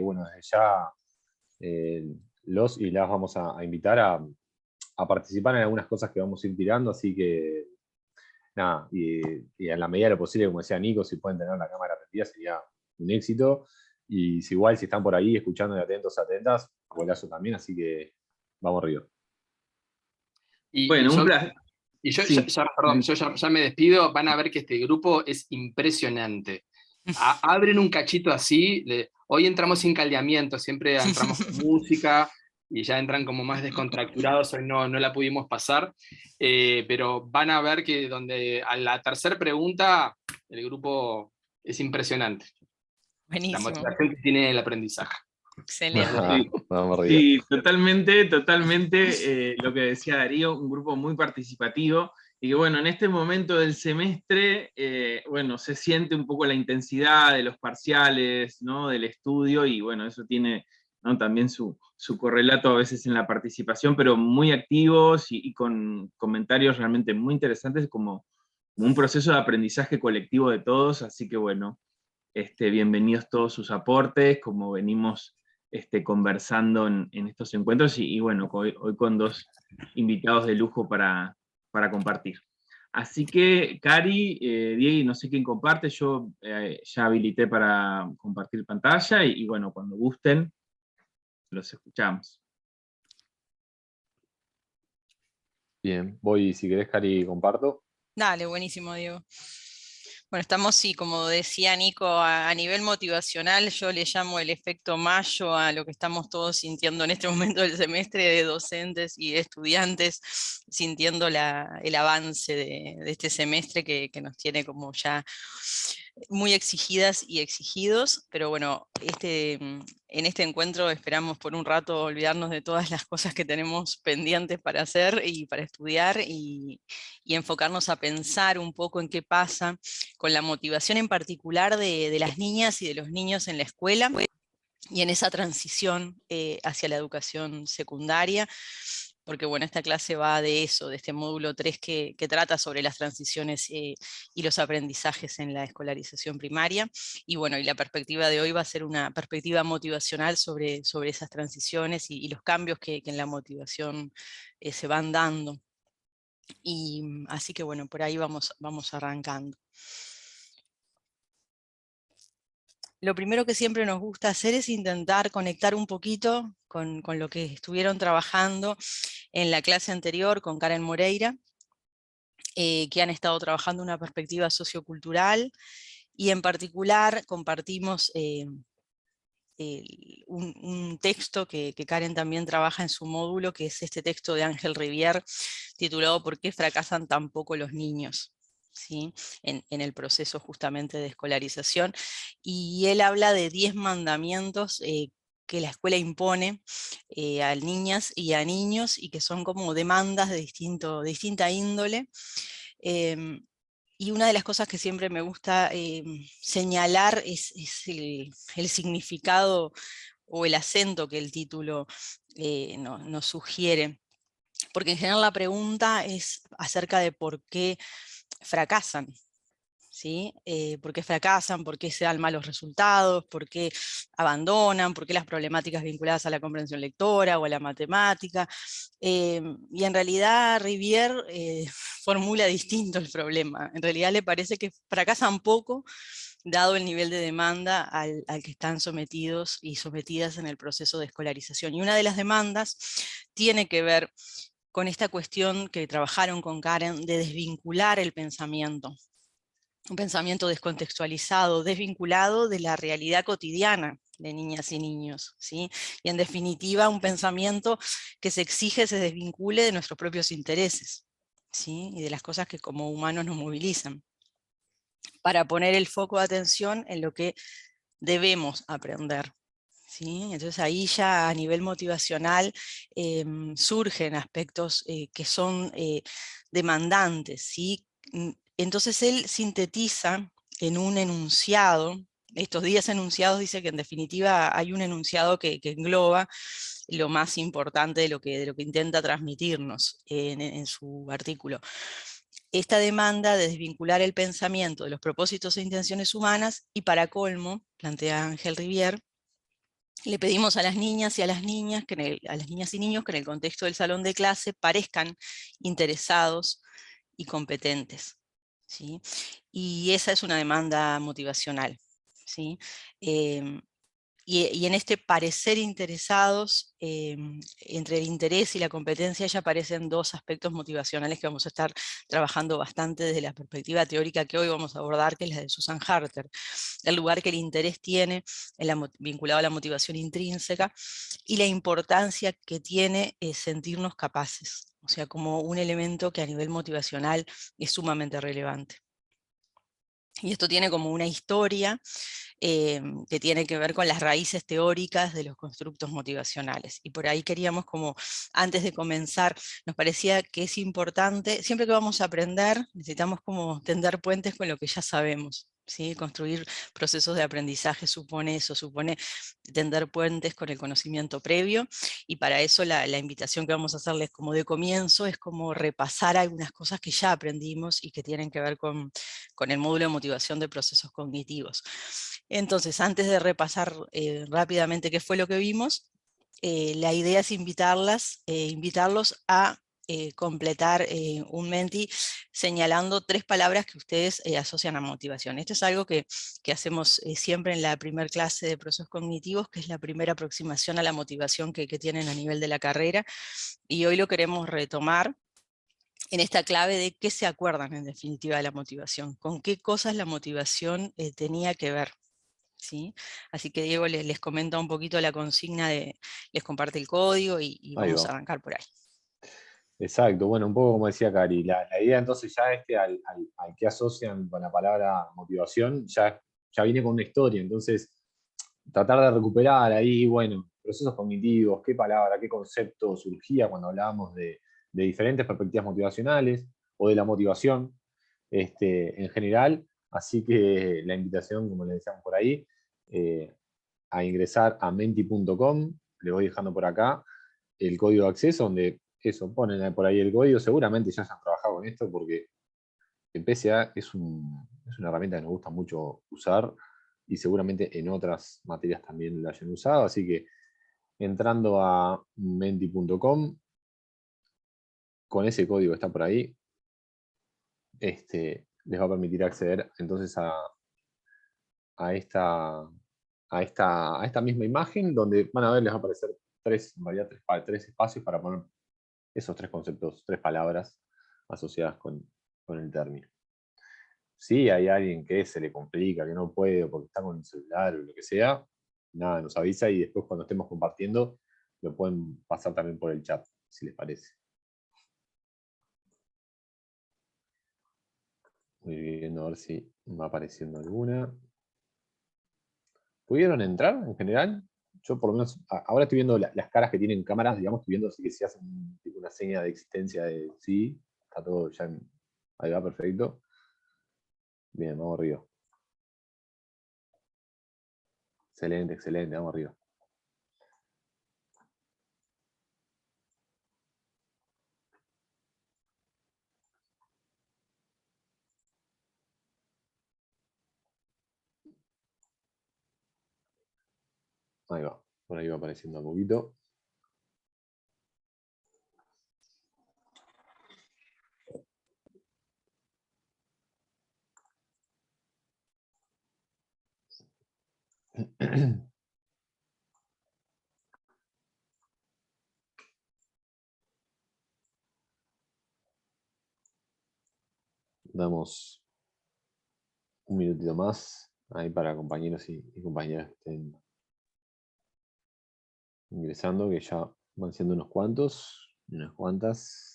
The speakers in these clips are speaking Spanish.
bueno, desde ya eh, los y las vamos a invitar a participar en algunas cosas que vamos a ir tirando, así que nada, y en la medida de lo posible, como decía Nico, si pueden tener la cámara prendida sería un éxito, y si igual si están por ahí escuchando y atentos, atentas, golazo también, así que vamos arriba. Y Bueno, un yo, placer. Sí. perdón, yo ya me despido. Van a ver que este grupo es impresionante. Abren un cachito así. Hoy entramos sin caldeamiento, siempre entramos con música y ya entran como más descontracturados. Hoy no la pudimos pasar. Pero van a ver que a la tercera pregunta, el grupo es impresionante. Buenísimo. La motivación que tiene el aprendizaje. Excelente. Sí, Vamos arriba. sí, totalmente lo que decía Darío, un grupo muy participativo, y que bueno, en este momento del semestre, bueno, se siente un poco la intensidad de los parciales, ¿no? Del estudio, y bueno, eso tiene, ¿no? También su correlato a veces en la participación, pero muy activos y con comentarios realmente muy interesantes, como un proceso de aprendizaje colectivo de todos, así que bueno, bienvenidos todos sus aportes, como venimos conversando en estos encuentros, y bueno, hoy con dos invitados de lujo para compartir. Así que, Cari, Diego, no sé quién comparte, yo ya habilité para compartir pantalla, y bueno, cuando gusten, los escuchamos. Bien, voy, si querés, Cari, comparto. Dale, buenísimo, Diego. Bueno, estamos, sí, como decía Nico, a nivel motivacional, yo le llamo el efecto mayo a lo que estamos todos sintiendo en este momento del semestre, de docentes y estudiantes, sintiendo el avance de este semestre que nos tiene como ya muy exigidas y exigidos, pero bueno, en este encuentro esperamos por un rato olvidarnos de todas las cosas que tenemos pendientes para hacer y para estudiar, y enfocarnos a pensar un poco en qué pasa con la motivación en particular de las niñas y de los niños en la escuela, y en esa transición hacia la educación secundaria, porque bueno, esta clase va de eso, de este módulo 3 que trata sobre las transiciones y los aprendizajes en la escolarización primaria, y bueno, y la perspectiva de hoy va a ser una perspectiva motivacional sobre esas transiciones y los cambios que en la motivación se van dando. Y así que bueno, por ahí vamos arrancando. Lo primero que siempre nos gusta hacer es intentar conectar un poquito con lo que estuvieron trabajando en la clase anterior con Karen Moreira, que han estado trabajando una perspectiva sociocultural, y en particular compartimos un texto que Karen también trabaja en su módulo, que es este texto de Ángel Rivière, titulado ¿Por qué fracasan tan poco los niños? ¿Sí? En el proceso justamente de escolarización, y él habla de 10 mandamientos que la escuela impone a niñas y a niños, y que son como demandas de distinta índole. Y una de las cosas que siempre me gusta señalar es el significado o el acento que el título nos sugiere, porque en general la pregunta es acerca de por qué fracasan, ¿sí? ¿Por qué fracasan? ¿Por qué se dan malos resultados? ¿Por qué abandonan? ¿Por qué las problemáticas vinculadas a la comprensión lectora o a la matemática? Y en realidad Rivière formula distinto el problema. En realidad le parece que fracasan poco, dado el nivel de demanda al que están sometidos y sometidas en el proceso de escolarización. Y una de las demandas tiene que ver con esta cuestión que trabajaron con Karen de desvincular el pensamiento. Un pensamiento descontextualizado, desvinculado de la realidad cotidiana de niñas y niños, ¿sí? Y en definitiva un pensamiento que se desvincule de nuestros propios intereses, ¿sí? Y de las cosas que como humanos nos movilizan, para poner el foco de atención en lo que debemos aprender, ¿sí? Entonces ahí ya a nivel motivacional surgen aspectos que son demandantes, ¿sí? Entonces él sintetiza en un enunciado, estos 10 enunciados, dice que en definitiva hay un enunciado que engloba lo más importante de lo que intenta transmitirnos en su artículo. Esta demanda de desvincular el pensamiento de los propósitos e intenciones humanas, y para colmo, plantea Ángel Rivière, Le pedimos a las niñas y a las niñas, a las niñas y niños que en el contexto del salón de clase parezcan interesados y competentes, ¿sí? Y esa es una demanda motivacional, ¿sí? Y en este parecer interesados, entre el interés y la competencia ya aparecen dos aspectos motivacionales que vamos a estar trabajando bastante desde la perspectiva teórica que hoy vamos a abordar, que es la de Susan Harter. El lugar que el interés tiene vinculado a la motivación intrínseca y la importancia que tiene sentirnos capaces, o sea, como un elemento que a nivel motivacional es sumamente relevante. Y esto tiene como una historia que tiene que ver con las raíces teóricas de los constructos motivacionales. Y por ahí queríamos como, antes de comenzar, nos parecía que es importante, siempre que vamos a aprender, necesitamos como tender puentes con lo que ya sabemos. ¿Sí? Construir procesos de aprendizaje supone eso, supone tender puentes con el conocimiento previo, y para eso la invitación que vamos a hacerles como de comienzo es como repasar algunas cosas que ya aprendimos y que tienen que ver con el módulo de motivación de procesos cognitivos. Entonces, antes de repasar rápidamente qué fue lo que vimos, la idea es invitarlos a completar un Menti señalando 3 palabras que ustedes asocian a motivación. Esto es algo que hacemos siempre en la primera clase de procesos cognitivos, que es la primera aproximación a la motivación que tienen a nivel de la carrera, y hoy lo queremos retomar en esta clave de qué se acuerdan en definitiva de la motivación, con qué cosas la motivación tenía que ver. ¿Sí? Así que Diego les comenta un poquito la consigna, les comparte el código y Ahí vamos va. a arrancar por ahí. Exacto, bueno, un poco como decía Cari, la idea entonces ya es que al que asocian con la palabra motivación, ya viene con una historia, entonces tratar de recuperar ahí, bueno, procesos cognitivos, qué palabra, qué concepto surgía cuando hablábamos de diferentes perspectivas motivacionales o de la motivación en general, así que la invitación, como les decíamos por ahí, a ingresar a menti.com, le voy dejando por acá el código de acceso, donde eso, ponen por ahí el código, seguramente ya se han trabajado con esto, porque el PSA es una herramienta que nos gusta mucho usar, y seguramente en otras materias también la hayan usado, así que entrando a menti.com, con ese código que está por ahí, les va a permitir acceder entonces a esta misma imagen, donde van a ver, les va a aparecer tres espacios para poner esos 3 conceptos, 3 palabras asociadas con el término. Si hay alguien que se le complica, que no puede, o porque está con el celular o lo que sea, nada, nos avisa, y después cuando estemos compartiendo lo pueden pasar también por el chat, si les parece. Voy viendo a ver si va apareciendo alguna. ¿Pudieron entrar en general? Yo por lo menos, ahora estoy viendo las caras que tienen cámaras, digamos, estoy viendo así que si hacen tipo una seña de existencia de sí, está todo ya ahí va, perfecto. Bien, vamos arriba. Excelente, excelente, vamos arriba. Ahí va, por ahí va apareciendo un poquito. Damos un minutito más ahí para compañeros y compañeras que estén ingresando, que ya van siendo unos cuantos, unas cuantas.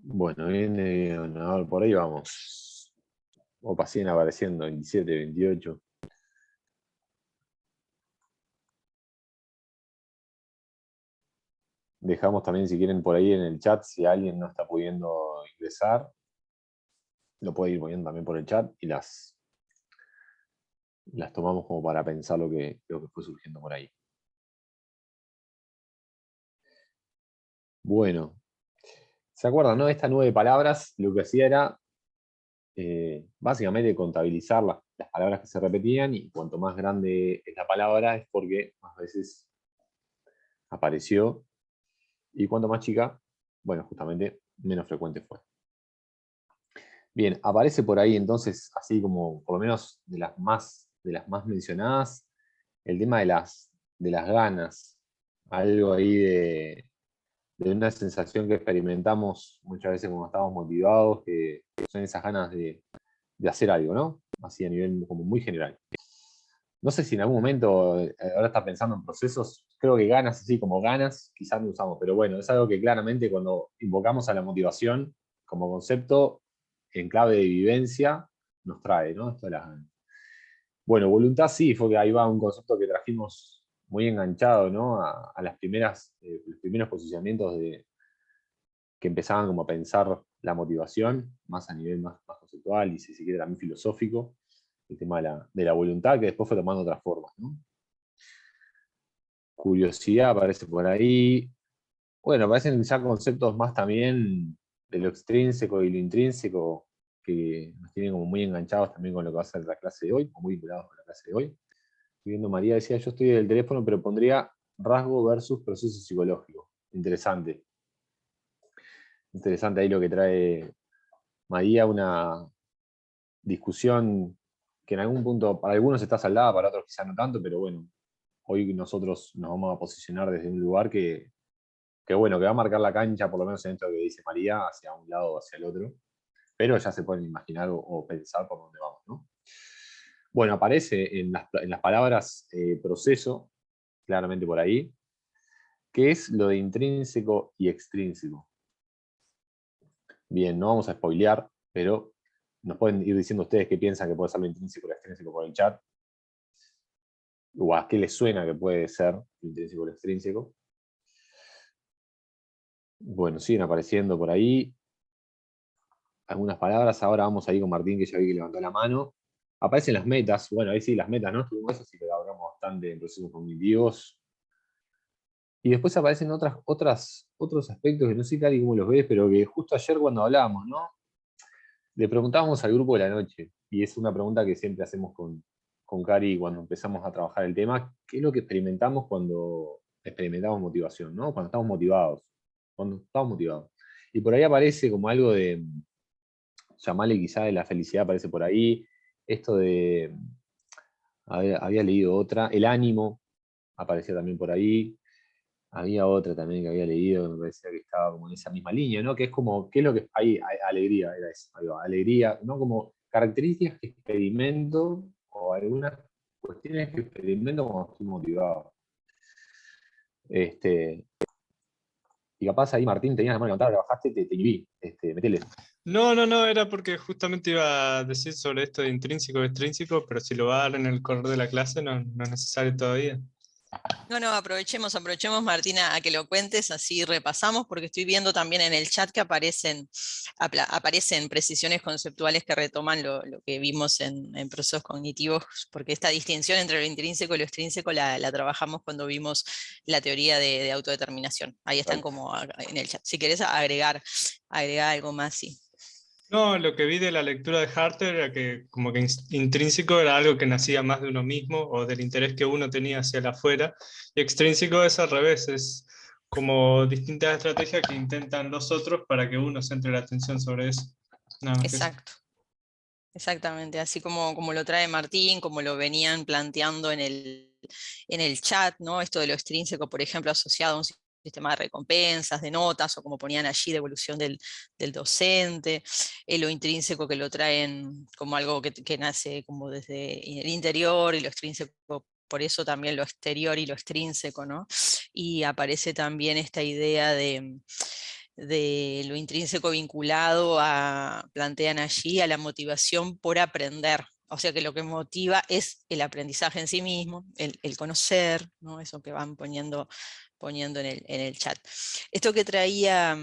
Bueno, bien, a ver, por ahí vamos. O siguen apareciendo 27, 28. Dejamos también, si quieren, por ahí en el chat, si alguien no está pudiendo ingresar, lo puede ir poniendo también por el chat y las tomamos como para pensar lo que fue surgiendo por ahí. Bueno, ¿se acuerdan, no? Estas 9 palabras, lo que hacía era básicamente contabilizar las palabras que se repetían, y cuanto más grande es la palabra es porque más veces apareció, y cuanto más chica, bueno, justamente menos frecuente fue. Bien, aparece por ahí entonces, así como por lo menos de las más mencionadas, el tema de las ganas, algo ahí de una sensación que experimentamos muchas veces cuando estamos motivados, que son esas ganas de hacer algo, ¿no? Así a nivel como muy general. No sé si en algún momento, ahora estás pensando en procesos, creo que ganas, así como ganas, quizás no usamos, pero bueno, es algo que claramente cuando invocamos a la motivación como concepto en clave de vivencia, nos trae, ¿no? Esto de las ganas. Bueno, voluntad sí, fue que ahí va un concepto que trajimos muy enganchado, ¿no? A las los primeros posicionamientos que empezaban como a pensar la motivación, más a nivel más conceptual y si se quiere también filosófico, el tema de la voluntad, que después fue tomando otras formas, ¿no? Curiosidad aparece por ahí. Bueno, aparecen ya conceptos más también de lo extrínseco y lo intrínseco, que nos tienen como muy enganchados también con lo que va a ser la clase de hoy, o muy vinculados con la clase de hoy. Estoy viendo María, decía, yo estoy del teléfono, pero pondría rasgo versus proceso psicológico. Interesante. Interesante ahí lo que trae María, una discusión que en algún punto para algunos está saldada, para otros quizá no tanto, pero bueno, hoy nosotros nos vamos a posicionar desde un lugar que bueno, que va a marcar la cancha, por lo menos en esto que dice María, hacia un lado o hacia el otro, pero ya se pueden imaginar o pensar por dónde vamos, ¿no? Bueno, aparece en las palabras proceso, claramente por ahí, que es lo de intrínseco y extrínseco. Bien, no vamos a spoilear, pero nos pueden ir diciendo ustedes qué piensan que puede ser lo intrínseco y lo extrínseco por el chat, o a qué les suena que puede ser lo intrínseco y lo extrínseco. Bueno, siguen apareciendo por ahí algunas palabras. Ahora vamos a ir con Martín, que ya vi que levantó la mano. Aparecen las metas. Bueno, ahí sí, las metas, ¿no? Tuvimos eso, sí que hablamos bastante en procesos cognitivos. Y después aparecen otros aspectos que no sé, Cari, cómo los ves, pero que justo ayer cuando hablábamos, ¿no? Le preguntábamos al grupo de la noche, y es una pregunta que siempre hacemos con Cari cuando empezamos a trabajar el tema: ¿qué es lo que experimentamos cuando experimentamos motivación, ¿no? Cuando estamos motivados. Cuando estamos motivados. Y por ahí aparece como algo de, llamarle quizá de la felicidad, aparece por ahí, esto de, había leído otra, el ánimo, aparecía también por ahí, había otra también que había leído, me parecía que estaba como en esa misma línea, ¿no? Que es como, ¿qué es lo que hay? Alegría, era eso, ahí va, alegría, ¿no? Como características que experimento, o algunas cuestiones que experimento cuando estoy motivado. Y capaz ahí, Martín, tenías la mano levantada, bajaste, te inhibí, metele. No, era porque justamente iba a decir sobre esto de intrínseco y extrínseco, pero si lo va a dar en el correr de la clase no es necesario todavía. No, aprovechemos Martina a que lo cuentes, así repasamos, porque estoy viendo también en el chat que aparecen precisiones conceptuales que retoman lo que vimos en procesos cognitivos, porque esta distinción entre lo intrínseco y lo extrínseco la trabajamos cuando vimos la teoría de autodeterminación. Ahí están como en el chat. Si querés agregar algo más, sí. No, lo que vi de la lectura de Harter era que como que intrínseco era algo que nacía más de uno mismo o del interés que uno tenía hacia el afuera, y extrínseco es al revés, es como distintas estrategias que intentan los otros para que uno centre la atención sobre eso. Nada más que eso. Exacto. Exactamente, así como lo trae Martín, como lo venían planteando en el chat, ¿no? Esto de lo extrínseco, por ejemplo, asociado a un sistema de recompensas, de notas, o como ponían allí, de evolución del docente, lo intrínseco que lo traen como algo que nace como desde el interior, y lo extrínseco, por eso también lo exterior y lo extrínseco, ¿no? Y aparece también esta idea de lo intrínseco vinculado plantean allí, a la motivación por aprender. O sea que lo que motiva es el aprendizaje en sí mismo, el conocer, ¿no? Eso que van poniendo en el chat. Esto que traía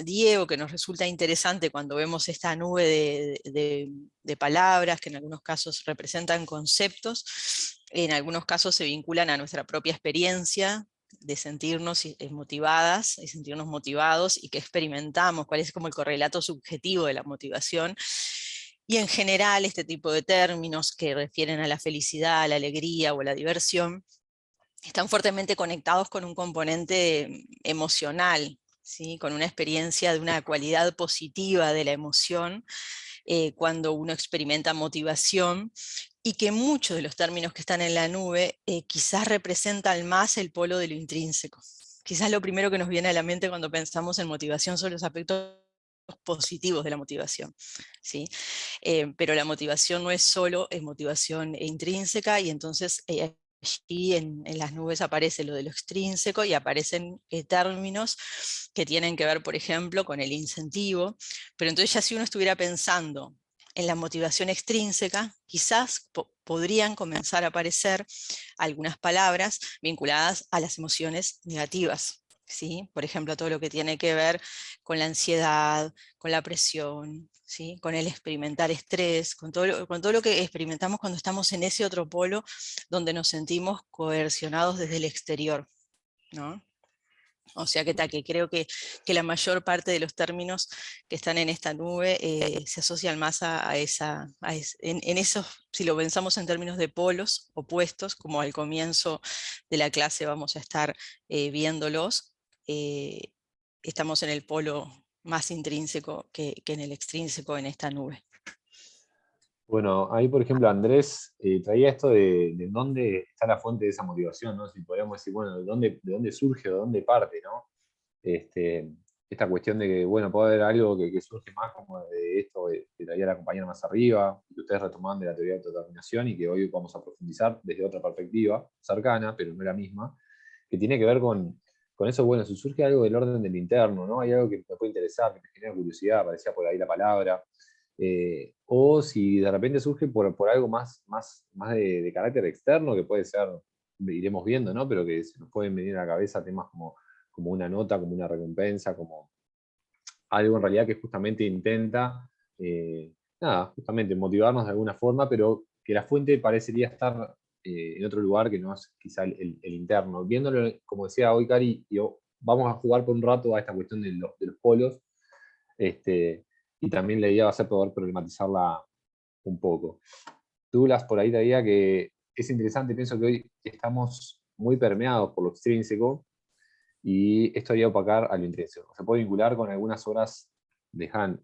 Diego, que nos resulta interesante cuando vemos esta nube de palabras, que en algunos casos representan conceptos, en algunos casos se vinculan a nuestra propia experiencia, de sentirnos motivadas y sentirnos motivados, y que experimentamos, cuál es como el correlato subjetivo de la motivación. Y en general este tipo de términos que refieren a la felicidad, a la alegría o a la diversión, están fuertemente conectados con un componente emocional, ¿sí? Con una experiencia de una cualidad positiva de la emoción, cuando uno experimenta motivación, y que muchos de los términos que están en la nube quizás representan más el polo de lo intrínseco. Quizás lo primero que nos viene a la mente cuando pensamos en motivación son los aspectos positivos de la motivación, ¿sí? Pero la motivación no es solo, es motivación intrínseca, y entonces allí en las nubes aparece lo de lo extrínseco, y aparecen términos que tienen que ver, por ejemplo, con el incentivo. Pero entonces ya si uno estuviera pensando en la motivación extrínseca, quizás podrían comenzar a aparecer algunas palabras vinculadas a las emociones negativas, ¿sí? Por ejemplo, todo lo que tiene que ver con la ansiedad, con la presión, ¿sí? Con el experimentar estrés, con todo lo que experimentamos cuando estamos en ese otro polo donde nos sentimos coercionados desde el exterior, ¿no? O sea que creo que la mayor parte de los términos que están en esta nube se asocian más en esos, si lo pensamos en términos de polos opuestos, como al comienzo de la clase vamos a estar viéndolos, estamos en el polo más intrínseco que en el extrínseco en esta nube. Bueno, ahí por ejemplo Andrés traía esto de dónde está la fuente de esa motivación, ¿no? Si podríamos decir, bueno, de dónde surge o de dónde parte, ¿no? Esta cuestión de que, bueno, puede haber algo que surge más como de esto que traía la compañera más arriba, que ustedes retomaban de la teoría de autodeterminación y que hoy vamos a profundizar desde otra perspectiva, cercana, pero no la misma, que tiene que ver con eso, bueno, si surge algo del orden del interno, ¿no? Hay algo que me puede interesar, que me genera curiosidad, aparecía por ahí la palabra, o si de repente surge por algo más de carácter externo, que puede ser, iremos viendo, ¿no? Pero que se nos pueden venir a la cabeza temas como una nota, como una recompensa, como algo en realidad que justamente intenta, justamente motivarnos de alguna forma, pero que la fuente parecería estar en otro lugar que no es quizá el interno. Viéndolo, como decía hoy Cari, vamos a jugar por un rato a esta cuestión de los polos, y también la idea va a ser poder problematizarla un poco. Douglas por ahí traía que es interesante, pienso que hoy estamos muy permeados por lo extrínseco, y esto haría opacar a lo intrínseco. Se puede vincular con algunas obras de Han.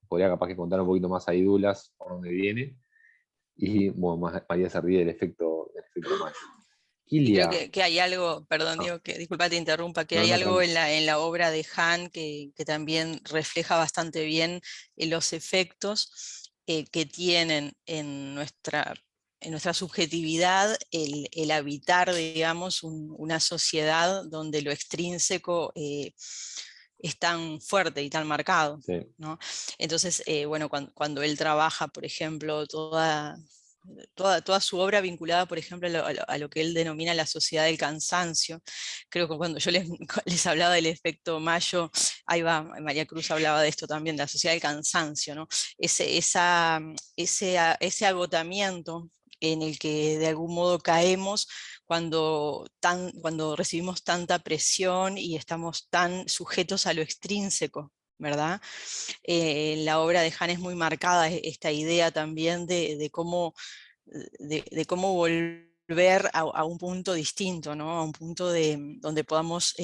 Podría capaz que contar un poquito más ahí Douglas, por dónde viene. Y bueno, María se ríe del efecto Mayo. Y creo que hay algo, perdón Ah. Diego, disculpa te interrumpa, que No, hay no, algo tranquilo. en la obra de Han que también refleja bastante bien los efectos que tienen en nuestra subjetividad el habitar, digamos, una sociedad donde lo extrínseco es tan fuerte y tan marcado, Sí. ¿no? Entonces, bueno, cuando él trabaja, por ejemplo, toda su obra vinculada, por ejemplo, a lo que él denomina la sociedad del cansancio. Creo que cuando yo les hablaba del efecto Mayo, ahí va, María Cruz hablaba de esto también, de la sociedad del cansancio, ¿no? Ese agotamiento en el que de algún modo caemos cuando recibimos tanta presión y estamos tan sujetos a lo extrínseco, ¿verdad? En la obra de Han es muy marcada esta idea también de cómo volver a un punto distinto, ¿no? A un punto donde podamos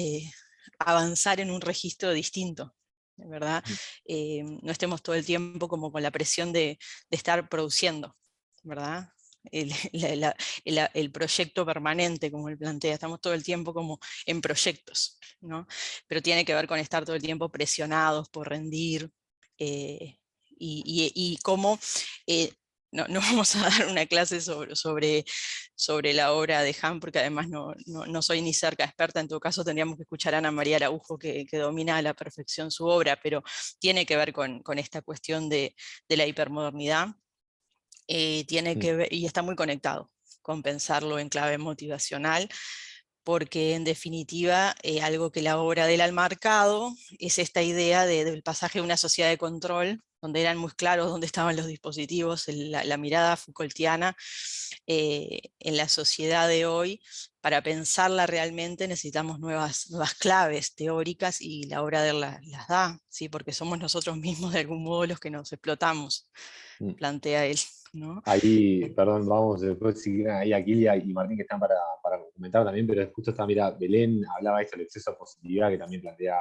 avanzar en un registro distinto, ¿verdad? No estemos todo el tiempo como con la presión de estar produciendo, ¿verdad? El proyecto permanente, como él plantea, estamos todo el tiempo como en proyectos, ¿no? Pero tiene que ver con estar todo el tiempo presionados por rendir, y cómo no vamos a dar una clase sobre la obra de Han, porque además no soy ni cerca experta. En todo caso tendríamos que escuchar a Ana María Araujo, que domina a la perfección su obra, pero tiene que ver con esta cuestión de la hipermodernidad, tiene que ver, y está muy conectado con pensarlo en clave motivacional, porque en definitiva algo que la obra de él ha marcado es esta idea del pasaje de una sociedad de control, donde eran muy claros dónde estaban los dispositivos, la mirada Foucaultiana en la sociedad de hoy. Para pensarla realmente necesitamos nuevas claves teóricas, y la obra de él las da, ¿sí? Porque somos nosotros mismos de algún modo los que nos explotamos, plantea él, ¿no? Ahí, perdón, vamos después si quieren ahí Aquilia y Martín que están para comentar también, pero justo está, mira, Belén hablaba de esto, el exceso de positividad que también plantea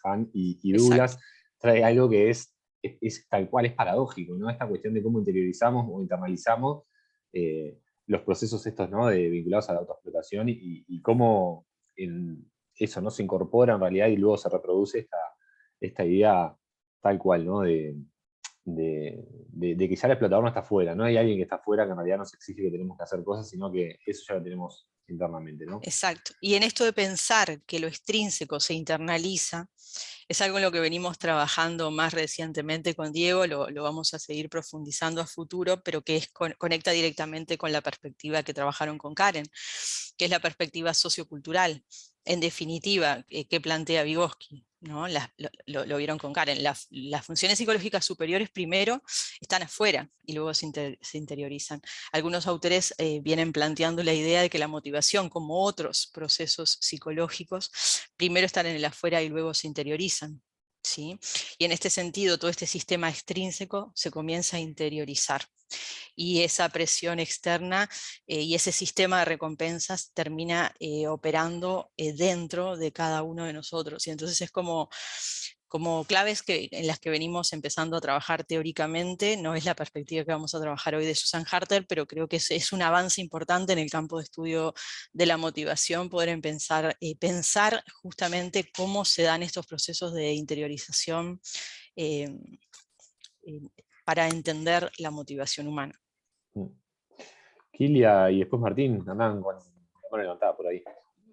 Han, y Douglas trae algo que es tal cual, es paradójico, ¿no? Esta cuestión de cómo interiorizamos o internalizamos los procesos estos, ¿no? Vinculados a la autoexplotación y cómo eso no se incorpora en realidad y luego se reproduce esta idea tal cual, ¿no? De que ya el explotador no está afuera, no hay alguien que está afuera que en realidad nos exige que tenemos que hacer cosas, sino que eso ya lo tenemos internamente, ¿no? Exacto. Y en esto de pensar que lo extrínseco se internaliza, es algo en lo que venimos trabajando más recientemente con Diego, lo vamos a seguir profundizando a futuro, pero que conecta directamente con la perspectiva que trabajaron con Karen, que es la perspectiva sociocultural. En definitiva, ¿qué plantea Vygotsky? ¿No? Lo vieron con Karen. Las funciones psicológicas superiores primero están afuera y luego se interiorizan. Algunos autores vienen planteando la idea de que la motivación, como otros procesos psicológicos, primero están en el afuera y luego se interiorizan, ¿sí? Y en este sentido, todo este sistema extrínseco se comienza a interiorizar. Y esa presión externa y ese sistema de recompensas termina operando dentro de cada uno de nosotros. Y entonces es como claves en las que venimos empezando a trabajar teóricamente. No es la perspectiva que vamos a trabajar hoy de Susan Harter, pero creo que es un avance importante en el campo de estudio de la motivación, poder pensar justamente cómo se dan estos procesos de interiorización eh, para entender la motivación humana. Kilia y después Martín, andan con la mano levantada por ahí.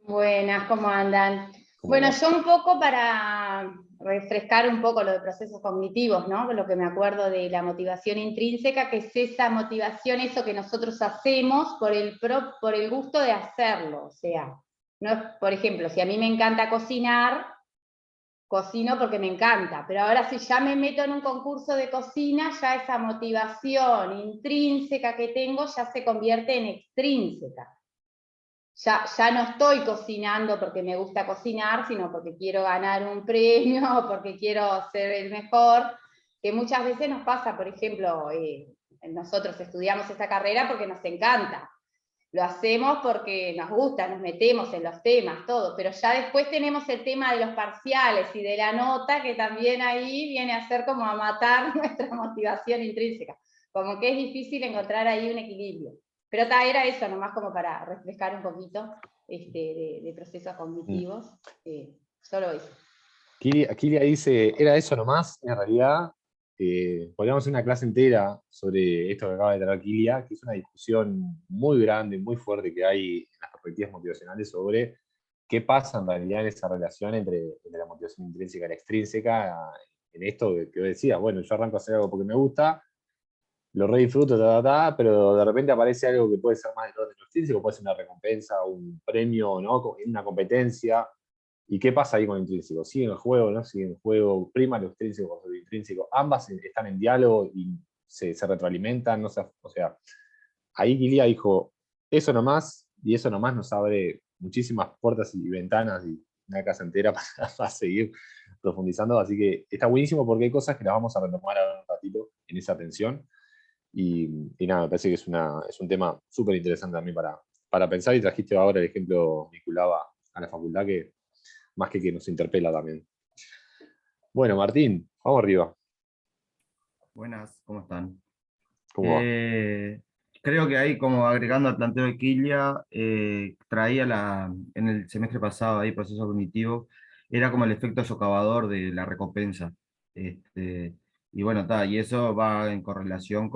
Buenas, ¿cómo andan? Bueno, yo un poco para refrescar un poco lo de procesos cognitivos, ¿no? Lo que me acuerdo de la motivación intrínseca, que es esa motivación, eso que nosotros hacemos por el gusto de hacerlo. O sea, no es, por ejemplo, si a mí me encanta cocinar, cocino porque me encanta, pero ahora si ya me meto en un concurso de cocina, ya esa motivación intrínseca que tengo ya se convierte en extrínseca. Ya no estoy cocinando porque me gusta cocinar, sino porque quiero ganar un premio o porque quiero ser el mejor, que muchas veces nos pasa. Por ejemplo, nosotros estudiamos esta carrera porque nos encanta, lo hacemos porque nos gusta, nos metemos en los temas, todo, pero ya después tenemos el tema de los parciales y de la nota, que también ahí viene a ser como a matar nuestra motivación intrínseca, como que es difícil encontrar ahí un equilibrio. Pero era eso, nomás como para refrescar un poquito de procesos cognitivos, solo eso. Kilia dice, era eso nomás, en realidad podríamos hacer una clase entera sobre esto que acaba de traer Kilia, que es una discusión muy grande, muy fuerte que hay en las perspectivas motivacionales sobre qué pasa en realidad en esa relación entre la motivación intrínseca y la extrínseca, en esto que vos decías, bueno, yo arranco a hacer algo porque me gusta, lo re disfruto, pero de repente aparece algo que puede ser más de lo extrínseco, puede ser una recompensa, un premio, ¿no? Una competencia. ¿Y qué pasa ahí con lo intrínseco? ¿Sigue en el juego, no sigue en el juego? ¿Prima lo extrínseco con lo intrínseco? Ambas están en diálogo y se retroalimentan, no sé, o sea, ahí Kilia dijo, eso nomás, y eso nomás nos abre muchísimas puertas y ventanas y una casa entera para seguir profundizando, así que está buenísimo porque hay cosas que las vamos a retomar ahora un ratito en esa tensión. Y nada, me parece que es un tema súper interesante también para pensar, y trajiste ahora el ejemplo vinculado a la facultad que más que nos interpela también. Bueno, Martín, vamos arriba. Buenas, ¿cómo están? ¿Cómo va? Creo que ahí, como agregando al planteo de Kilia, traía en el semestre pasado, ahí proceso cognitivo, era como el efecto socavador de la recompensa. Y bueno, y eso va en correlación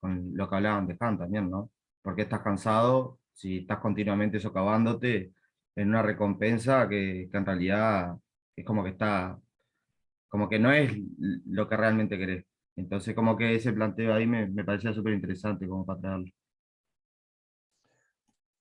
con lo que hablaban de Kant también, ¿no? Porque estás cansado si estás continuamente socavándote en una recompensa que en realidad es como que no es lo que realmente querés. Entonces como que ese planteo ahí me parecía súper interesante como para traerlo.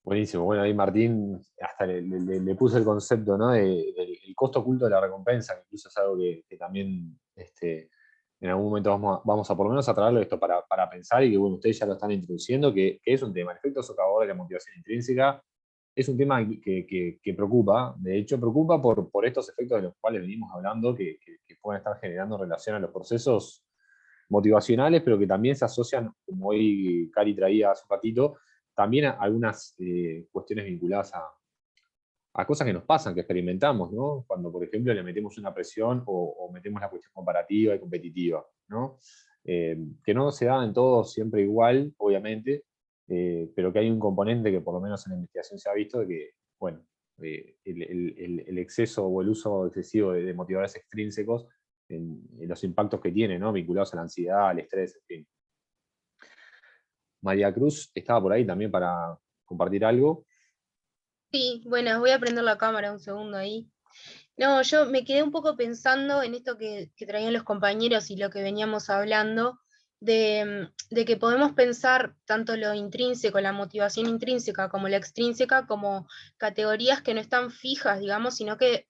Buenísimo. Bueno, ahí Martín hasta le puso el concepto, ¿no? Del el costo oculto de la recompensa, que incluso es algo que también en algún momento vamos a por lo menos a traerlo esto para pensar, y que bueno, ustedes ya lo están introduciendo, que es un tema. El efecto socavador de la motivación intrínseca es un tema que preocupa. De hecho, preocupa por estos efectos de los cuales venimos hablando, que pueden estar generando relación a los procesos motivacionales, pero que también se asocian, como hoy Cari traía hace un ratito, también a algunas cuestiones vinculadas a cosas que nos pasan, que experimentamos, ¿no? Cuando, por ejemplo, le metemos una presión o metemos la cuestión comparativa y competitiva, ¿no? Que no se da en todo siempre igual, obviamente, pero que hay un componente que por lo menos en la investigación se ha visto de que, bueno, el exceso o el uso excesivo de motivadores extrínsecos en los impactos que tiene, ¿no? Vinculados a la ansiedad, al estrés, en fin. María Cruz estaba por ahí también para compartir algo. Sí, bueno, voy a prender la cámara un segundo ahí. No, yo me quedé un poco pensando en esto que traían los compañeros y lo que veníamos hablando, de que podemos pensar tanto lo intrínseco, la motivación intrínseca, como la extrínseca, como categorías que no están fijas, digamos, sino que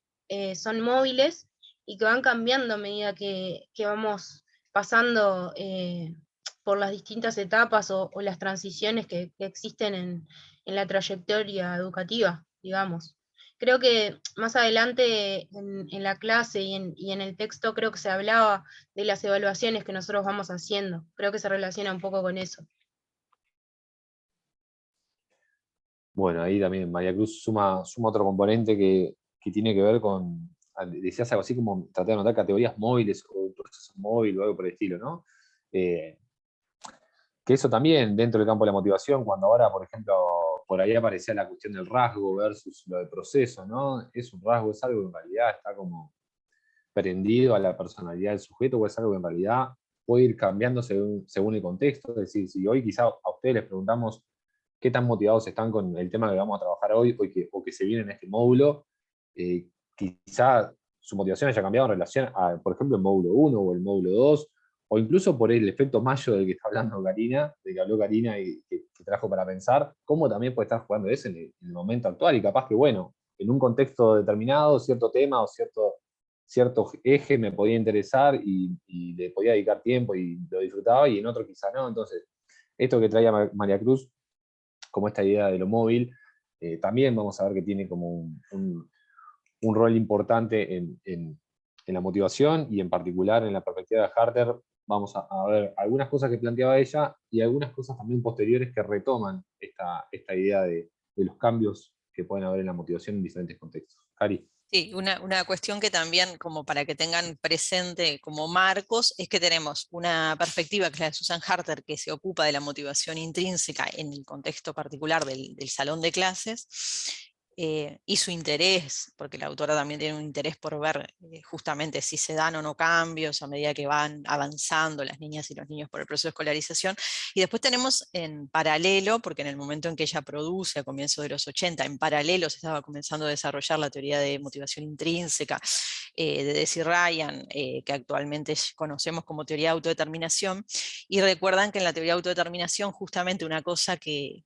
son móviles y que van cambiando a medida que vamos pasando por las distintas etapas o las transiciones que existen en la trayectoria educativa, digamos. Creo que más adelante en la clase y en el texto creo que se hablaba de las evaluaciones que nosotros vamos haciendo. Creo que se relaciona un poco con eso. Bueno, ahí también María Cruz suma otro componente que tiene que ver con, decías algo así como tratar de anotar categorías móviles o un proceso móvil o algo por el estilo, ¿no? Que eso también dentro del campo de la motivación, cuando ahora, por ejemplo, por ahí aparecía la cuestión del rasgo versus lo del proceso, ¿no? ¿Es un rasgo, es algo que en realidad está como prendido a la personalidad del sujeto, o es algo que en realidad puede ir cambiando según el contexto? Es decir, si hoy quizá a ustedes les preguntamos qué tan motivados están con el tema que vamos a trabajar hoy o que se viene en este módulo, quizá su motivación haya cambiado en relación a, por ejemplo, el módulo 1 o el módulo 2, o incluso por el efecto Mayo del que está hablando Karina, de que habló Karina y que trajo para pensar, cómo también puede estar jugando eso en el momento actual, y capaz que, bueno, en un contexto determinado, cierto tema o cierto eje me podía interesar y le podía dedicar tiempo y lo disfrutaba, y en otro quizá no. Entonces, esto que traía María Cruz, como esta idea de lo móvil, también vamos a ver que tiene como un rol importante en la motivación, y en particular en la perspectiva de Harter vamos a ver algunas cosas que planteaba ella y algunas cosas también posteriores que retoman esta idea de los cambios que pueden haber en la motivación en diferentes contextos. Cari. Sí, una cuestión que también, como para que tengan presente como marcos, es que tenemos una perspectiva que es la de Susan Harter, que se ocupa de la motivación intrínseca en el contexto particular del salón de clases, y su interés, porque la autora también tiene un interés por ver justamente si se dan o no cambios a medida que van avanzando las niñas y los niños por el proceso de escolarización. Y después tenemos en paralelo, porque en el momento en que ella produce, a comienzos de los 80, en paralelo se estaba comenzando a desarrollar la teoría de motivación intrínseca de Deci Ryan, que actualmente conocemos como teoría de autodeterminación. Y recuerdan que en la teoría de autodeterminación justamente una cosa que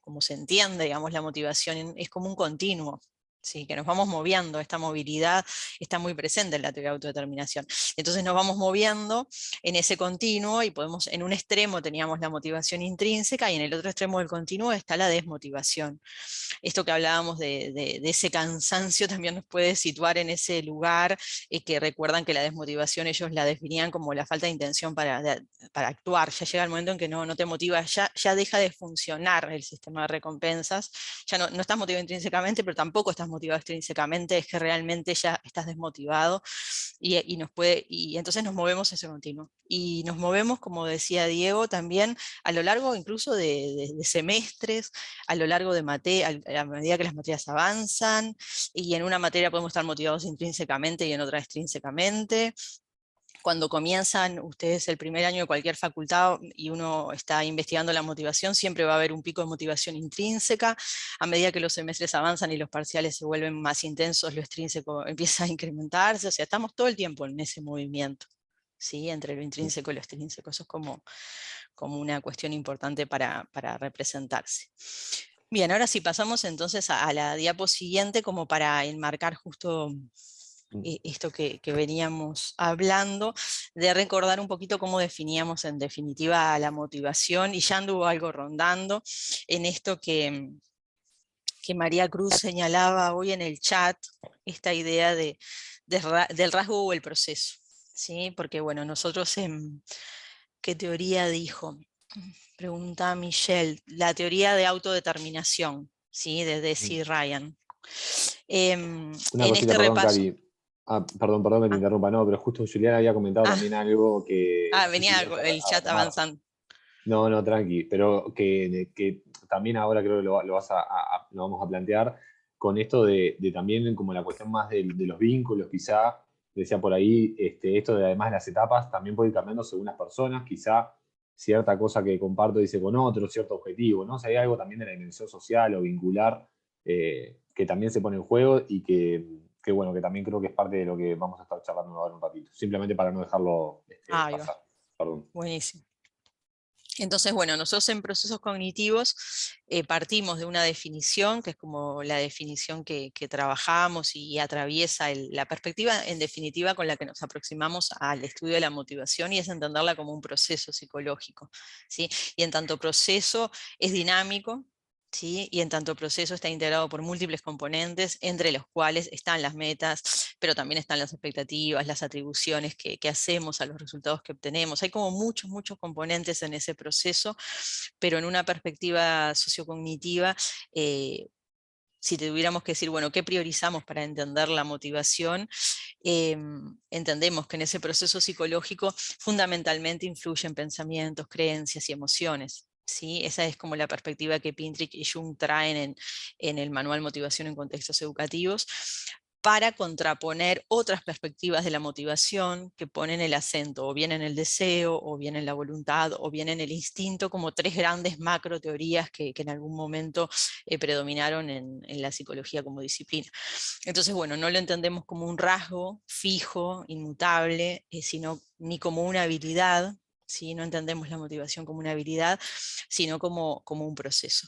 como se entiende, digamos, la motivación es como un continuo, ¿sí? Que nos vamos moviendo, esta movilidad está muy presente en la teoría de autodeterminación. Entonces nos vamos moviendo en ese continuo y podemos, en un extremo teníamos la motivación intrínseca y en el otro extremo del continuo está la desmotivación. Esto que hablábamos de ese cansancio también nos puede situar en ese lugar, que recuerdan que la desmotivación ellos la definían como la falta de intención para actuar. Ya llega el momento en que no te motiva, ya deja de funcionar el sistema de recompensas, ya no estás motivado intrínsecamente, pero tampoco estás motivado extrínsecamente, es que realmente ya estás desmotivado, y entonces nos movemos ese continuo. Y nos movemos, como decía Diego, también a lo largo incluso de semestres, a lo largo de a medida que las materias avanzan, y en una materia podemos estar motivados intrínsecamente y en otra extrínsecamente. cuando comienzan ustedes el primer año de cualquier facultad y uno está investigando la motivación, siempre va a haber un pico de motivación intrínseca. A medida que los semestres avanzan y los parciales se vuelven más intensos, lo extrínseco empieza a incrementarse, o sea, estamos todo el tiempo en ese movimiento, ¿sí? Entre lo intrínseco y lo extrínseco. Eso es como una cuestión importante para representarse. Bien, ahora sí pasamos entonces a la diapo siguiente como para enmarcar justo esto que veníamos hablando, de recordar un poquito cómo definíamos en definitiva la motivación, y ya anduvo algo rondando en esto que María Cruz señalaba hoy en el chat, esta idea del rasgo o el proceso, ¿sí? Porque bueno, nosotros ¿qué teoría dijo? Pregunta a Michelle, la teoría de autodeterminación, ¿sí? De Deci Ryan. Una cosita, este perdón, repaso. Cari. Perdón que te interrumpa, no, pero justo Julián había comentado también algo que... no sé Venía si el chat avanzando. No, tranqui, pero que también ahora creo que lo vamos a plantear con esto de también como la cuestión más de los vínculos, quizá, decía por ahí, esto de además de las etapas, también puede ir cambiando según las personas, quizá cierta cosa que comparto dice con otro, cierto objetivo, ¿no? O sea, hay algo también de la dimensión social o vincular que también se pone en juego y que bueno, que también creo que es parte de lo que vamos a estar charlando ahora un ratito, simplemente para no dejarlo pasar. Perdón. Buenísimo. Entonces, bueno, nosotros en procesos cognitivos partimos de una definición, que es como la definición que trabajamos y atraviesa la perspectiva, en definitiva, con la que nos aproximamos al estudio de la motivación, y es entenderla como un proceso psicológico, ¿sí? Y en tanto proceso es dinámico, ¿sí? Y en tanto proceso está integrado por múltiples componentes, entre los cuales están las metas, pero también están las expectativas, las atribuciones que hacemos a los resultados que obtenemos. Hay como muchos componentes en ese proceso, pero en una perspectiva sociocognitiva, si tuviéramos que decir, bueno, ¿qué priorizamos para entender la motivación? Entendemos que en ese proceso psicológico fundamentalmente influyen pensamientos, creencias y emociones. ¿Sí? Esa es como la perspectiva que Pintrick y Jung traen en el manual Motivación en Contextos Educativos, para contraponer otras perspectivas de la motivación que ponen el acento o bien en el deseo, o bien en la voluntad, o bien en el instinto, como tres grandes macro teorías que en algún momento predominaron en la psicología como disciplina. Entonces, bueno, no lo entendemos como un rasgo fijo, inmutable, sino ni como una habilidad, ¿sí? No entendemos la motivación como una habilidad, sino como un proceso.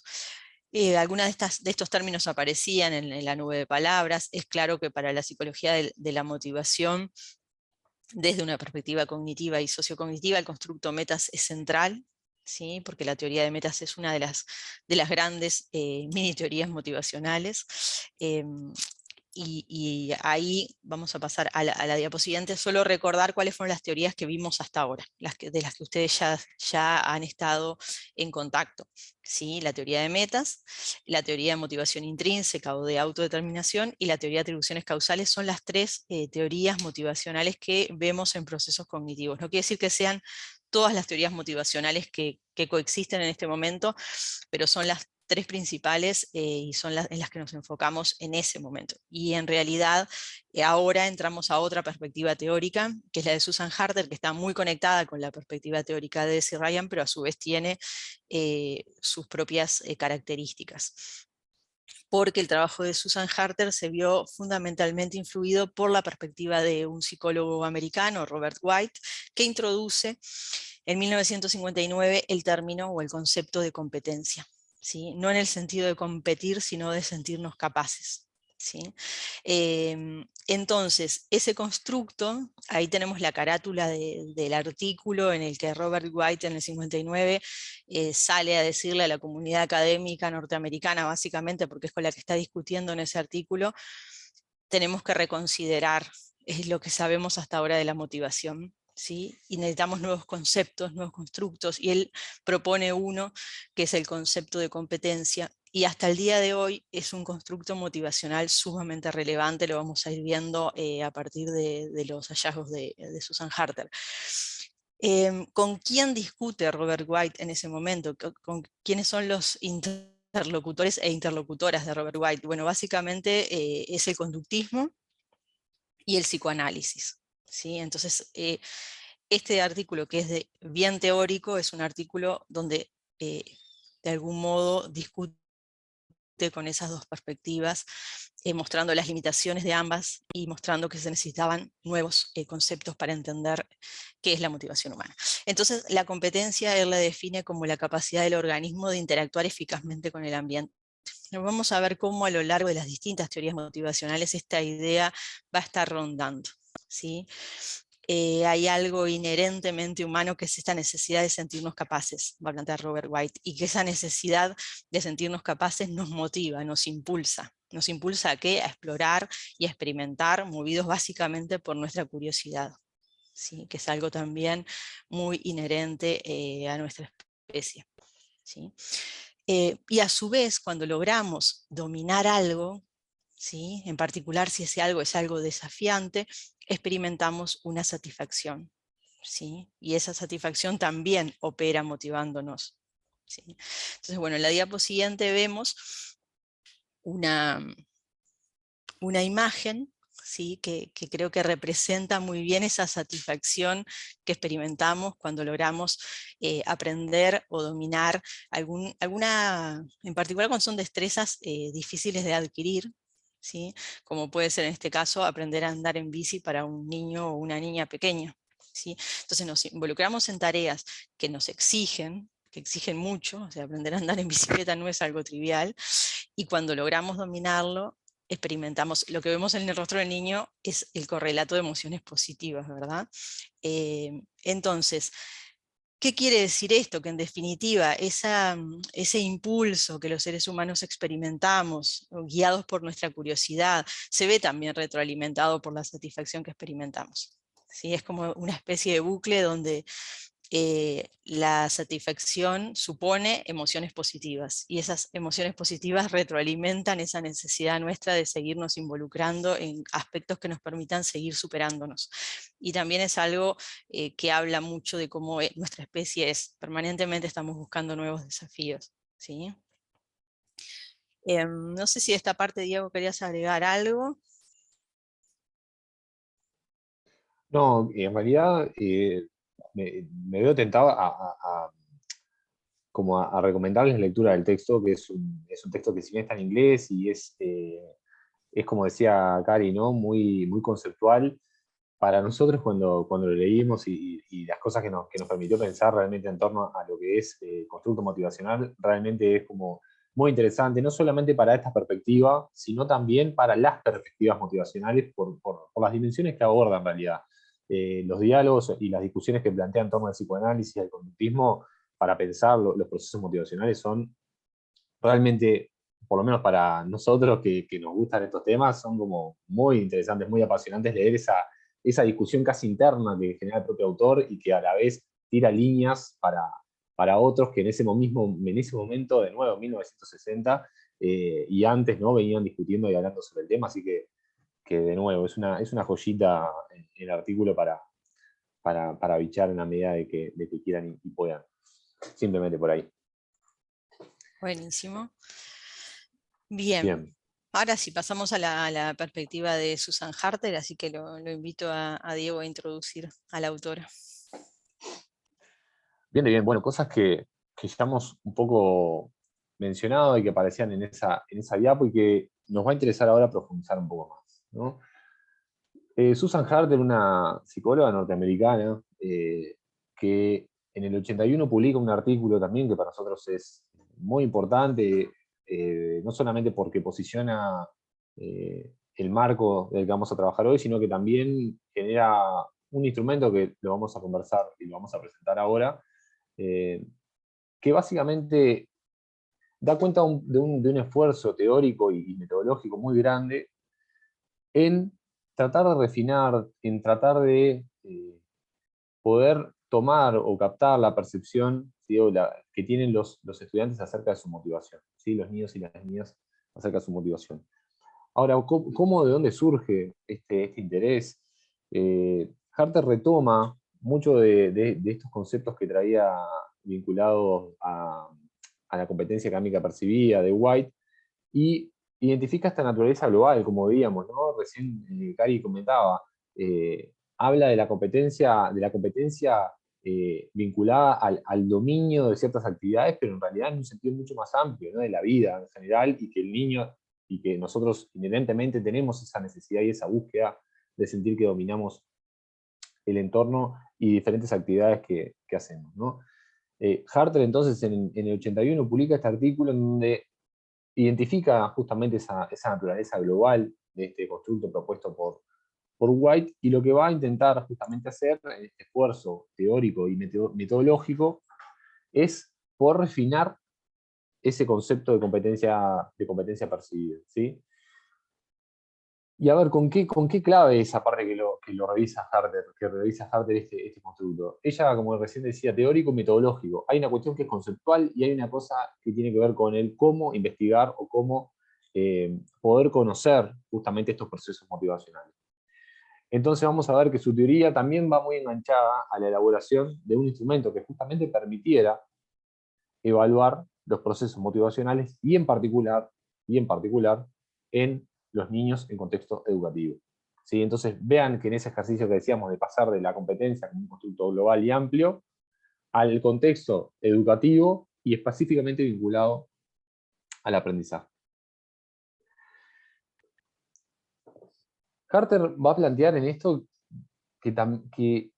Algunas de estos términos aparecían en la nube de palabras. Es claro que para la psicología de la motivación, desde una perspectiva cognitiva y sociocognitiva, el constructo metas es central, ¿sí? Porque la teoría de metas es una de las grandes mini teorías motivacionales. Y ahí vamos a pasar a la diapositiva siguiente, solo recordar cuáles fueron las teorías que vimos hasta ahora, de las que ustedes ya han estado en contacto. ¿Sí? La teoría de metas, la teoría de motivación intrínseca o de autodeterminación, y la teoría de atribuciones causales son las tres teorías motivacionales que vemos en procesos cognitivos. No quiere decir que sean todas las teorías motivacionales que coexisten en este momento, pero son las tres principales y son en las que nos enfocamos en ese momento. Y en realidad ahora entramos a otra perspectiva teórica, que es la de Susan Harter, que está muy conectada con la perspectiva teórica de Deci Ryan, pero a su vez tiene sus propias características. Porque el trabajo de Susan Harter se vio fundamentalmente influido por la perspectiva de un psicólogo americano, Robert White, que introduce en 1959 el término o el concepto de competencia. ¿Sí? No en el sentido de competir, sino de sentirnos capaces. ¿Sí? Entonces, ese constructo, ahí tenemos la carátula del artículo en el que Robert White en el 59 sale a decirle a la comunidad académica norteamericana, básicamente porque es con la que está discutiendo en ese artículo, tenemos que reconsiderar lo que sabemos hasta ahora de la motivación. ¿Sí? Y necesitamos nuevos conceptos, nuevos constructos, y él propone uno que es el concepto de competencia, y hasta el día de hoy es un constructo motivacional sumamente relevante, lo vamos a ir viendo a partir de los hallazgos de Susan Harter. ¿Con quién discute Robert White en ese momento? ¿Con quiénes son los interlocutores e interlocutoras de Robert White? Bueno, básicamente es el conductismo y el psicoanálisis. ¿sí? Entonces, este artículo, que es bien teórico, es un artículo donde de algún modo discute con esas dos perspectivas, mostrando las limitaciones de ambas y mostrando que se necesitaban nuevos conceptos para entender qué es la motivación humana. Entonces, la competencia él la define como la capacidad del organismo de interactuar eficazmente con el ambiente. Vamos a ver cómo a lo largo de las distintas teorías motivacionales esta idea va a estar rondando, ¿sí? Hay algo inherentemente humano que es esta necesidad de sentirnos capaces, va a plantear Robert White, y que esa necesidad de sentirnos capaces nos motiva, nos impulsa. ¿Nos impulsa a qué? A explorar y a experimentar, movidos básicamente por nuestra curiosidad, ¿sí? Que es algo también muy inherente a nuestra especie, ¿sí? Y a su vez, cuando logramos dominar algo, ¿sí? En particular si ese algo es algo desafiante, experimentamos una satisfacción, ¿sí? Y esa satisfacción también opera motivándonos, ¿sí? Entonces, bueno, en la diapo siguiente vemos una imagen, ¿sí? que creo que representa muy bien esa satisfacción que experimentamos cuando logramos aprender o dominar alguna, en particular cuando son destrezas difíciles de adquirir, ¿sí? Como puede ser en este caso aprender a andar en bici para un niño o una niña pequeña, ¿sí? Entonces nos involucramos en tareas que nos exigen, que exigen mucho, o sea, aprender a andar en bicicleta no es algo trivial, y cuando logramos dominarlo, experimentamos, lo que vemos en el rostro del niño es el correlato de emociones positivas, ¿verdad? Entonces, ¿qué quiere decir esto? Que en definitiva ese impulso que los seres humanos experimentamos, guiados por nuestra curiosidad, se ve también retroalimentado por la satisfacción que experimentamos, ¿sí? Es como una especie de bucle donde la satisfacción supone emociones positivas, y esas emociones positivas retroalimentan esa necesidad nuestra de seguirnos involucrando en aspectos que nos permitan seguir superándonos. Y también es algo que habla mucho de cómo nuestra especie es, permanentemente estamos buscando nuevos desafíos, ¿sí? No sé si de esta parte, Diego, querías agregar algo. No, en realidad me veo tentado como a recomendarles la lectura del texto, que es un texto que si bien está en inglés y es como decía Cari, ¿no? Muy conceptual. Para nosotros cuando lo leímos y las cosas que nos permitió pensar realmente en torno a lo que es constructo motivacional, realmente es como muy interesante, no solamente para esta perspectiva, sino también para las perspectivas motivacionales por las dimensiones que aborda en realidad. Los diálogos y las discusiones que plantea en torno al psicoanálisis y al conductismo para pensar los procesos motivacionales son realmente, por lo menos para nosotros que nos gustan estos temas, son como muy interesantes, muy apasionantes leer esa discusión casi interna que genera el propio autor y que a la vez tira líneas para otros que en ese momento, de nuevo, 1960, y antes, ¿no? Venían discutiendo y hablando sobre el tema, así que de nuevo, es una joyita el artículo para bichar en la medida de que quieran y puedan. Simplemente por ahí. Buenísimo. Bien. Bien. Ahora sí, pasamos a la perspectiva de Susan Harter, así que lo invito a Diego a introducir a la autora. Bien. Bueno, cosas que ya hemos un poco mencionado y que aparecían en esa diapo y que nos va a interesar ahora profundizar un poco más, ¿no? Susan Harter, una psicóloga norteamericana, que en el 81 publica un artículo también que para nosotros es muy importante, no solamente porque posiciona el marco del que vamos a trabajar hoy, sino que también genera un instrumento que lo vamos a conversar y lo vamos a presentar ahora, que básicamente da cuenta de un esfuerzo teórico y metodológico muy grande en tratar de refinar, en tratar de poder tomar o captar la percepción, ¿sí? Que tienen los estudiantes acerca de su motivación, ¿sí? Los niños y las niñas acerca de su motivación. Ahora, de dónde surge este interés? Harter retoma mucho de estos conceptos que traía vinculados a la competencia académica percibida de White y identifica esta naturaleza global, como veíamos, ¿no? Recién Cari comentaba, habla de la competencia vinculada al dominio de ciertas actividades, pero en realidad en un sentido mucho más amplio, ¿no? De la vida en general, y que el niño, y que nosotros inherentemente tenemos esa necesidad y esa búsqueda de sentir que dominamos el entorno y diferentes actividades que hacemos, ¿no? Harter entonces en el 81 publica este artículo en donde identifica justamente esa naturaleza global de este constructo propuesto por White, y lo que va a intentar justamente hacer en este esfuerzo teórico y metodológico es poder refinar ese concepto de competencia percibida, ¿sí? Y a ver, ¿con qué clave esa parte que lo revisa Harter, este constructo? Ella, como recién decía, teórico y metodológico. Hay una cuestión que es conceptual y hay una cosa que tiene que ver con el cómo investigar o cómo poder conocer justamente estos procesos motivacionales. Entonces vamos a ver que su teoría también va muy enganchada a la elaboración de un instrumento que justamente permitiera evaluar los procesos motivacionales y en particular en los niños en contexto educativo. ¿Sí? Entonces vean que en ese ejercicio que decíamos de pasar de la competencia como un constructo global y amplio al contexto educativo y específicamente vinculado al aprendizaje. Harter va a plantear en esto que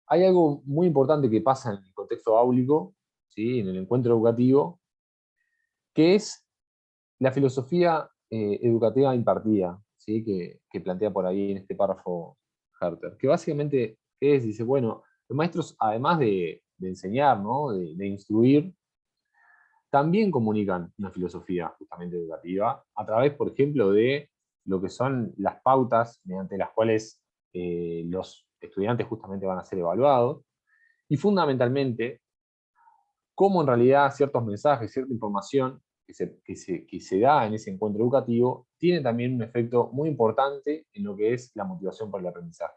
hay algo muy importante que pasa en el contexto áulico, ¿sí? En el encuentro educativo, que es la filosofía educativa impartida, ¿sí? que plantea por ahí en este párrafo Harter, que básicamente dice, bueno, los maestros, además de enseñar, ¿no? de instruir, también comunican una filosofía justamente educativa a través, por ejemplo, de lo que son las pautas mediante las cuales los estudiantes justamente van a ser evaluados, y fundamentalmente cómo en realidad ciertos mensajes, cierta información que se da en ese encuentro educativo tiene también un efecto muy importante en lo que es la motivación por el aprendizaje.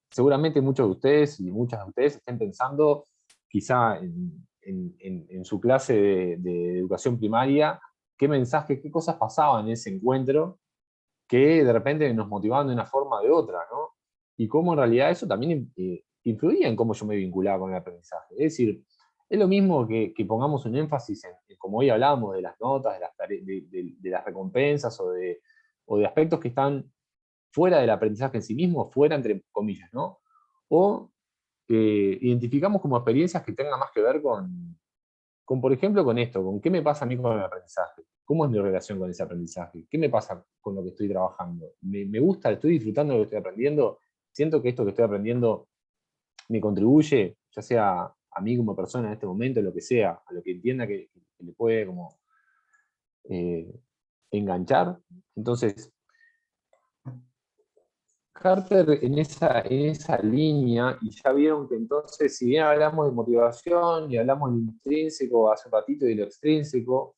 Seguramente muchos de ustedes y muchas de ustedes estén pensando quizá en su clase de educación primaria, qué mensajes, qué cosas pasaban en ese encuentro que de repente nos motivaban de una forma o de otra, ¿no? Y cómo en realidad eso también influía en cómo yo me vinculaba con el aprendizaje. Es decir, es lo mismo que pongamos un énfasis en como hoy hablamos, de las notas, de las recompensas o de aspectos que están fuera del aprendizaje en sí mismo, fuera entre comillas, ¿no? O identificamos como experiencias que tengan más que ver por ejemplo, con esto, con qué me pasa a mí con el aprendizaje, cómo es mi relación con ese aprendizaje, qué me pasa con lo que estoy trabajando, me gusta, estoy disfrutando de lo que estoy aprendiendo, siento que esto que estoy aprendiendo me contribuye, ya sea a mí como persona en este momento, lo que sea, a lo que entienda que le puede como enganchar. Entonces, Harter en esa línea, y ya vieron que entonces, si bien hablamos de motivación y hablamos de lo intrínseco hace un ratito y de lo extrínseco,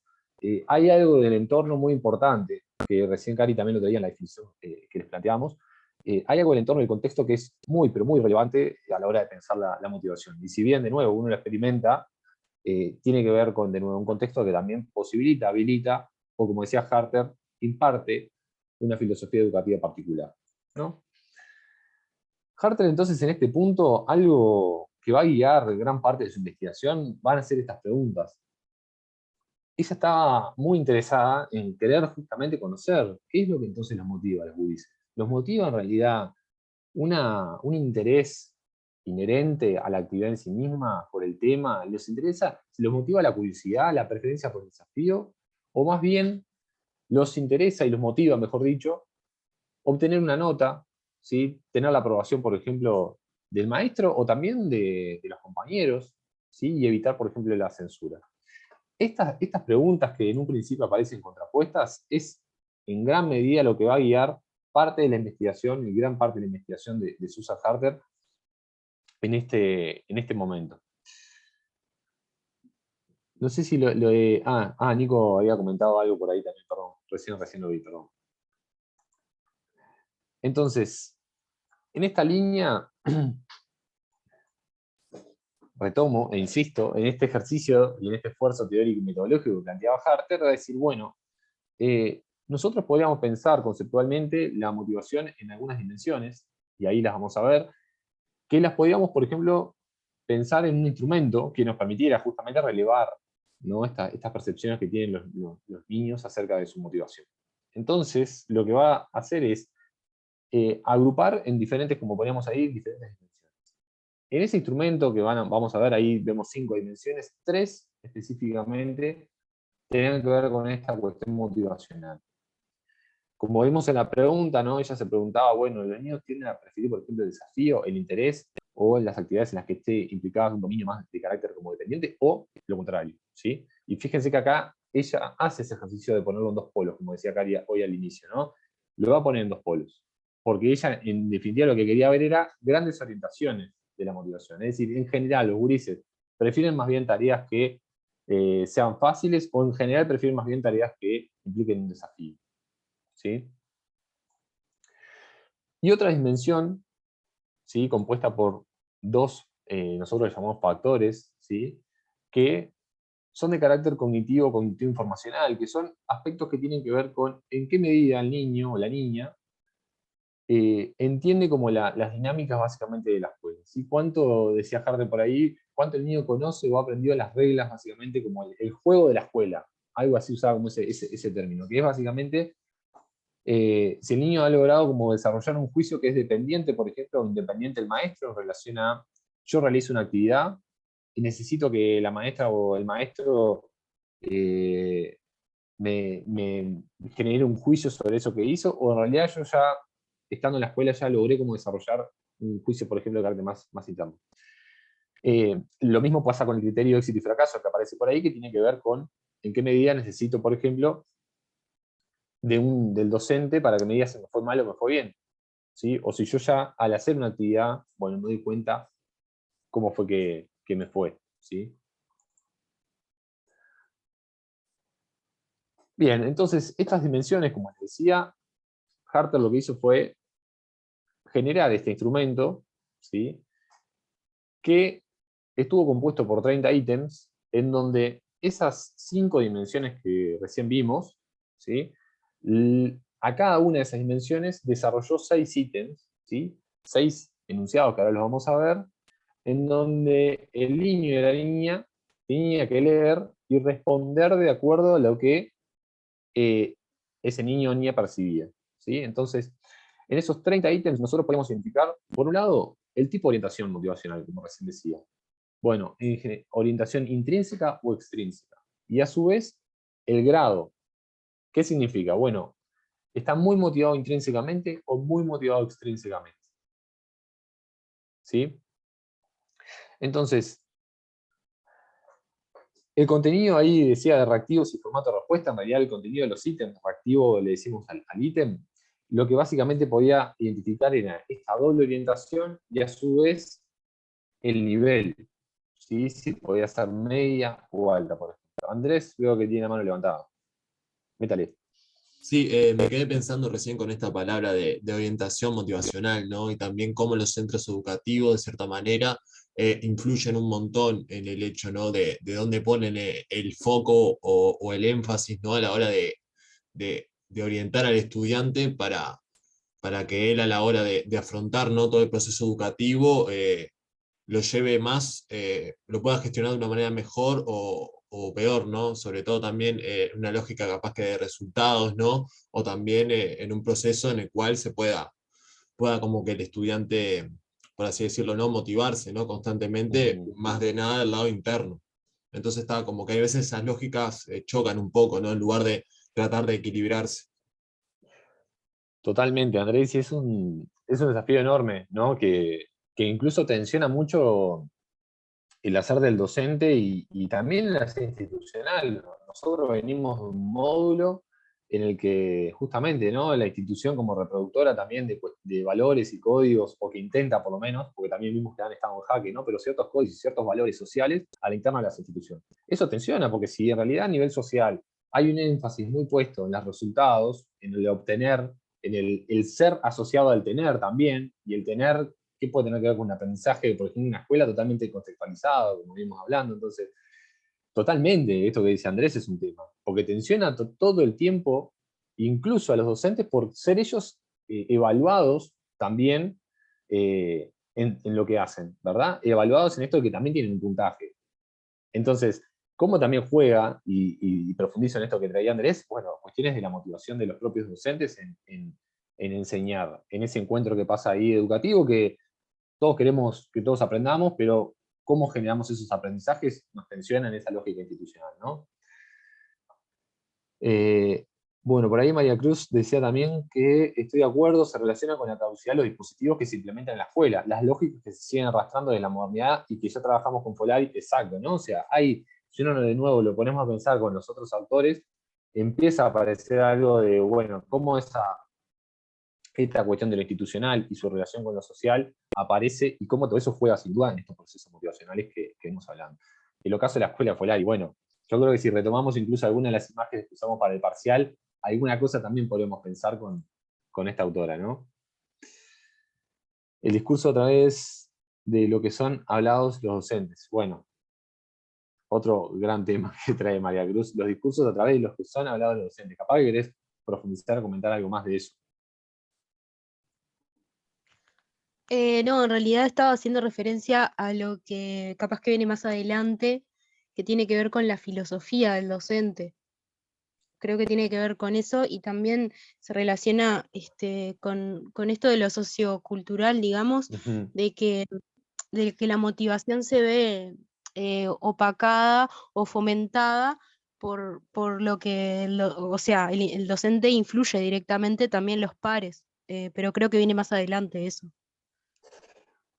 hay algo del entorno muy importante, que recién Cari también lo traía en la definición que les planteamos. Hay algo del entorno, del contexto, que es muy, pero muy relevante a la hora de pensar la motivación. Y si bien, de nuevo, uno lo experimenta, tiene que ver con, de nuevo, un contexto que también posibilita, habilita, o como decía Harter, imparte una filosofía educativa particular, ¿no? Harter entonces en este punto, algo que va a guiar gran parte de su investigación, van a ser estas preguntas. Ella estaba muy interesada en querer justamente conocer qué es lo que entonces los motiva a los gurises. Los motiva en realidad un interés inherente a la actividad en sí misma por el tema, les interesa, los motiva la curiosidad, la preferencia por el desafío, o más bien los interesa y los motiva, mejor dicho, obtener una nota, ¿sí? Tener la aprobación, por ejemplo, del maestro o también de los compañeros, ¿sí? Y evitar, por ejemplo, la censura. Estas preguntas que en un principio aparecen contrapuestas es en gran medida lo que va a guiar parte de la investigación y gran parte de la investigación de Susan Harter en este momento. No sé si Nico había comentado algo por ahí también, perdón, recién lo vi, perdón. Entonces, en esta línea, retomo e insisto, en este ejercicio y en este esfuerzo teórico y metodológico que planteaba Harter, va a decir, bueno, nosotros podríamos pensar conceptualmente la motivación en algunas dimensiones, y ahí las vamos a ver, que las podríamos, por ejemplo, pensar en un instrumento que nos permitiera justamente relevar, ¿no?, estas percepciones que tienen los niños acerca de su motivación. Entonces, lo que va a hacer es agrupar en diferentes, como poníamos ahí, diferentes dimensiones. En ese instrumento que vamos a ver, ahí vemos 5 dimensiones, 3 específicamente tienen que ver con esta cuestión motivacional. Como vimos en la pregunta, ¿no?, ella se preguntaba, bueno, ¿los niños tienden a preferir, por ejemplo, el desafío, el interés, o las actividades en las que esté implicado un dominio más de carácter como dependiente, o lo contrario, ¿sí? Y fíjense que acá ella hace ese ejercicio de ponerlo en 2 polos, como decía Cari hoy al inicio, ¿no? Lo va a poner en 2 polos, porque ella, en definitiva, lo que quería ver era grandes orientaciones de la motivación. Es decir, en general, los gurises prefieren más bien tareas que sean fáciles, o en general prefieren más bien tareas que impliquen un desafío, ¿sí? Y otra dimensión, ¿sí?, compuesta por 2, nosotros le llamamos factores, ¿sí?, que son de carácter cognitivo informacional, que son aspectos que tienen que ver con en qué medida el niño o la niña entiende como las dinámicas básicamente de la escuela, ¿sí? Cuánto, decía Harder por ahí, cuánto el niño conoce o ha aprendido las reglas básicamente como el juego de la escuela, algo así usaba como ese término, que es básicamente si el niño ha logrado como desarrollar un juicio que es dependiente, por ejemplo, o independiente del maestro en relación a yo realizo una actividad y necesito que la maestra o el maestro me genere un juicio sobre eso que hizo, o en realidad yo ya, estando en la escuela, ya logré como desarrollar un juicio, por ejemplo, de carácter más interno. Lo mismo pasa con el criterio de éxito y fracaso que aparece por ahí, que tiene que ver con en qué medida necesito, por ejemplo, del docente para que me diga si me fue mal o me fue bien, ¿sí? O si yo ya, al hacer una actividad, bueno, me doy cuenta cómo fue que me fue, ¿sí? Bien, entonces, estas dimensiones, como les decía, Harter lo que hizo fue generar este instrumento, ¿sí?, que estuvo compuesto por 30 ítems, en donde esas 5 dimensiones que recién vimos, ¿sí?, a cada una de esas dimensiones desarrolló 6 ítems, ¿sí?, 6 enunciados que ahora los vamos a ver, en donde el niño y la niña tenía que leer y responder de acuerdo a lo que ese niño o niña percibía, ¿sí? Entonces, en esos 30 ítems nosotros podemos identificar, por un lado, el tipo de orientación motivacional, como recién decía. Bueno, orientación intrínseca o extrínseca. Y a su vez, el grado. ¿Qué significa? Bueno, ¿está muy motivado intrínsecamente o muy motivado extrínsecamente? ¿Sí? Entonces, el contenido ahí decía de reactivos y formato de respuesta, en realidad el contenido de los ítems, reactivo le decimos al ítem, lo que básicamente podía identificar era esta doble orientación y a su vez el nivel, ¿sí? Si podía ser media o alta, por ejemplo. Andrés, veo que tiene la mano levantada. Métale. Sí, me quedé pensando recién con esta palabra de orientación motivacional, ¿no? Y también cómo los centros educativos, de cierta manera, influyen un montón en el hecho, ¿no?, de dónde ponen el foco o el énfasis, ¿no?, a la hora de orientar al estudiante para que él, a la hora de afrontar, ¿no?, todo el proceso educativo, lo lleve más, lo pueda gestionar de una manera mejor o peor, ¿no? Sobre todo también una lógica capaz que de resultados, ¿no? O también en un proceso en el cual se pueda como que el estudiante, por así decirlo, ¿no?, motivarse, ¿no?, constantemente, más de nada del lado interno. Entonces está como que hay veces esas lógicas chocan un poco, ¿no?, en lugar de tratar de equilibrarse. Totalmente, Andrés, y es un desafío enorme, ¿no? Que incluso tensiona mucho el hacer del docente y también el hacer institucional. Nosotros venimos de un módulo en el que justamente, ¿no?, la institución como reproductora también de valores y códigos, o que intenta por lo menos, porque también vimos que han estado en jaque, ¿no?, pero ciertos códigos y ciertos valores sociales a la interna de las instituciones. Eso tensiona, porque si en realidad a nivel social hay un énfasis muy puesto en los resultados, en el obtener, en el ser asociado al tener también, y el tener que puede tener que ver con un aprendizaje, por ejemplo, en una escuela totalmente contextualizado, como vimos hablando. Entonces, totalmente, esto que dice Andrés es un tema, porque tensiona todo el tiempo incluso a los docentes por ser ellos evaluados también en lo que hacen, ¿verdad? Evaluados en esto de que también tienen un puntaje. Entonces, ¿cómo también juega, y profundizo en esto que traía Andrés? Bueno, cuestiones de la motivación de los propios docentes en enseñar, en ese encuentro que pasa ahí educativo, que todos queremos que todos aprendamos, pero cómo generamos esos aprendizajes nos tensiona en esa lógica institucional, ¿no? Bueno, por ahí María Cruz decía también que estoy de acuerdo, se relaciona con la caducidad de los dispositivos que se implementan en la escuela, las lógicas que se siguen arrastrando de la modernidad y que ya trabajamos con Folari, exacto, ¿no? O sea, si uno de nuevo lo ponemos a pensar con los otros autores, empieza a aparecer algo de, bueno, cómo esta cuestión de lo institucional y su relación con lo social aparece y cómo todo eso juega sin duda en estos procesos motivacionales que venimos hablando. En el caso de la escuela Folari, bueno, yo creo que si retomamos incluso algunas de las imágenes que usamos para el parcial, alguna cosa también podemos pensar con esta autora, ¿no? El discurso a través de lo que son hablados los docentes. Bueno, otro gran tema que trae María Cruz, los discursos a través de los que son hablados los docentes. Capaz que querés profundizar o comentar algo más de eso. No, en realidad estaba haciendo referencia a lo que capaz que viene más adelante, que tiene que ver con la filosofía del docente. Creo que tiene que ver con eso y también se relaciona con esto de lo sociocultural, digamos, de que la motivación se ve opacada o fomentada por lo que, o sea, el docente influye directamente también los pares, pero creo que viene más adelante eso.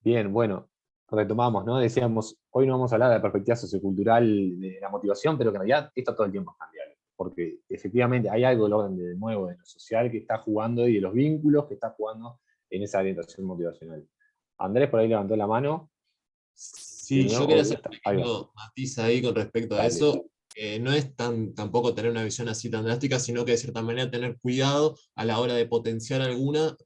Bien, bueno, retomamos, ¿no? Decíamos, hoy no vamos a hablar de la perspectiva sociocultural de la motivación, pero que en realidad esto todo el tiempo es cambiable, porque efectivamente hay algo del orden de nuevo de lo social que está jugando y de los vínculos que está jugando en esa orientación motivacional. Andrés por ahí levantó la mano. Sí, yo quería hacer un Ahí va. pequeño matiz ahí con respecto a Dale. eso. No es tampoco tener una visión así tan drástica, sino que de cierta manera tener cuidado a la hora de potenciar alguna,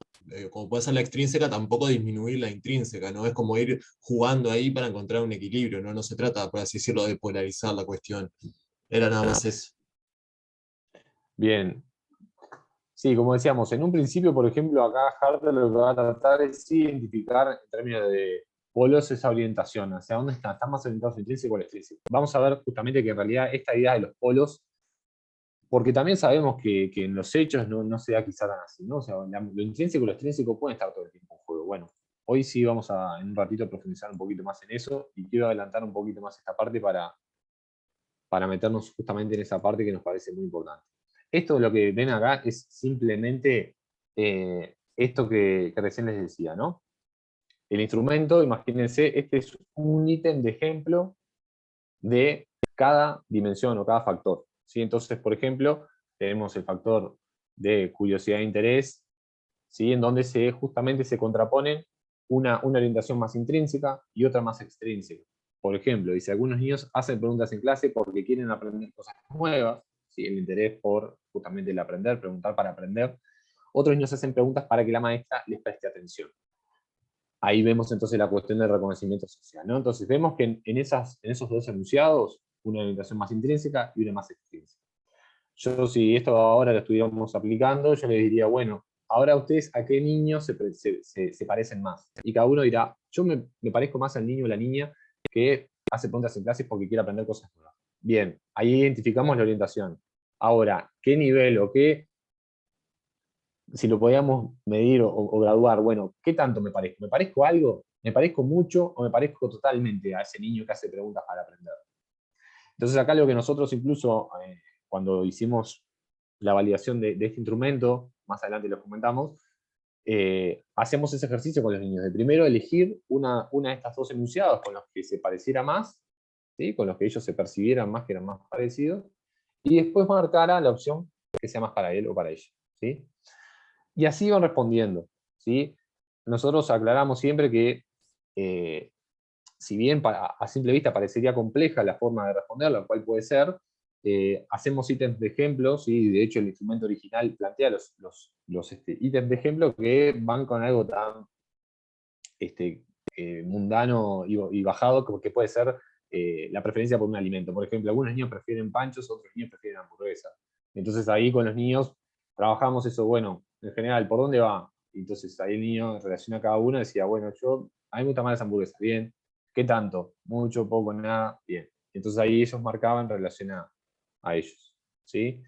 como puede ser la extrínseca, tampoco disminuir la intrínseca, ¿no? Es como ir jugando ahí para encontrar un equilibrio, ¿no? No se trata, por así decirlo, de polarizar la cuestión. Era nada más eso. Bien. Sí, como decíamos, en un principio, por ejemplo, acá Harter lo que va a tratar es identificar en términos de polos esa orientación, hacia dónde están más orientados intrínseco o al extrínseco. Vamos a ver justamente que en realidad esta idea de los polos, porque también sabemos que en los hechos no se da quizá tan así, ¿no? O sea, lo intrínseco y lo extrínseco pueden estar todo el tiempo en juego. Bueno, hoy sí vamos a en un ratito profundizar un poquito más en eso y quiero adelantar un poquito más esta parte para meternos justamente en esa parte que nos parece muy importante. Esto lo que ven acá es simplemente esto que recién les decía, ¿no? El instrumento, imagínense, este es un ítem de ejemplo de cada dimensión o cada factor, ¿sí? Entonces, por ejemplo, tenemos el factor de curiosidad e interés, ¿sí? En donde justamente se contraponen una orientación más intrínseca y otra más extrínseca. Por ejemplo, dice, algunos niños hacen preguntas en clase porque quieren aprender cosas nuevas, ¿sí? El interés por justamente el aprender, preguntar para aprender. Otros niños hacen preguntas para que la maestra les preste atención. Ahí vemos entonces la cuestión del reconocimiento social, ¿no? Entonces vemos que en esos dos enunciados, una orientación más intrínseca y una más extrínseca. Yo, si esto ahora lo estuviéramos aplicando, yo les diría, bueno, ahora ustedes a qué niños se parecen más. Y cada uno dirá, yo me parezco más al niño o la niña que hace preguntas en clases porque quiere aprender cosas nuevas. Bien, ahí identificamos la orientación. Ahora, ¿qué nivel o qué, si lo podíamos medir o graduar, bueno, ¿qué tanto me parezco? ¿Me parezco algo? ¿Me parezco mucho o me parezco totalmente a ese niño que hace preguntas para aprender? Entonces acá lo que nosotros incluso, cuando hicimos la validación de este instrumento, más adelante lo comentamos, hacemos ese ejercicio con los niños. De primero elegir una de estas dos enunciados con los que se pareciera más, ¿sí? Con los que ellos se percibieran más, que eran más parecidos, y después marcar a la opción que sea más para él o para ella, ¿sí? Y así van respondiendo, ¿sí? Nosotros aclaramos siempre que, si bien a simple vista parecería compleja la forma de responder, lo cual puede ser, hacemos ítems de ejemplo, ¿sí? De hecho el instrumento original plantea los ítems de ejemplo que van con algo tan mundano y bajado como que puede ser la preferencia por un alimento. Por ejemplo, algunos niños prefieren panchos, otros niños prefieren hamburguesas. Entonces ahí con los niños trabajamos eso, bueno, en general, ¿por dónde va? Y entonces ahí el niño en relación a cada uno decía, bueno, a mí me gustan más las hamburguesas, bien. ¿Qué tanto? Mucho, poco, nada, bien. Entonces ahí ellos marcaban en relación a ellos, ¿sí?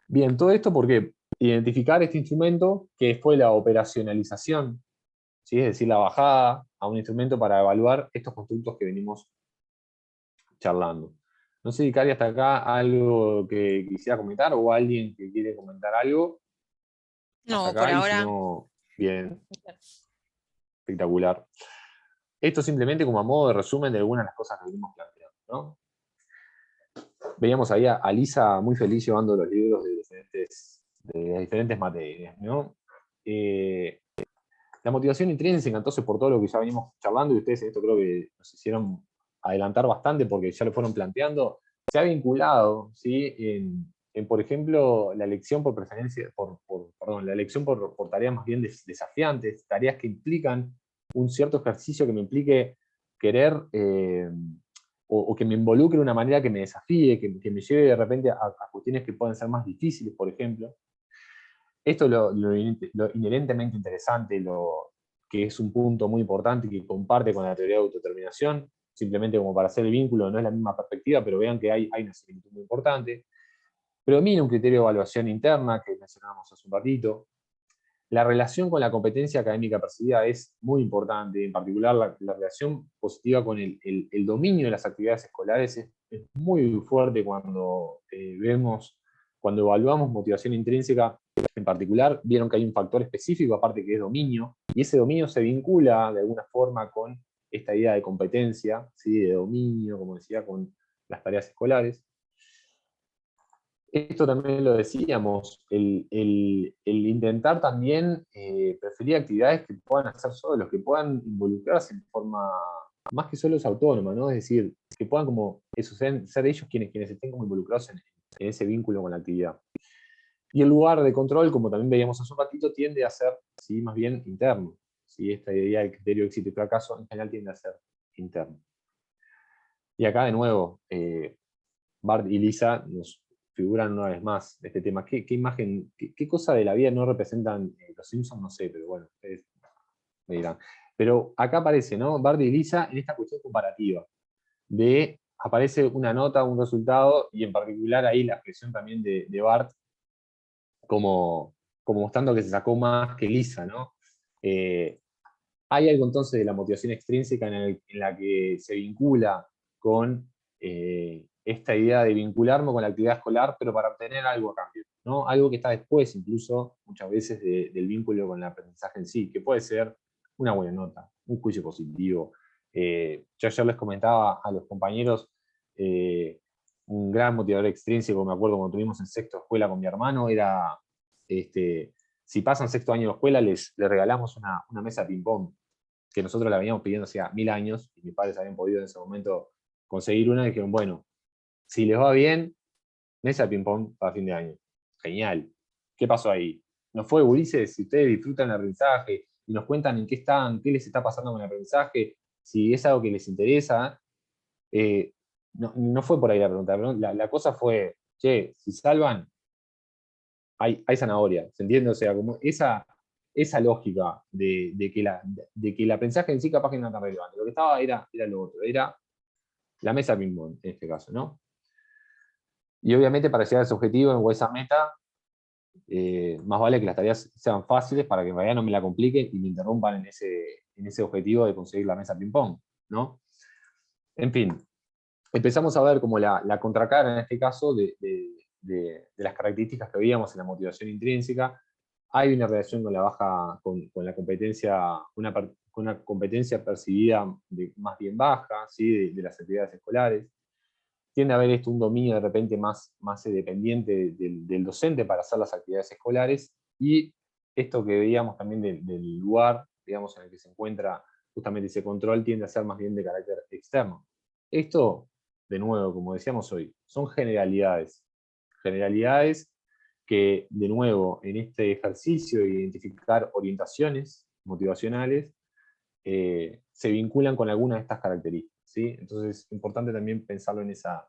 Bien, todo esto porque identificar este instrumento, que fue la operacionalización, ¿sí? Es decir, la bajada a un instrumento para evaluar estos constructos que venimos charlando. No sé si Cari hasta acá algo que quisiera comentar o alguien que quiere comentar algo. Hasta No, acá, por y si ahora. no, bien, espectacular. Esto simplemente como a modo de resumen de algunas de las cosas que venimos planteando, ¿no? Veíamos ahí a Lisa muy feliz llevando los libros de diferentes materias, ¿no? La motivación intrínseca, entonces, por todo lo que ya venimos charlando, y ustedes en esto creo que nos hicieron adelantar bastante porque ya lo fueron planteando, se ha vinculado, ¿sí? Por ejemplo, la elección por preferencia, perdón, la elección por tareas más bien desafiantes, tareas que implican un cierto ejercicio que me implique querer, o que me involucre de una manera que me desafíe, que me lleve de repente a cuestiones que pueden ser más difíciles, por ejemplo. Esto es lo inherentemente interesante, lo que es un punto muy importante y que comparte con la teoría de autodeterminación, simplemente como para hacer el vínculo, no es la misma perspectiva, pero vean que hay una similitud muy importante. Predomina un criterio de evaluación interna que mencionábamos hace un ratito. La relación con la competencia académica percibida es muy importante, en particular la relación positiva con el dominio de las actividades escolares es muy fuerte cuando cuando evaluamos motivación intrínseca. En particular, vieron que hay un factor específico, aparte que es dominio, y ese dominio se vincula de alguna forma con esta idea de competencia, ¿sí? De dominio, como decía, con las tareas escolares. Esto también lo decíamos, el intentar también preferir actividades que puedan hacer solos, que puedan involucrarse en forma más que solos autónoma, ¿no? Es decir, que puedan como eso, ser ellos quienes estén como involucrados en ese vínculo con la actividad. Y el lugar de control, como también veíamos hace un ratito, tiende a ser, ¿sí? Más bien interno. ¿Sí? Esta idea del criterio de éxito y fracaso en general tiende a ser interno. Y acá de nuevo, Bart y Lisa nos figuran una vez más de este tema. ¿Qué imagen, qué cosa de la vida no representan los Simpsons? No sé, pero bueno, ustedes me dirán. Pero acá aparece, ¿no? Bart y Lisa en esta cuestión comparativa. Aparece una nota, un resultado, y en particular ahí la expresión también de Bart como mostrando que se sacó más que Lisa, ¿no? Hay algo entonces de la motivación extrínseca en la que se vincula con esta idea de vincularme con la actividad escolar, pero para obtener algo a cambio, ¿no? Algo que está después, incluso, muchas veces, del vínculo con el aprendizaje en sí, que puede ser una buena nota, un juicio positivo. Yo ayer les comentaba a los compañeros un gran motivador extrínseco, me acuerdo cuando tuvimos en sexto de escuela con mi hermano, era, si pasan sexto año de escuela, les regalamos una mesa de ping-pong, que nosotros la veníamos pidiendo hacía 1000 años, y mis padres habían podido en ese momento conseguir una, y dijeron, bueno, si les va bien, mesa de ping-pong para fin de año. Genial. ¿Qué pasó ahí? Nos fue, Ulises, si ustedes disfrutan el aprendizaje y nos cuentan en qué están, qué les está pasando con el aprendizaje, si es algo que les interesa. No fue por ahí la pregunta. La cosa fue, che, si salvan, hay zanahoria, ¿se entiende? O sea, como esa lógica de que el aprendizaje en sí capaz que no era tan relevante. Lo que estaba era lo otro, era la mesa ping-pong, en este caso, ¿no? Y obviamente para llegar a ese objetivo o esa meta, más vale que las tareas sean fáciles para que en realidad no me la compliquen y me interrumpan en ese objetivo de conseguir la mesa ping-pong, ¿no? En fin, empezamos a ver como la contracara en este caso de las características que veíamos en la motivación intrínseca. Hay una relación con con la competencia, una competencia percibida más bien baja, ¿sí? de las actividades escolares. Tiende a haber un dominio de repente más dependiente del docente para hacer las actividades escolares, y esto que veíamos también del lugar, digamos, en el que se encuentra justamente ese control, tiende a ser más bien de carácter externo. Esto, de nuevo, como decíamos hoy, son generalidades que, de nuevo, en este ejercicio de identificar orientaciones motivacionales, se vinculan con algunas de estas características, ¿sí? Entonces es importante también pensarlo en esa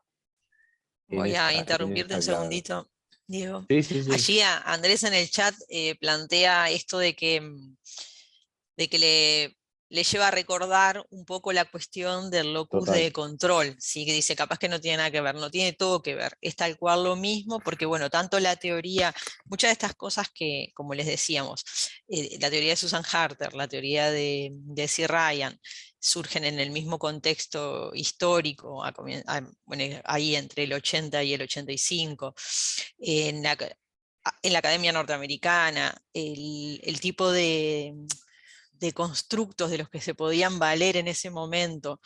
Voy a interrumpirte un clave. segundito. Diego. Sí, sí, sí. Allí Andrés en el chat plantea esto de que le lleva a recordar un poco la cuestión del locus Total. de control, ¿sí? Que dice, capaz que no tiene nada que ver, no tiene todo que ver, es tal cual lo mismo, porque bueno, tanto la teoría, muchas de estas cosas que, como les decíamos, la teoría de Susan Harter, la teoría de C. Ryan, surgen en el mismo contexto histórico, bueno, ahí entre el 80 y el 85, en la Academia Norteamericana, el tipo de constructos de los que se podían valer en ese momento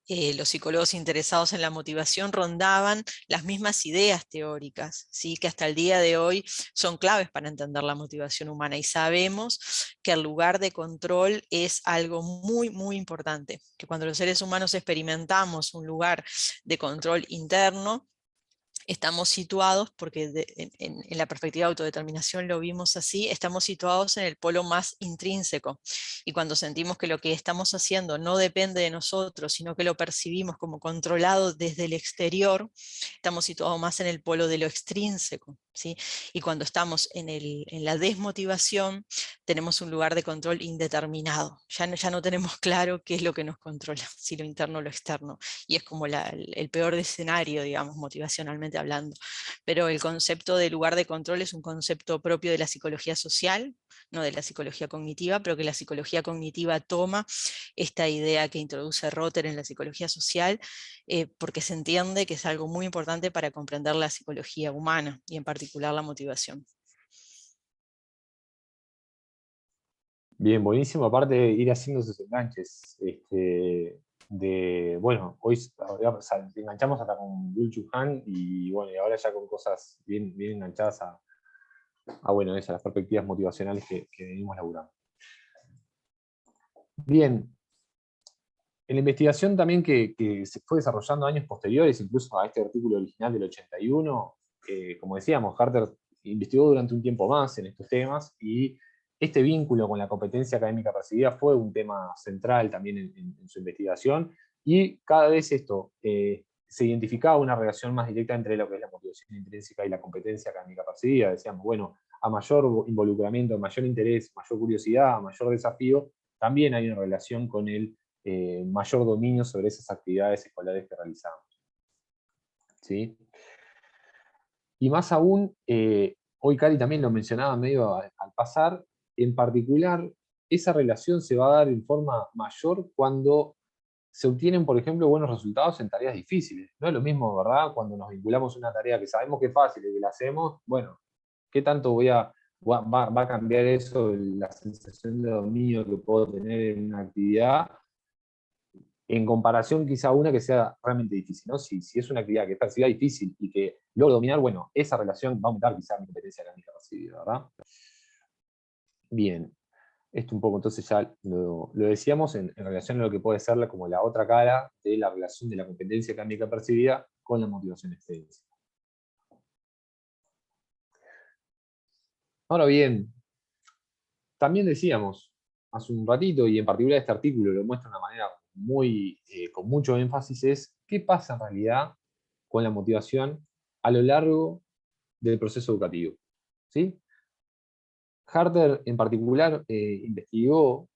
los psicólogos interesados en la motivación rondaban las mismas ideas teóricas, ¿sí? Que hasta el día de hoy son claves para entender la motivación humana, y sabemos que el lugar de control es algo muy, muy importante, que cuando los seres humanos experimentamos un lugar de control interno, estamos situados, porque en la perspectiva de autodeterminación lo vimos así, estamos situados en el polo más intrínseco, y cuando sentimos que lo que estamos haciendo no depende de nosotros, sino que lo percibimos como controlado desde el exterior, estamos situados más en el polo de lo extrínseco, ¿sí? Y cuando estamos en la desmotivación, tenemos un lugar de control indeterminado, ya no tenemos claro qué es lo que nos controla, si lo interno o lo externo, y es como el peor escenario, digamos, motivacionalmente hablando. Pero el concepto de lugar de control es un concepto propio de la psicología social, no de la psicología cognitiva, pero que la psicología cognitiva toma esta idea que introduce Rotter en la psicología social, porque se entiende que es algo muy importante para comprender la psicología humana, y en particular la motivación. Bien, buenísimo. Aparte de ir haciendo esos enganches, bueno, hoy enganchamos hasta con Byung-Chul Han, y bueno, y ahora ya con cosas bien, bien enganchadas bueno, esas, las perspectivas motivacionales que venimos laburando. Bien, en la investigación también que se fue desarrollando años posteriores, incluso a este artículo original del 81, como decíamos, Harter investigó durante un tiempo más en estos temas, y este vínculo con la competencia académica percibida fue un tema central también en su investigación, y cada vez esto se identificaba una relación más directa entre lo que es la motivación intrínseca y la competencia académica percibida. Decíamos, bueno, a mayor involucramiento, mayor interés, mayor curiosidad, mayor desafío, también hay una relación con el mayor dominio sobre esas actividades escolares que realizamos. ¿Sí? Y más aún, hoy Cari también lo mencionaba medio al pasar, en particular, esa relación se va a dar en forma mayor cuando se obtienen, por ejemplo, buenos resultados en tareas difíciles. No es lo mismo, ¿verdad? Cuando nos vinculamos a una tarea que sabemos que es fácil y que la hacemos, bueno, ¿qué tanto va a cambiar eso, la sensación de dominio que puedo tener en una actividad, en comparación quizá a una que sea realmente difícil, ¿no? Si es una actividad que es percibida difícil y que logro dominar, bueno, esa relación va a aumentar quizá mi competencia académica percibida, ¿verdad? Bien, esto un poco entonces ya lo decíamos en relación a lo que puede ser como la otra cara de la relación de la competencia académica percibida con la motivación extrínseca. Ahora bien, también decíamos hace un ratito, y en particular este artículo lo muestra de una manera con mucho énfasis, es qué pasa en realidad con la motivación a lo largo del proceso educativo. ¿Sí? Harter en particular investigó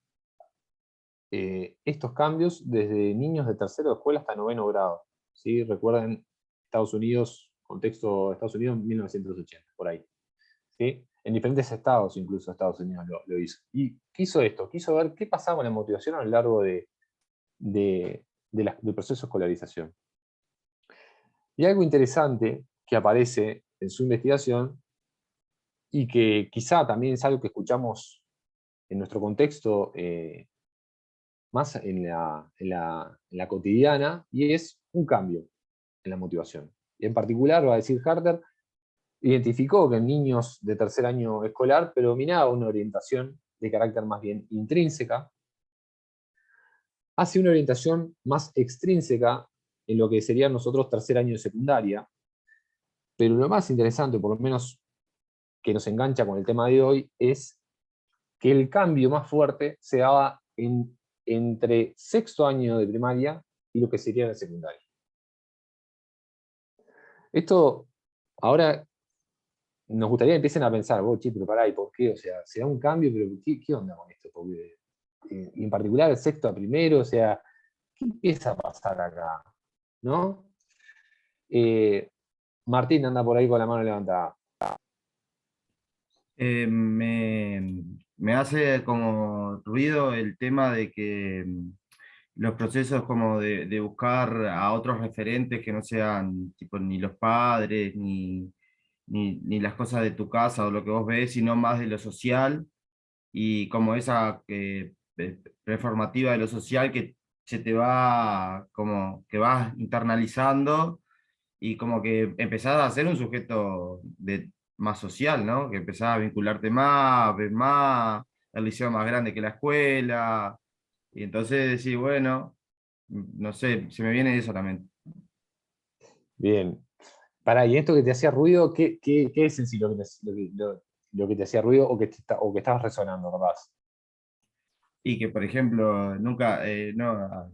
estos cambios desde niños de tercero de escuela hasta noveno grado. ¿Sí? Recuerden Estados Unidos, contexto de Estados Unidos en 1980, por ahí. ¿Sí? En diferentes estados, incluso Estados Unidos lo hizo. ¿Y qué hizo esto? Quiso ver qué pasaba con la motivación a lo largo del proceso de escolarización. Y algo interesante que aparece en su investigación, y que quizá también es algo que escuchamos en nuestro contexto más en la cotidiana, y es un cambio en la motivación. Y en particular, va a decir Harter, identificó que en niños de tercer año escolar predominaba una orientación de carácter más bien intrínseca, hacia una orientación más extrínseca en lo que sería nosotros tercer año de secundaria. Pero lo más interesante, por lo menos que nos engancha con el tema de hoy, es que el cambio más fuerte se daba entre sexto año de primaria y lo que sería la secundaria. Esto, ahora, nos gustaría que empiecen a pensar, che, pero pará, ¿y por qué? O sea, se da un cambio, pero ¿qué onda con esto? Porque, y en particular el sexto a primero, o sea, ¿qué empieza a pasar acá? ¿No? Martín anda por ahí con la mano levantada. Me hace como ruido el tema de que los procesos como de buscar a otros referentes que no sean tipo, ni los padres, ni las cosas de tu casa o lo que vos ves, sino más de lo social y como esa performativa de lo social que se te va, como que vas internalizando y como que empezás a ser un sujeto más social, ¿no? Que empezás a vincularte más, ves más, el liceo más grande que la escuela, y entonces decís, bueno, no sé, se me viene eso también. Bien. Pará, y esto que te hacía ruido, ¿qué es en sí lo que te hacía ruido o que estabas resonando, capaz? Y que, por ejemplo, nunca, no,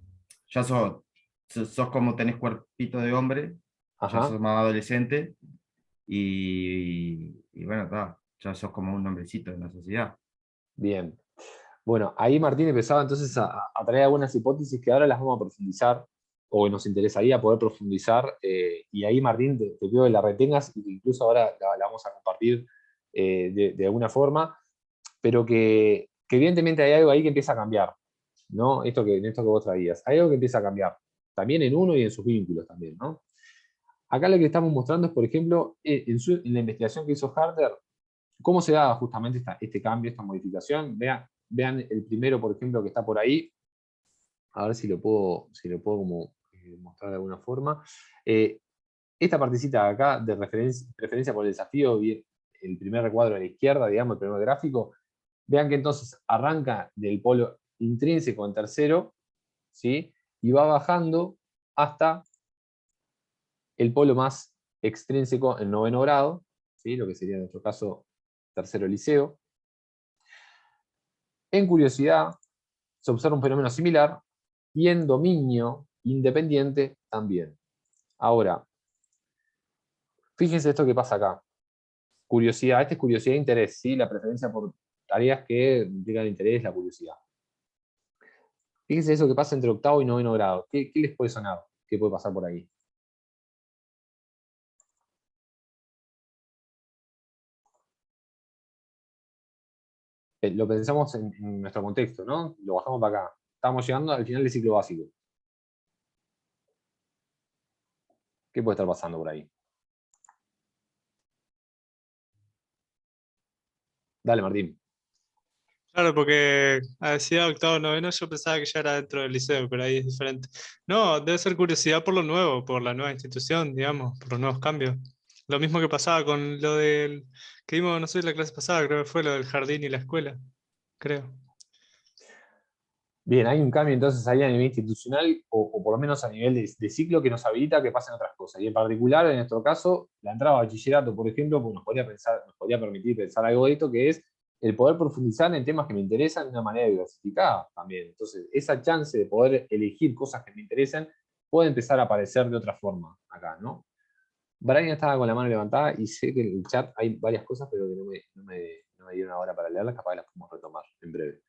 ya sos como tenés cuerpito de hombre, ya sos Ajá, más adolescente, y bueno, ya sos como un hombrecito en la sociedad. bien. Bueno, ahí Martín empezaba entonces a traer algunas hipótesis que ahora las vamos a profundizar, o nos interesaría poder profundizar, y ahí Martín te pido que la retengas y que incluso ahora la vamos a compartir de alguna forma, pero que evidentemente hay algo ahí que empieza a cambiar, ¿no? Esto que vos traías. Hay algo que empieza a cambiar, también en uno y en sus vínculos también, ¿no? Acá lo que estamos mostrando es, por ejemplo, en la investigación que hizo Harder, cómo se da justamente este cambio, esta modificación. Vean el primero, por ejemplo, que está por ahí. A ver si lo puedo como, mostrar de alguna forma. Esta partecita de acá de preferencia por el desafío, el primer recuadro a la izquierda, digamos, el primer gráfico, vean que entonces arranca del polo intrínseco en tercero, ¿sí? Y va bajando hasta el polo más extrínseco en noveno grado, ¿sí? Lo que sería en nuestro caso tercero liceo. En curiosidad se observa un fenómeno similar y en dominio independiente también. Ahora, fíjense esto que pasa acá. Curiosidad, esta es curiosidad e interés, ¿sí? La preferencia por tareas que implican interés, la curiosidad. Fíjense eso que pasa entre octavo y noveno grado. ¿Qué les puede sonar? ¿Qué puede pasar por ahí? Lo pensamos en nuestro contexto, ¿no? Lo bajamos para acá. Estamos llegando al final del ciclo básico. ¿Qué puede estar pasando por ahí? Dale, Martín. Claro, porque decía octavo, noveno, yo pensaba que ya era dentro del liceo, pero ahí es diferente. No, debe ser curiosidad por lo nuevo, por la nueva institución, digamos, por los nuevos cambios. Lo mismo que pasaba con lo del, que vimos, no sé, la clase pasada, creo que fue lo del jardín y la escuela, creo. Bien, hay un cambio entonces ahí a nivel institucional, o por lo menos a nivel de ciclo, que nos habilita que pasen otras cosas. Y en particular, en nuestro caso, la entrada a bachillerato, por ejemplo, pues nos podría permitir pensar algo de esto, que es el poder profundizar en temas que me interesan de una manera diversificada también. Entonces, esa chance de poder elegir cosas que me interesan puede empezar a aparecer de otra forma acá, ¿no? Brian estaba con la mano levantada y sé que en el chat hay varias cosas, pero que no me dieron ahora para leerlas, capaz las podemos retomar en breve.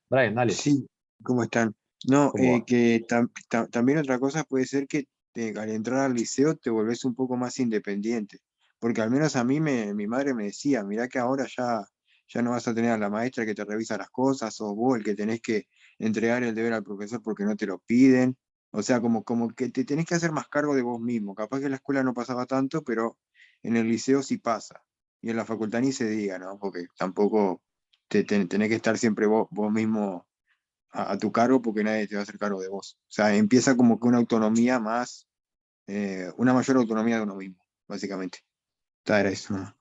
Brian, dale. Sí, ¿cómo están? No, ¿Cómo va? que también otra cosa puede ser que al entrar al liceo te volvés un poco más independiente, porque al menos a mí mi madre me decía, mirá que ahora ya no vas a tener a la maestra que te revisa las cosas, o vos el que tenés que entregar el deber al profesor porque no te lo piden, o sea, como que te tenés que hacer más cargo de vos mismo, capaz que en la escuela no pasaba tanto, pero en el liceo sí pasa, y en la facultad ni se diga, ¿no? Porque tampoco tenés que estar siempre vos mismo a tu cargo porque nadie te va a hacer cargo de vos. O sea, empieza como que una autonomía más, una mayor autonomía de uno mismo, básicamente. Era eso, ¿no?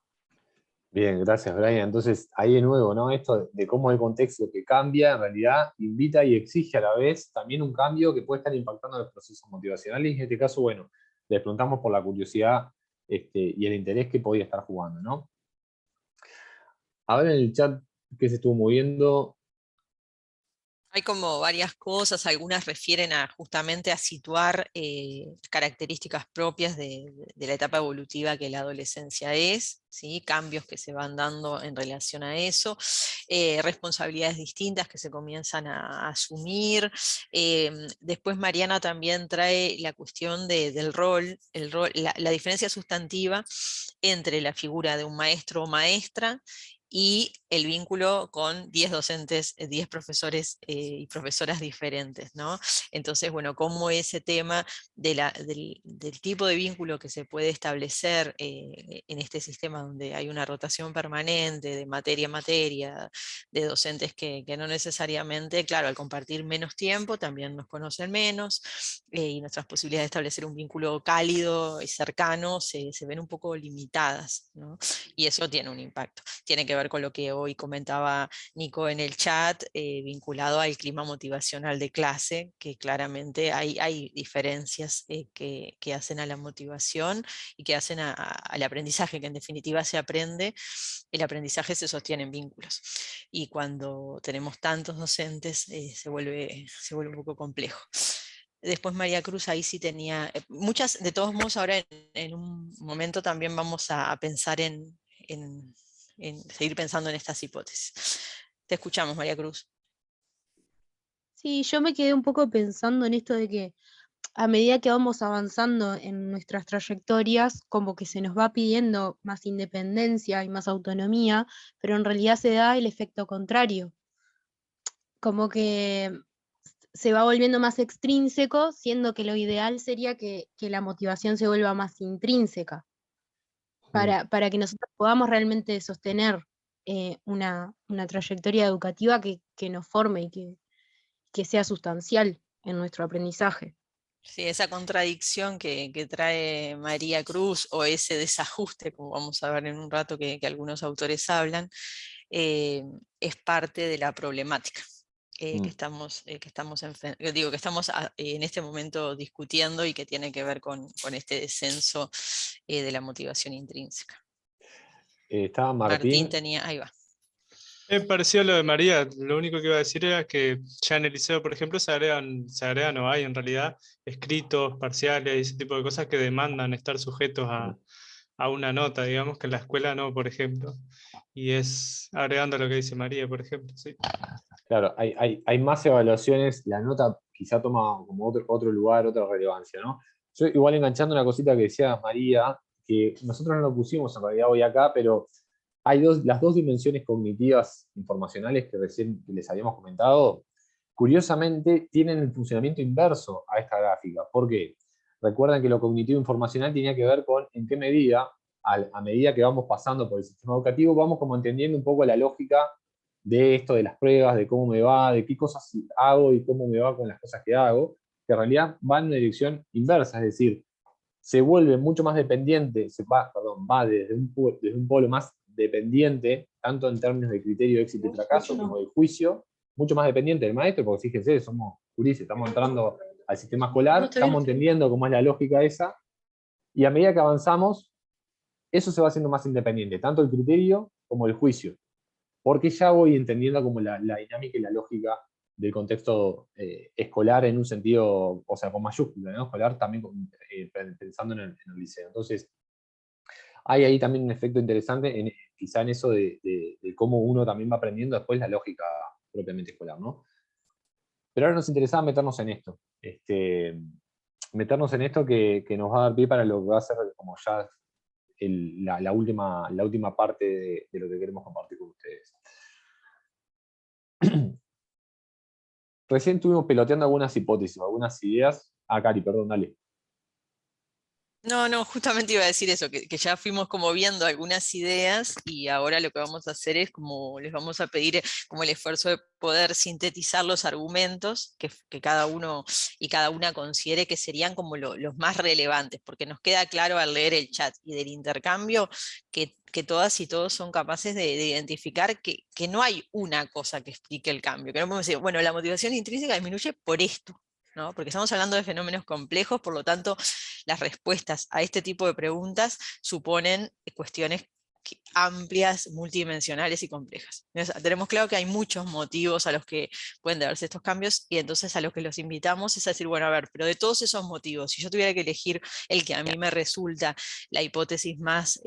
Bien, gracias, Brian. Entonces, ahí de nuevo, ¿no? Esto de cómo el contexto que cambia, en realidad, invita y exige a la vez también un cambio que puede estar impactando los procesos motivacionales. Y en este caso, bueno, le preguntamos por la curiosidad y el interés que podía estar jugando, ¿no? A ver en el chat qué se estuvo moviendo. Hay como varias cosas, algunas refieren justamente a situar características propias de la etapa evolutiva que la adolescencia es, ¿sí? Cambios que se van dando en relación a eso, responsabilidades distintas que se comienzan a asumir. Después Mariana también trae la cuestión del rol, la diferencia sustantiva entre la figura de un maestro o maestra y el vínculo con 10 docentes, 10 profesores y profesoras diferentes, ¿no? Entonces, bueno, cómo ese tema del tipo de vínculo que se puede establecer en este sistema donde hay una rotación permanente de materia a materia, de docentes que no necesariamente, claro, al compartir menos tiempo también nos conocen menos, y nuestras posibilidades de establecer un vínculo cálido y cercano se ven un poco limitadas, ¿no? Y eso tiene un impacto. Tiene que ver con lo que hoy comentaba Nico en el chat, vinculado al clima motivacional de clase, que claramente hay diferencias que hacen a la motivación y que hacen al aprendizaje, que en definitiva se aprende, el aprendizaje se sostiene en vínculos. Y cuando tenemos tantos docentes se vuelve un poco complejo. Después María Cruz ahí sí tenía muchas, de todos modos ahora en un momento también vamos a pensar en seguir pensando en estas hipótesis. Te escuchamos, María Cruz. Sí, yo me quedé un poco pensando en esto de que a medida que vamos avanzando en nuestras trayectorias, como que se nos va pidiendo más independencia y más autonomía, pero en realidad se da el efecto contrario. Como que se va volviendo más extrínseco, siendo que lo ideal sería que la motivación se vuelva más intrínseca, para que nosotros podamos realmente sostener una trayectoria educativa que nos forme y que sea sustancial en nuestro aprendizaje. Sí, esa contradicción que trae María Cruz, o ese desajuste, como vamos a ver en un rato que algunos autores hablan, es parte de la problemática que estamos en este momento discutiendo, y que tiene que ver con este descenso de la motivación intrínseca. Estaba Martín tenía, ahí va. Me pareció lo de María, lo único que iba a decir era que ya en el liceo, por ejemplo, se agregan o hay en realidad escritos, parciales y ese tipo de cosas que demandan estar sujetos a una nota, digamos, que en la escuela no, por ejemplo. Y es agregando lo que dice María, por ejemplo, sí. Claro, hay más evaluaciones, la nota quizá toma como otro lugar, otra relevancia, ¿no? Yo igual enganchando una cosita que decía María, que nosotros no lo pusimos en realidad hoy acá, pero hay las dos dimensiones cognitivas informacionales que recién les habíamos comentado, curiosamente tienen el funcionamiento inverso a esta gráfica. ¿Por qué? Recuerden que lo cognitivo informacional tenía que ver con en qué medida, a medida que vamos pasando por el sistema educativo, vamos como entendiendo un poco la lógica de esto de las pruebas, de cómo me va, de qué cosas hago y cómo me va con las cosas que hago, que en realidad van en una dirección inversa, es decir, se vuelve mucho más dependiente, va desde un polo más dependiente, tanto en términos de criterio de éxito y fracaso como de juicio, mucho más dependiente del maestro, porque fíjense, somos gurises, estamos entrando al sistema escolar, estamos entendiendo cómo es la lógica esa, y a medida que avanzamos, eso se va haciendo más independiente, tanto el criterio como el juicio, porque ya voy entendiendo como la dinámica y la lógica del contexto escolar en un sentido, o sea, con mayúscula, ¿no? Escolar también pensando en el liceo. Entonces, hay ahí también un efecto interesante, quizá en eso de cómo uno también va aprendiendo después la lógica propiamente escolar, ¿no? Pero ahora nos interesaba meternos en esto. Meternos en esto que nos va a dar pie para lo que va a ser como ya la última parte de lo que queremos compartir con ustedes. Recién estuvimos peloteando algunas hipótesis, algunas ideas. Cari, perdón, dale. No, justamente iba a decir eso, que ya fuimos como viendo algunas ideas, y ahora lo que vamos a hacer es como les vamos a pedir como el esfuerzo de poder sintetizar los argumentos que cada uno y cada una considere que serían como los más relevantes, porque nos queda claro al leer el chat y del intercambio que todas y todos son capaces de identificar que no hay una cosa que explique el cambio, que no podemos decir, bueno, la motivación intrínseca disminuye por esto, ¿no? Porque estamos hablando de fenómenos complejos, por lo tanto, las respuestas a este tipo de preguntas suponen cuestiones amplias, multidimensionales y complejas. Entonces, tenemos claro que hay muchos motivos a los que pueden deberse estos cambios, y entonces a los que los invitamos es a decir, bueno, a ver, pero de todos esos motivos, si yo tuviera que elegir el que a mí me resulta la hipótesis más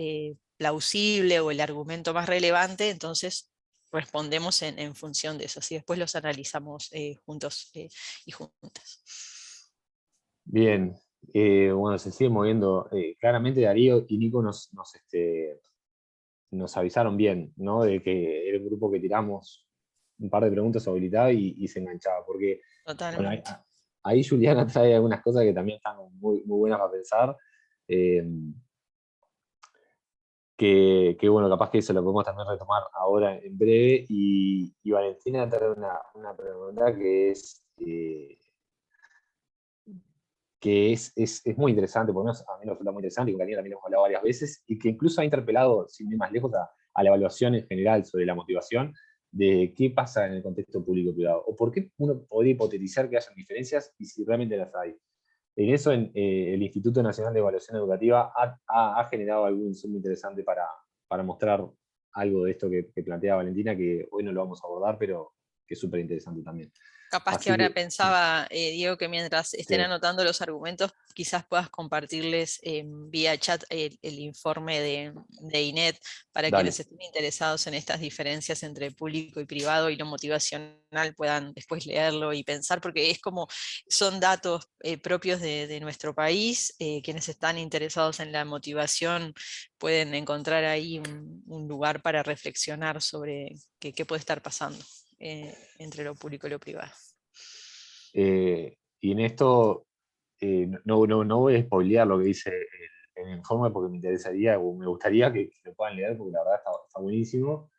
plausible o el argumento más relevante, entonces respondemos en función de eso, y después los analizamos juntos y juntas. Bien, bueno, se sigue moviendo. Claramente Darío y Nico nos avisaron bien, ¿no? De que era un grupo que tiramos un par de preguntas habilitadas y se enganchaba, porque bueno, Totalmente. ahí Juliana trae algunas cosas que también están muy, muy buenas para pensar. Que bueno, capaz que eso lo podemos también retomar ahora en breve. Y Valentina trae una pregunta que es muy interesante, por lo menos a mí me resulta muy interesante, y con Daniel también lo hemos hablado varias veces, y que incluso ha interpelado, sin ir más lejos, a la evaluación en general sobre la motivación, de qué pasa en el contexto público-privado, o por qué uno podría hipotetizar que hayan diferencias y si realmente las hay. En eso, el Instituto Nacional de Evaluación Educativa ha generado algún insumo interesante para mostrar algo de esto que plantea Valentina, que hoy no lo vamos a abordar, pero que es súper interesante también. Capaz Así que ahora que, pensaba, Diego, que mientras estén sí, anotando los argumentos, quizás puedas compartirles vía chat el informe de INET para quienes dale. estén interesados en estas diferencias entre público y privado y lo motivacional puedan después leerlo y pensar, porque es como, son datos propios de nuestro país. Quienes están interesados en la motivación pueden encontrar ahí un lugar para reflexionar sobre qué puede estar pasando entre lo público y lo privado. Y en esto, no voy a spoilear lo que dice el informe porque me interesaría, o me gustaría que lo puedan leer porque la verdad está buenísimo.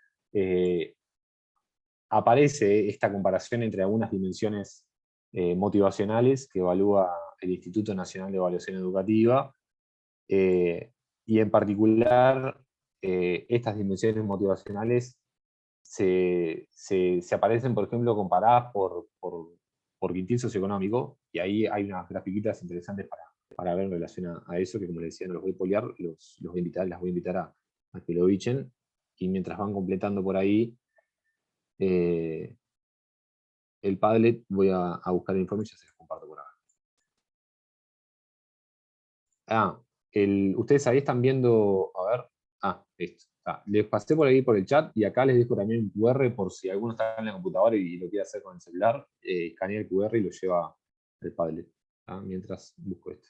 Aparece esta comparación entre algunas dimensiones motivacionales que evalúa el Instituto Nacional de Evaluación Educativa, y en particular estas dimensiones motivacionales se aparecen, por ejemplo, comparadas por quintil socioeconómico, y ahí hay unas grafiquitas interesantes para ver en relación a eso, que como les decía, no los voy a poliar, las voy a invitar a que lo bichen, y mientras van completando por ahí el Padlet, voy a buscar el informe y ya se los comparto por acá. Ustedes ahí están viendo, a ver, listo. Les pasé por ahí por el chat, y acá les dejo también un QR por si alguno está en la computadora y lo quiere hacer con el celular, escanea el QR y lo lleva al Padlet, mientras busco esto.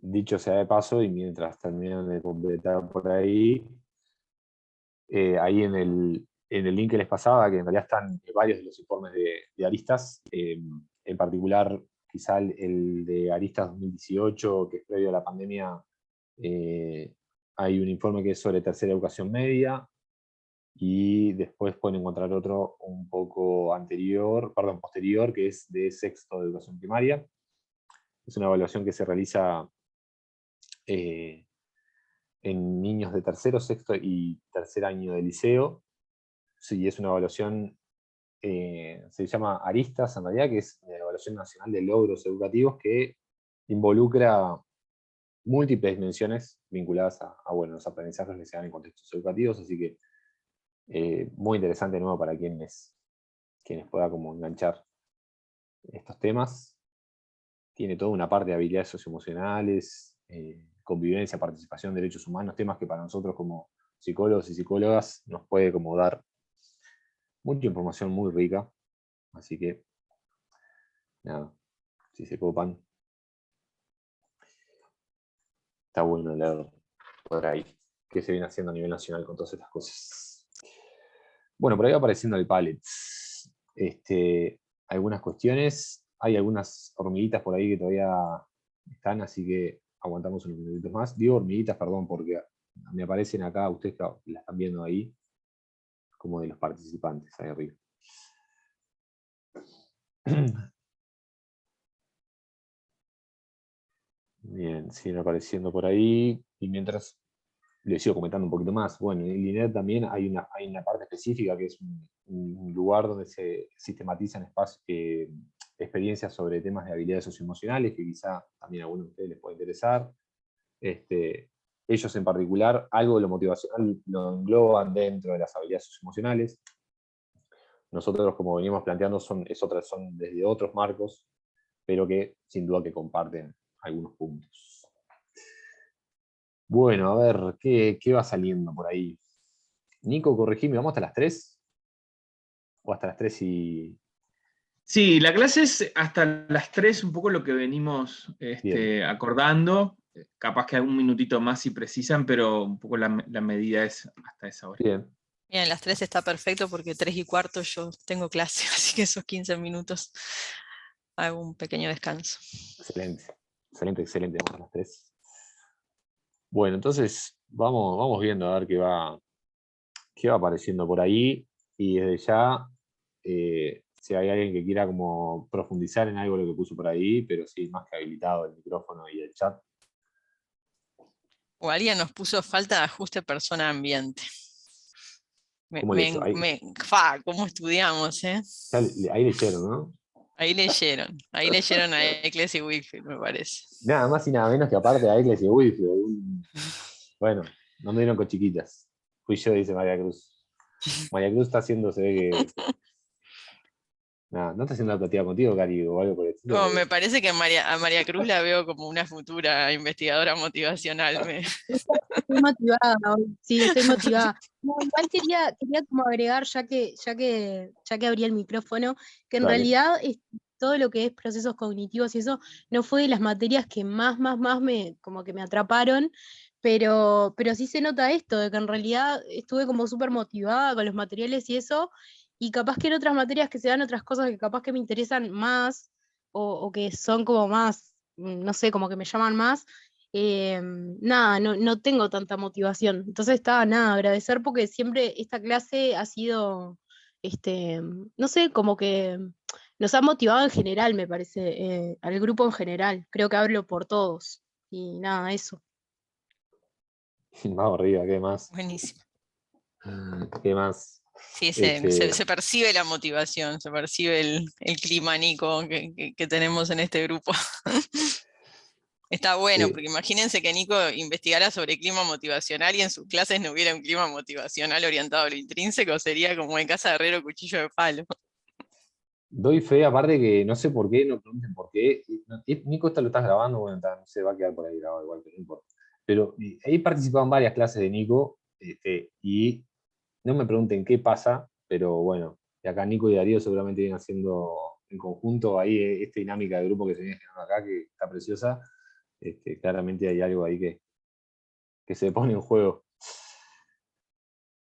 Dicho sea de paso, y mientras terminan de completar por ahí, ahí en el link que les pasaba, que en realidad están varios de los informes de Aristas, en particular quizá el de Aristas 2018, que es previo a la pandemia. Hay un informe que es sobre tercera educación media, y después pueden encontrar otro un poco posterior, que es de sexto de educación primaria. Es una evaluación que se realiza en niños de tercero, sexto y tercer año de liceo. Sí, es una evaluación, se llama Aristas en realidad, que es la Evaluación Nacional de Logros Educativos, que involucra múltiples dimensiones vinculadas a los aprendizajes que se dan en contextos educativos, así que muy interesante de nuevo para quienes puedan como enganchar estos temas. tiene toda una parte de habilidades socioemocionales, convivencia, participación, derechos humanos, temas que para nosotros como psicólogos y psicólogas nos puede como dar mucha información muy rica. Así que, nada, si se copan, está bueno leer por ahí qué se viene haciendo a nivel nacional con todas estas cosas. Bueno, por ahí va apareciendo el palette. Algunas cuestiones, hay algunas hormiguitas por ahí que todavía están, así que aguantamos unos minutitos más. Digo hormiguitas, perdón, porque me aparecen acá, ustedes la están viendo ahí, como de los participantes, ahí arriba. Bien, siguen apareciendo por ahí, y mientras les sigo comentando un poquito más. Bueno, en el INED también hay una parte específica que es un lugar donde se sistematizan experiencias sobre temas de habilidades socioemocionales, que quizá también a algunos de ustedes les puede interesar. Ellos en particular, algo de lo motivacional lo engloban dentro de las habilidades socioemocionales. Nosotros, como venimos planteando, son desde otros marcos, pero que sin duda que comparten algunos puntos. Bueno, a ver, ¿qué va saliendo por ahí? Nico, corregime, ¿vamos hasta las 3? ¿O hasta las 3 y...? Sí, la clase es hasta las 3, un poco lo que venimos acordando. Capaz que algún minutito más si precisan, pero un poco la medida es hasta esa hora. Bien. Bien, las 3 está perfecto porque 3:15 yo tengo clase, así que esos 15 minutos hago un pequeño descanso. Excelente, excelente, vamos a las 3. Bueno, entonces vamos viendo a ver qué va apareciendo por ahí, y desde ya, si hay alguien que quiera como profundizar en algo de lo que puso por ahí, pero sí, más que habilitado el micrófono y el chat. O alguien nos puso falta de ajuste persona-ambiente. ¿Cómo estudiamos, eh? Ahí leyeron, ¿no? Ahí leyeron a Eccles y Whitfield, me parece. Nada más y nada menos que aparte de Eccles y Whitfield. Bueno, no me dieron con chiquitas. Fui yo, dice María Cruz. María Cruz está haciendo, se ve que... Nada, no está haciendo la platea contigo, Cari, o algo por el estilo. No, me parece que a María Cruz la veo como una futura investigadora motivacional. Estoy motivada hoy, sí, estoy motivada. No, igual quería como agregar, ya que abrí el micrófono, que en Dale. realidad todo lo que es procesos cognitivos y eso no fue de las materias que más me atraparon, pero sí se nota esto, de que en realidad estuve como súper motivada con los materiales y eso, y capaz que en otras materias que se dan otras cosas que capaz que me interesan más, o que son como más, no sé, como que me llaman más, nada, no tengo tanta motivación. Entonces agradecer porque siempre esta clase ha sido, no sé, como que nos ha motivado en general, me parece, al grupo en general. Creo que hablo por todos. Y nada, eso. Vamos arriba, ¿qué más? Buenísimo. ¿Qué más? Sí, se percibe la motivación, se percibe el clima, Nico, que tenemos en este grupo. Está bueno, porque imagínense que Nico investigara sobre clima motivacional y en sus clases no hubiera un clima motivacional orientado a lo intrínseco, sería como en casa de herrero cuchillo de palo. Doy fe, aparte que no sé por qué, no pregunten por qué. Nico, lo estás grabando, bueno, no se va a quedar por ahí grabado igual, pero no importa. Pero he participado en varias clases de Nico, y no me pregunten qué pasa, pero bueno, y acá Nico y Darío seguramente vienen haciendo en conjunto ahí esta dinámica de grupo que se viene generando acá, que está preciosa. Claramente hay algo ahí que se pone en juego.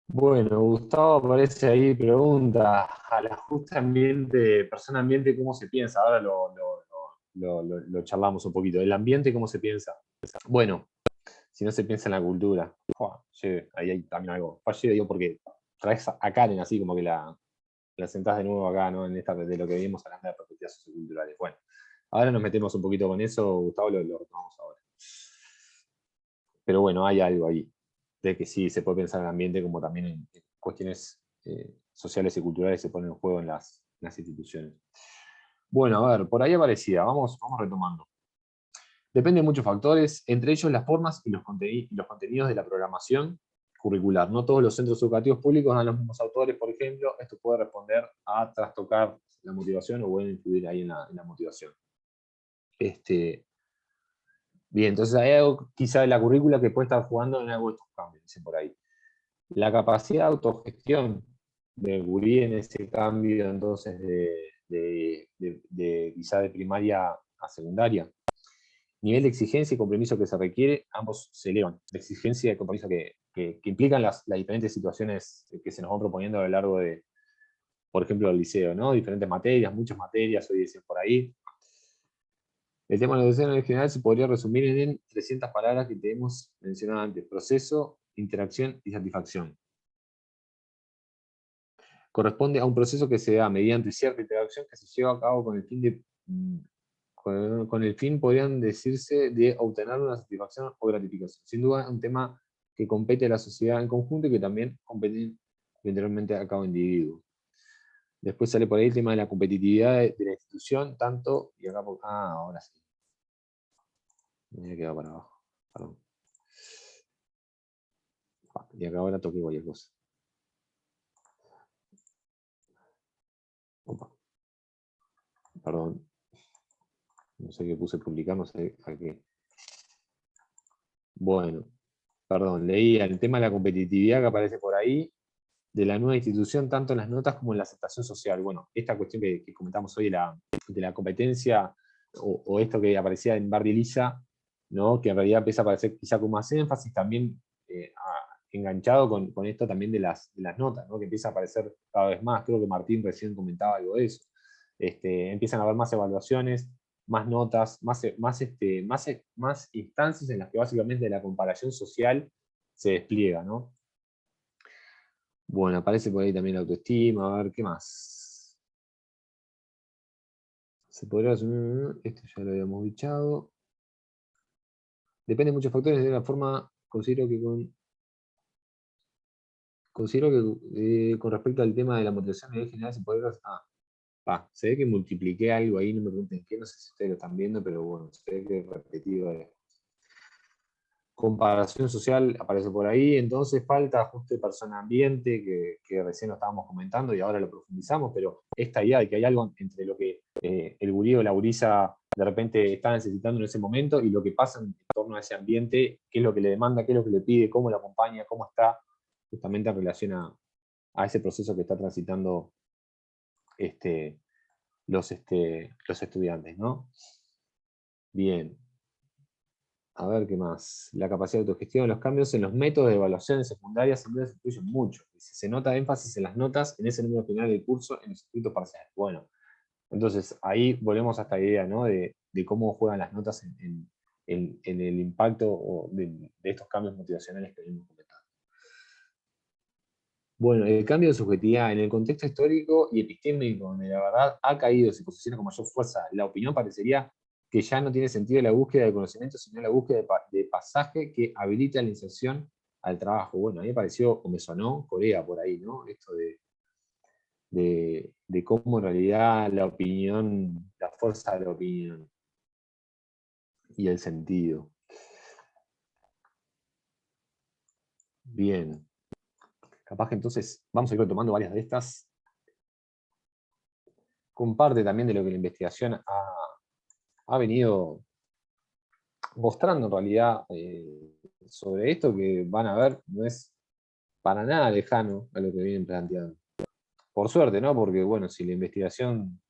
Bueno, Gustavo aparece ahí, pregunta, al ajuste ambiente, persona-ambiente, ¿cómo se piensa? Ahora lo charlamos un poquito. ¿El ambiente cómo se piensa? Bueno, si no se piensa en la cultura. Ahí hay también algo. Digo, porque traes a Karen así como que la sentás de nuevo acá, ¿no? En esta de lo que vimos hablando de perspectivas socioculturales. Bueno, ahora nos metemos un poquito con eso, Gustavo, lo retomamos ahora. Pero bueno, hay algo ahí, de que sí se puede pensar en el ambiente como también en cuestiones sociales y culturales se ponen en juego en las instituciones. Bueno, a ver, por ahí aparecía, vamos retomando. Depende de muchos factores, entre ellos las formas y los contenidos de la programación curricular. No todos los centros educativos públicos dan los mismos autores, por ejemplo. Esto puede responder a trastocar la motivación o puede influir ahí en la motivación. Bien, entonces hay algo quizá de la currícula que puede estar jugando en algo de estos cambios, dicen por ahí. La capacidad de autogestión del gurí en ese cambio, entonces, quizá de primaria a secundaria. Nivel de exigencia y compromiso que se requiere, ambos se elevan. La exigencia y el compromiso que implican las diferentes situaciones que se nos van proponiendo a lo largo de, por ejemplo, del liceo, ¿no? Diferentes materias, muchas materias, hoy dicen por ahí. El tema de la educación en general se podría resumir en 300 palabras que te hemos mencionado antes: proceso, interacción y satisfacción. Corresponde a un proceso que se da mediante cierta interacción que se lleva a cabo con el fin de, podrían decirse, de obtener una satisfacción o gratificación. Sin duda es un tema que compete a la sociedad en conjunto y que también compete literalmente a cada individuo. Después sale por ahí el tema de la competitividad de la institución, tanto, y acá, ahora sí. Me había quedado para abajo, perdón. Y acá ahora toqué cualquier cosa. Opa. Perdón. No sé qué puse publicar, no sé a qué. Bueno, perdón, leía el tema de la competitividad que aparece por ahí, de la nueva institución, tanto en las notas como en la aceptación social. Bueno, esta cuestión que comentamos hoy de la competencia, o esto que aparecía en Barbie Lisa, ¿no? Que en realidad empieza a aparecer quizá con más énfasis, también enganchado con esto también de las notas, ¿no? Que empieza a aparecer cada vez más. Creo que Martín recién comentaba algo de eso. Empiezan a haber más evaluaciones, más notas, más instancias en las que básicamente la comparación social se despliega, ¿no? Bueno, aparece por ahí también la autoestima, a ver, ¿qué más? Se podría asumir, esto ya lo habíamos dichado. Depende de muchos factores, de la forma, considero que con respecto al tema de la motivación en general se podría... se ve que multipliqué algo ahí, no me pregunten qué, no sé si ustedes lo están viendo, pero bueno, se ve que es repetido. Comparación social aparece por ahí, entonces falta ajuste de persona-ambiente, que recién lo estábamos comentando y ahora lo profundizamos, pero esta idea de que hay algo entre lo que el gurí o la gurisa de repente está necesitando en ese momento y lo que pasa en torno a ese ambiente, qué es lo que le demanda, qué es lo que le pide, cómo lo acompaña, cómo está, justamente en relación a ese proceso que está transitando los estudiantes, ¿no? Bien. A ver, ¿qué más? La capacidad de autogestión, los cambios en los métodos de evaluación secundarias se influyen mucho. Se nota énfasis en las notas, en ese número final del curso, en los escritos parciales. Bueno, entonces ahí volvemos a esta idea, ¿no? De cómo juegan las notas en el impacto de estos cambios motivacionales que venimos comentando. Bueno, el cambio de subjetividad en el contexto histórico y epistémico, donde la verdad ha caído, se posiciona con mayor fuerza, la opinión parecería que ya no tiene sentido la búsqueda de conocimiento, sino la búsqueda de pasaje que habilita la inserción al trabajo. Bueno, a mí me pareció, o me sonó, Corea por ahí, ¿no? Esto de cómo en realidad la opinión, la fuerza de la opinión y el sentido. Bien. Capaz que entonces vamos a ir retomando varias de estas. Comparte también de lo que la investigación ha venido mostrando en realidad sobre esto, que van a ver, no es para nada lejano a lo que vienen planteando. Por suerte, ¿no? Porque, bueno, si la investigación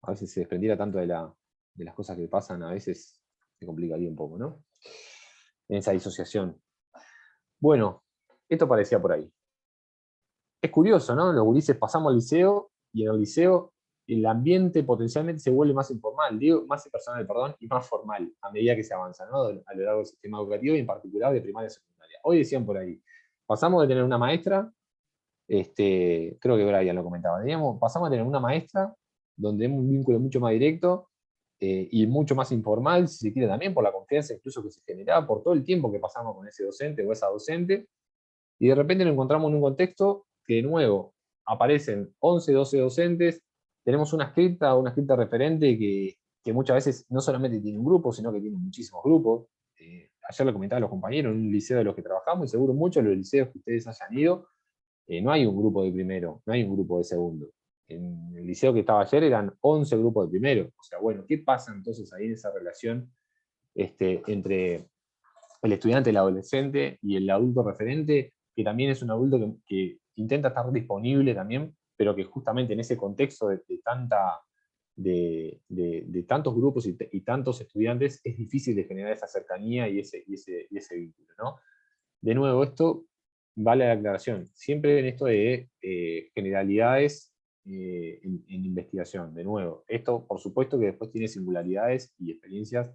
a veces se desprendiera tanto de las cosas que pasan, a veces se complicaría un poco, ¿no? En esa disociación. Bueno, esto parecía por ahí. Es curioso, ¿no? Los gurises pasamos al liceo, y en el liceo el ambiente potencialmente se vuelve más informal, más personal, perdón, y más formal a medida que se avanza, ¿no? A lo largo del sistema educativo y en particular de primaria y secundaria. Hoy decían por ahí, pasamos de tener una maestra, creo que Brian lo comentaba, pasamos a tener una maestra donde hay un vínculo mucho más directo y mucho más informal, si se quiere también, por la confianza incluso que se generaba, por todo el tiempo que pasamos con ese docente o esa docente, y de repente nos encontramos en un contexto que de nuevo aparecen 11, 12 docentes, tenemos una escrita referente que muchas veces no solamente tiene un grupo, sino que tiene muchísimos grupos. Ayer lo comentaban los compañeros en un liceo de los que trabajamos, y seguro muchos de los liceos que ustedes hayan ido, no hay un grupo de primero, no hay un grupo de segundo. en el liceo que estaba ayer eran 11 grupos de primero. O sea, bueno, ¿qué pasa entonces ahí en esa relación entre el estudiante, el adolescente y el adulto referente, que también es un adulto que intenta estar disponible también, pero que justamente en ese contexto de tantos grupos y tantos estudiantes es difícil de generar esa cercanía y ese vínculo, ¿no? De nuevo, esto vale la aclaración, siempre en esto de generalidades en investigación, de nuevo, esto por supuesto que después tiene singularidades y experiencias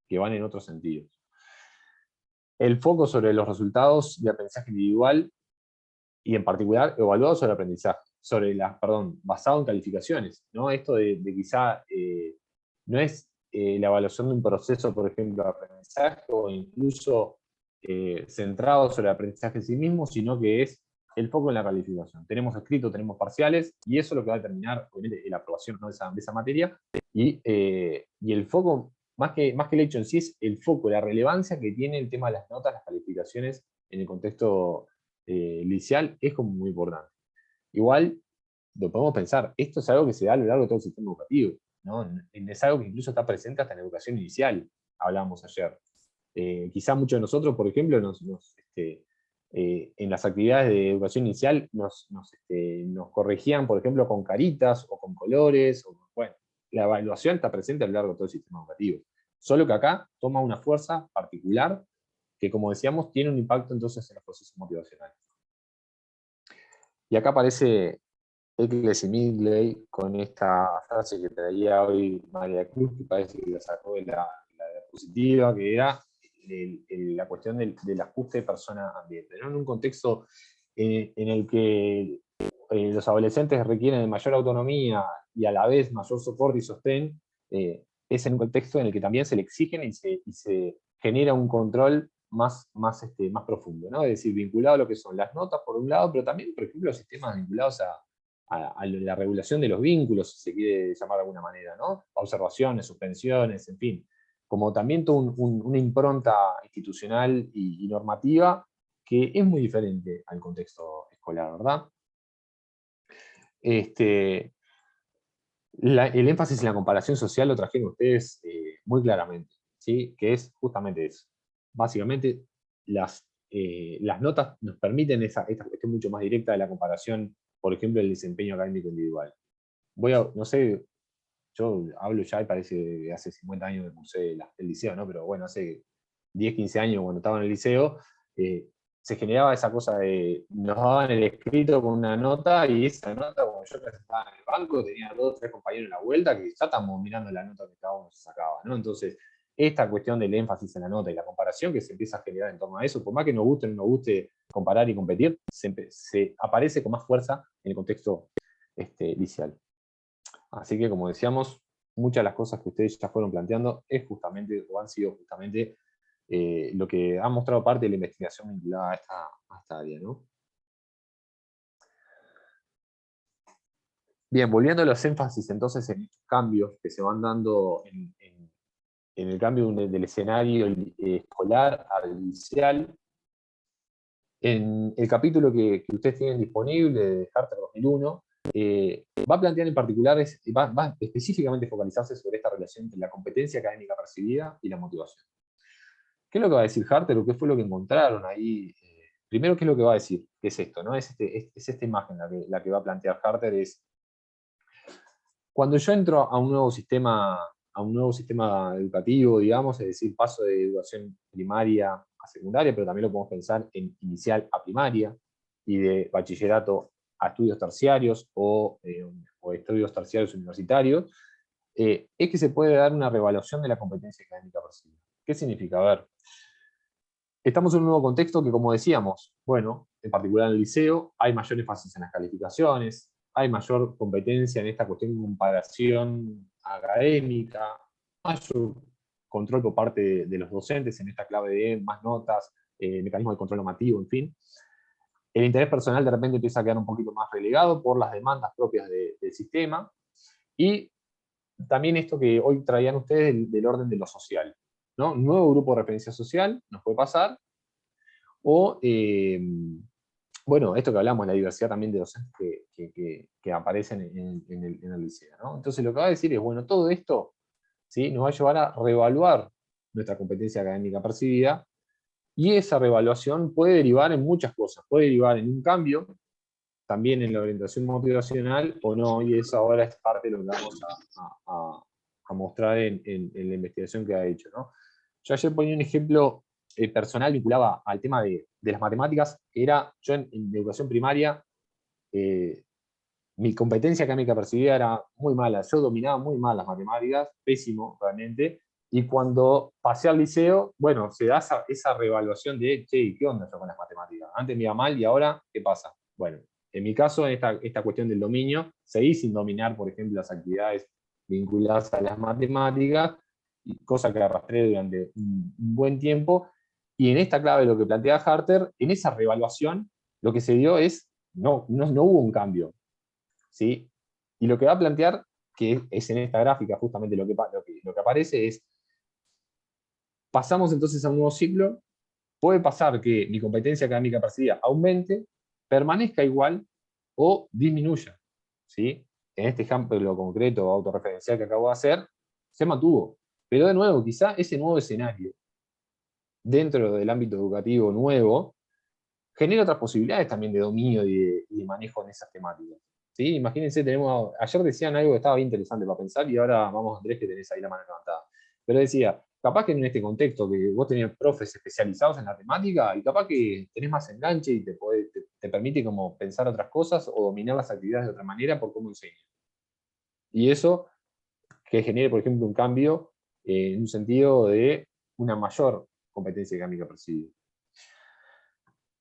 que van en otros sentidos. El foco sobre los resultados de aprendizaje individual y en particular evaluado sobre aprendizaje, basado en calificaciones, ¿no? Esto de quizá no es la evaluación de un proceso, por ejemplo, de aprendizaje o incluso centrado sobre el aprendizaje en sí mismo, sino que es el foco en la calificación. Tenemos escrito, tenemos parciales, y eso es lo que va a determinar obviamente, la aprobación, ¿no? de esa materia, y el foco, más que el hecho en sí, es el foco, la relevancia que tiene el tema de las notas, las calificaciones en el contexto liceal, es como muy importante. Igual, lo podemos pensar, esto es algo que se da a lo largo de todo el sistema educativo, ¿no? Es algo que incluso está presente hasta en la educación inicial, hablábamos ayer. Quizá muchos de nosotros, por ejemplo, en las actividades de educación inicial nos corregían, por ejemplo, con caritas o con colores. Bueno, la evaluación está presente a lo largo de todo el sistema educativo. Solo que acá toma una fuerza particular que, como decíamos, tiene un impacto entonces en los procesos motivacionales. Y acá aparece Eccles y Midgley con esta frase que traía hoy María Cruz, que parece que la sacó de la diapositiva, que era la cuestión del ajuste persona-ambiente, ¿no? En un contexto en el que los adolescentes requieren de mayor autonomía y a la vez mayor soporte y sostén, es en un contexto en el que también se le exigen y se genera un control más profundo, ¿no? Es decir, vinculado a lo que son las notas por un lado, pero también, por ejemplo, los sistemas vinculados a la regulación de los vínculos, si se quiere llamar de alguna manera, ¿no? Observaciones, suspensiones, en fin. Como también toda una impronta institucional y normativa que es muy diferente al contexto escolar, ¿verdad? El énfasis en la comparación social lo trajeron ustedes muy claramente, ¿sí? Que es justamente eso. Básicamente, las notas nos permiten esta cuestión mucho más directa de la comparación, por ejemplo, del desempeño académico individual. No sé, yo hablo ya y parece que hace 50 años que cursé el liceo, ¿no? Pero bueno, hace 10, 15 años cuando estaba en el liceo, se generaba esa cosa de, nos daban el escrito con una nota, y esa nota, cuando yo presentaba en el banco, tenía 2 o 3 compañeros en la vuelta que ya estamos mirando la nota que cada uno se sacaba, ¿no? Entonces, esta cuestión del énfasis en la nota y la comparación que se empieza a generar en torno a eso, por más que nos guste o no nos guste comparar y competir, se aparece con más fuerza en el contexto liceal. Así que, como decíamos, muchas de las cosas que ustedes ya fueron planteando es justamente, o han sido justamente, lo que ha mostrado parte de la investigación vinculada a esta área, ¿no? Bien, volviendo a los énfasis entonces en estos cambios que se van dando en el cambio del escenario escolar al liceal, en el capítulo que ustedes tienen disponible de Harter 2001, va a plantear en particular, va específicamente a focalizarse sobre esta relación entre la competencia académica percibida y la motivación. ¿Qué es lo que va a decir Harter o qué fue lo que encontraron ahí? Primero, ¿qué es lo que va a decir? ¿Qué es esto? ¿No? Es esta imagen la que va a plantear Harter, es cuando yo entro a un nuevo sistema educativo, digamos, es decir, paso de educación primaria a secundaria, pero también lo podemos pensar en inicial a primaria, y de bachillerato a estudios terciarios o estudios terciarios universitarios, es que se puede dar una reevaluación de la competencia académica percibida. ¿Qué significa? A ver, estamos en un nuevo contexto que, como decíamos, bueno, en particular en el liceo, hay mayor énfasis en las calificaciones, hay mayor competencia en esta cuestión de comparación académica, mayor control por parte de los docentes en esta clave de más notas, mecanismo de control normativo, en fin. El interés personal de repente empieza a quedar un poquito más relegado por las demandas propias del sistema, y también esto que hoy traían ustedes del orden de lo social, ¿no? Un nuevo grupo de referencia social nos puede pasar, o bueno, esto que hablamos, la diversidad también de docentes que aparecen en el liceo, ¿no? Entonces lo que va a decir es, bueno, todo esto, ¿sí?, nos va a llevar a reevaluar nuestra competencia académica percibida, y esa reevaluación puede derivar en muchas cosas, puede derivar en un cambio, también en la orientación motivacional, o no, y eso ahora es parte de lo que vamos a mostrar en la investigación que ha hecho, ¿no? Yo ayer ponía un ejemplo personal vinculado al tema de las matemáticas, que era, yo en educación primaria, mi competencia académica percibida era muy mala, yo dominaba muy mal las matemáticas, pésimo realmente, y cuando pasé al liceo, bueno, se da esa reevaluación de, che, ¿qué onda yo con las matemáticas? Antes me iba mal y ahora, ¿qué pasa? Bueno, en mi caso, en esta cuestión del dominio, seguí sin dominar, por ejemplo, las actividades vinculadas a las matemáticas, cosa que arrastré durante un buen tiempo, y en esta clave lo que plantea Harter, en esa reevaluación, lo que se dio es, no hubo un cambio, ¿sí? Y lo que va a plantear, que es en esta gráfica justamente lo que aparece, es, pasamos entonces a un nuevo ciclo, puede pasar que mi competencia académica percibida aumente, permanezca igual o disminuya, ¿sí? En este ejemplo concreto autorreferencial que acabo de hacer, se mantuvo. Pero de nuevo, quizá ese nuevo escenario, dentro del ámbito educativo nuevo, genera otras posibilidades también de dominio y de manejo en esas temáticas. ¿Sí? Imagínense, ayer decían algo que estaba bien interesante para pensar, y ahora vamos, Andrés, que tenés ahí la mano levantada. Pero decía, capaz que en este contexto que vos tenés profes especializados en la temática, y capaz que tenés más enganche y te permite como pensar otras cosas o dominar las actividades de otra manera por cómo enseñan. Y eso que genere, por ejemplo, un cambio en un sentido de una mayor competencia académica percibida.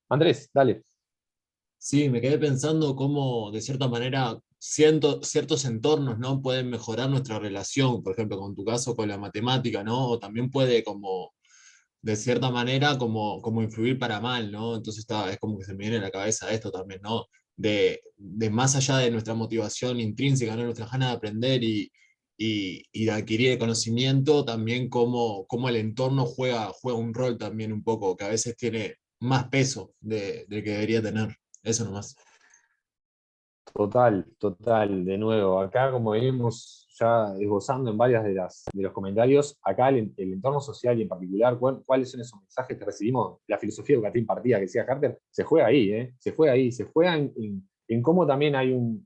Andrés, dale. Sí, me quedé pensando cómo, de cierta manera, ciertos entornos, ¿no?, pueden mejorar nuestra relación, por ejemplo, con tu caso con la matemática, ¿no? O también puede como, de cierta manera, como influir para mal, ¿no? Entonces es como que se me viene a la cabeza esto también, ¿no? De más allá de nuestra motivación intrínseca, ¿no?, nuestras ganas de aprender y de adquirir el conocimiento, también cómo el entorno juega un rol también un poco, que a veces tiene más peso del que debería tener. Eso nomás. Total, de nuevo, acá como venimos ya esbozando en varias de los comentarios, acá el entorno social y en particular, cuáles son esos mensajes que recibimos, la filosofía educativa impartida que decía Harter, se juega ahí, se juega en cómo también hay un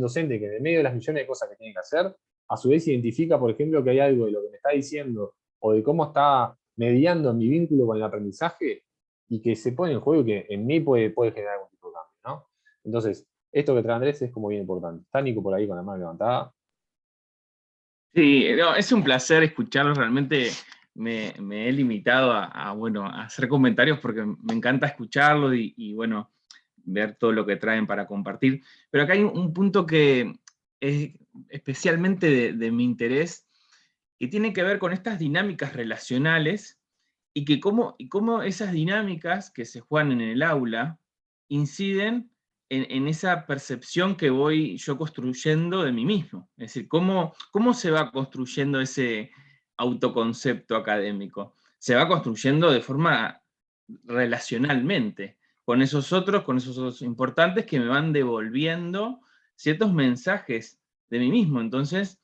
docente que en medio de las millones de cosas que tiene que hacer, a su vez identifica, por ejemplo, que hay algo de lo que me está diciendo, o de cómo está mediando mi vínculo con el aprendizaje, y que se pone en juego y que en mí puede generar algún tipo de cambio, ¿no? Entonces, esto que trae Andrés es como bien importante. ¿Está Nico por ahí con la mano levantada? Sí, no, es un placer escucharlos. Realmente me he limitado bueno, a hacer comentarios porque me encanta escucharlos y bueno, ver todo lo que traen para compartir. Pero acá hay un punto que es especialmente de mi interés, que tiene que ver con estas dinámicas relacionales y cómo esas dinámicas que se juegan en el aula inciden en esa percepción que voy yo construyendo de mí mismo. Es decir, cómo se va construyendo ese autoconcepto académico. Se va construyendo de forma relacionalmente, con esos otros importantes que me van devolviendo ciertos mensajes de mí mismo. Entonces,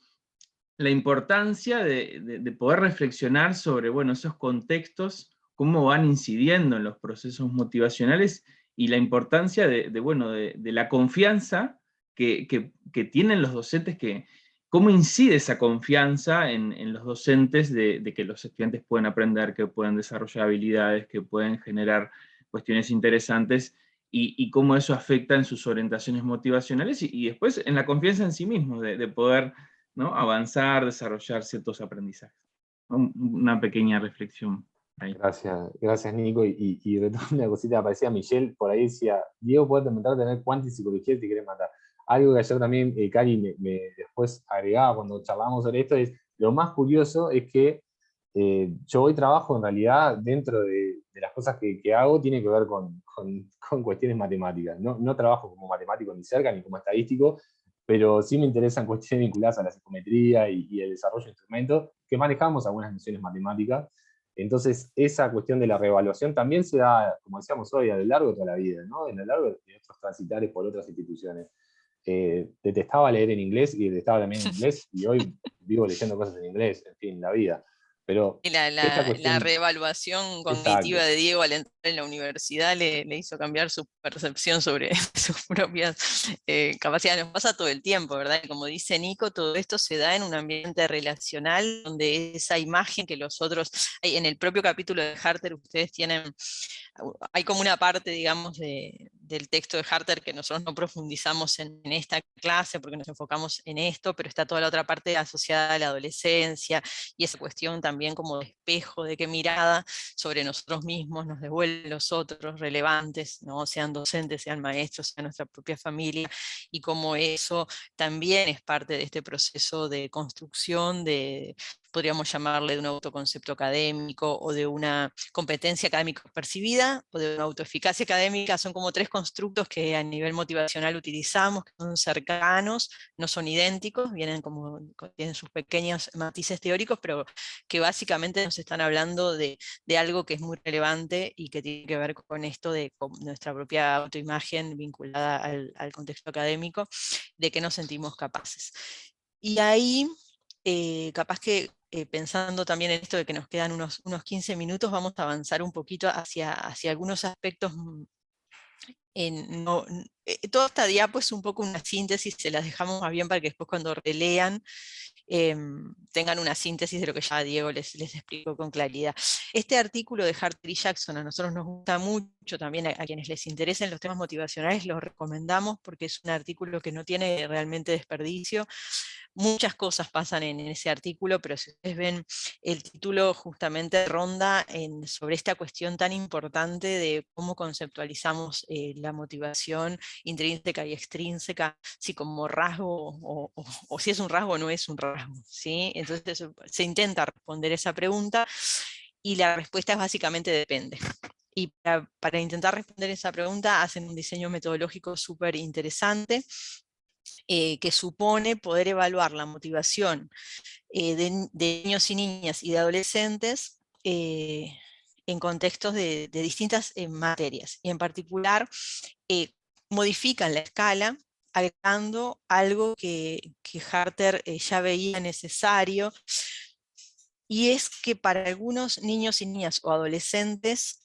la importancia de poder reflexionar sobre, bueno, esos contextos, cómo van incidiendo en los procesos motivacionales, y la importancia de la confianza que tienen los docentes, cómo incide esa confianza en los docentes de que los estudiantes pueden aprender, que pueden desarrollar habilidades, que pueden generar cuestiones interesantes, y cómo eso afecta en sus orientaciones motivacionales y después en la confianza en sí mismos, de poder, ¿no?, avanzar, desarrollar ciertos aprendizajes. Una pequeña reflexión ahí. Gracias Nico. Y retomando una cosita que aparecía Michelle, por ahí decía, Diego puede intentar tener cuánta psicología si te querés matar. Algo que ayer también Cari me después agregaba cuando charlábamos sobre esto, es lo más curioso es que yo hoy trabajo en realidad dentro de las cosas que hago, tiene que ver con cuestiones matemáticas. No trabajo como matemático ni cerca, ni como estadístico, pero sí me interesan cuestiones vinculadas a la psicometría y el desarrollo de instrumentos, que manejamos algunas nociones matemáticas. Entonces, esa cuestión de la reevaluación también se da, como decíamos hoy, a lo largo de toda la vida, ¿no? A lo largo de otros transitares por otras instituciones. Detestaba leer en inglés y detestaba también en inglés, y hoy vivo leyendo cosas en inglés, en fin, la vida. Pero Y esta la cuestión... reevaluación cognitiva Exacto. de Diego al entrar en la universidad le hizo cambiar su percepción sobre sus propias capacidades. Nos pasa todo el tiempo, ¿verdad? Y como dice Nico, todo esto se da en un ambiente relacional donde esa imagen que los otros... En el propio capítulo de Harter ustedes tienen... Hay como una parte, digamos, del texto de Harter que nosotros no profundizamos en esta clase porque nos enfocamos en esto, pero está toda la otra parte asociada a la adolescencia y esa cuestión también como de espejo, de qué mirada sobre nosotros mismos nos devuelven los otros relevantes, ¿no? Sean docentes, sean maestros, sean nuestra propia familia, y como eso también es parte de este proceso de construcción de, podríamos llamarle, de un autoconcepto académico o de una competencia académica percibida o de una autoeficacia académica. Son como tres constructos que a nivel motivacional utilizamos, que son cercanos, no son idénticos, tienen sus pequeños matices teóricos, pero que básicamente nos están hablando de algo que es muy relevante y que tiene que ver con esto de con nuestra propia autoimagen vinculada al contexto académico, de que nos sentimos capaces. Y ahí, capaz que pensando también en esto de que nos quedan unos 15 minutos, vamos a avanzar un poquito hacia algunos aspectos. Toda esta diapo es un poco una síntesis, se las dejamos más bien para que después cuando relean tengan una síntesis de lo que ya Diego les explicó con claridad. Este artículo de Harter y Jackson a nosotros nos gusta mucho, también a quienes les interesen los temas motivacionales lo recomendamos porque es un artículo que no tiene realmente desperdicio. Muchas cosas pasan en ese artículo, pero si ustedes ven el título justamente ronda sobre esta cuestión tan importante de cómo conceptualizamos la motivación intrínseca y extrínseca, si como rasgo o si es un rasgo o no es un rasgo, ¿sí? Entonces se intenta responder esa pregunta y la respuesta es básicamente depende. Y para intentar responder esa pregunta hacen un diseño metodológico súper interesante, que supone poder evaluar la motivación de niños y niñas y de adolescentes en contextos de distintas materias. Y en particular, modifican la escala agregando algo que Harter ya veía necesario, y es que para algunos niños y niñas o adolescentes,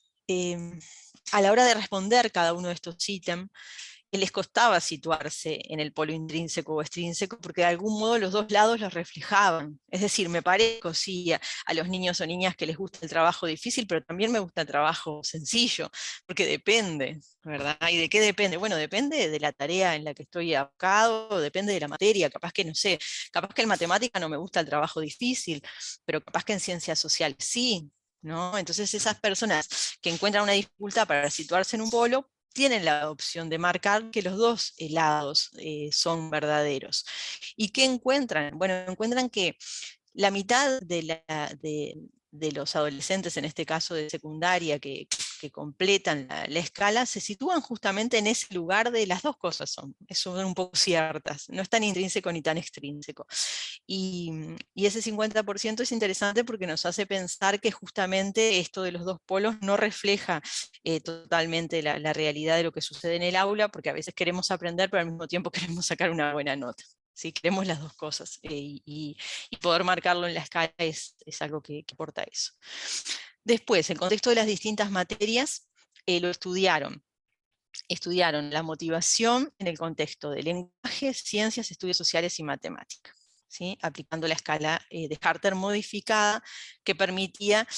a la hora de responder cada uno de estos ítems, les costaba situarse en el polo intrínseco o extrínseco, porque de algún modo los dos lados los reflejaban. Es decir, me parezco sí a los niños o niñas que les gusta el trabajo difícil, pero también me gusta el trabajo sencillo, porque depende, ¿verdad? ¿Y de qué depende? Bueno, depende de la tarea en la que estoy abocado, depende de la materia, capaz que, no sé, capaz que en matemática no me gusta el trabajo difícil, pero capaz que en ciencias sociales sí, ¿no? Entonces esas personas que encuentran una dificultad para situarse en un polo, tienen la opción de marcar que los dos lados son verdaderos. ¿Y qué encuentran? Bueno, encuentran que la mitad de los adolescentes, en este caso de secundaria, que completan la escala, se sitúan justamente en ese lugar de las dos cosas, son un poco ciertas, no es tan intrínseco ni tan extrínseco. Y ese 50% es interesante porque nos hace pensar que justamente esto de los dos polos no refleja totalmente la realidad de lo que sucede en el aula, porque a veces queremos aprender, pero al mismo tiempo queremos sacar una buena nota. ¿Sí? Queremos las dos cosas, y poder marcarlo en la escala es algo que aporta eso. Después, el contexto de las distintas materias lo estudiaron la motivación en el contexto de lenguaje, ciencias, estudios sociales y matemática, ¿sí? Aplicando la escala de Harter modificada, que permitía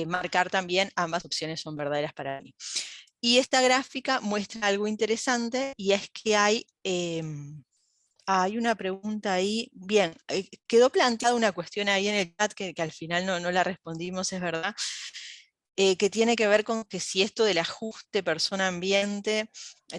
marcar también ambas opciones son verdaderas para mí. Y esta gráfica muestra algo interesante, y es que hay una pregunta ahí. Bien, quedó planteada una cuestión ahí en el chat que al final no la respondimos, es verdad. que tiene que ver con que si esto del ajuste persona-ambiente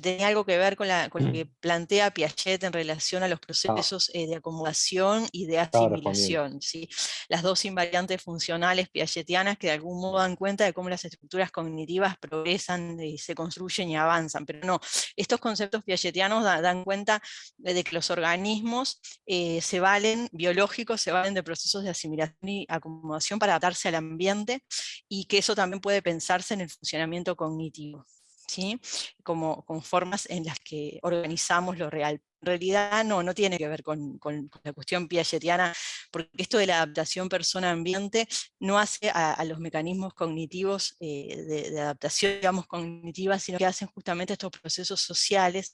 tenía algo que ver con lo que plantea Piaget en relación a los procesos de acomodación y de asimilación, ¿sí? Las dos invariantes funcionales piagetianas que de algún modo dan cuenta de cómo las estructuras cognitivas progresan y se construyen y avanzan, pero no, estos conceptos piagetianos dan cuenta de que los organismos biológicos se valen de procesos de asimilación y acomodación para adaptarse al ambiente, y que eso también puede pensarse en el funcionamiento cognitivo, ¿sí? Como formas en las que organizamos lo real. En realidad no tiene que ver con la cuestión piagetiana, porque esto de la adaptación persona-ambiente no hace a los mecanismos cognitivos de adaptación, digamos, cognitiva, sino que hacen justamente estos procesos sociales,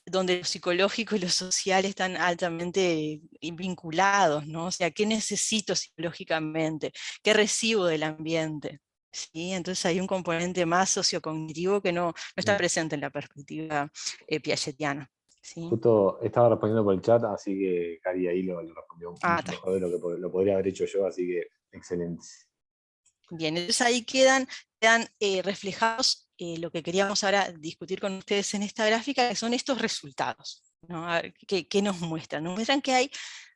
donde lo psicológico y lo social están altamente vinculados, ¿no? O sea, ¿qué necesito psicológicamente? ¿Qué recibo del ambiente? ¿Sí? Entonces hay un componente más sociocognitivo que no está presente en la perspectiva piagetiana. ¿Sí? Justo estaba respondiendo por el chat, así que Cari ahí lo respondió mucho mejor de lo que lo podría haber hecho yo, así que excelente. Bien, entonces ahí quedan reflejados lo que queríamos ahora discutir con ustedes en esta gráfica, que son estos resultados, ¿no? A ver, ¿qué nos muestran? Nos muestran que hay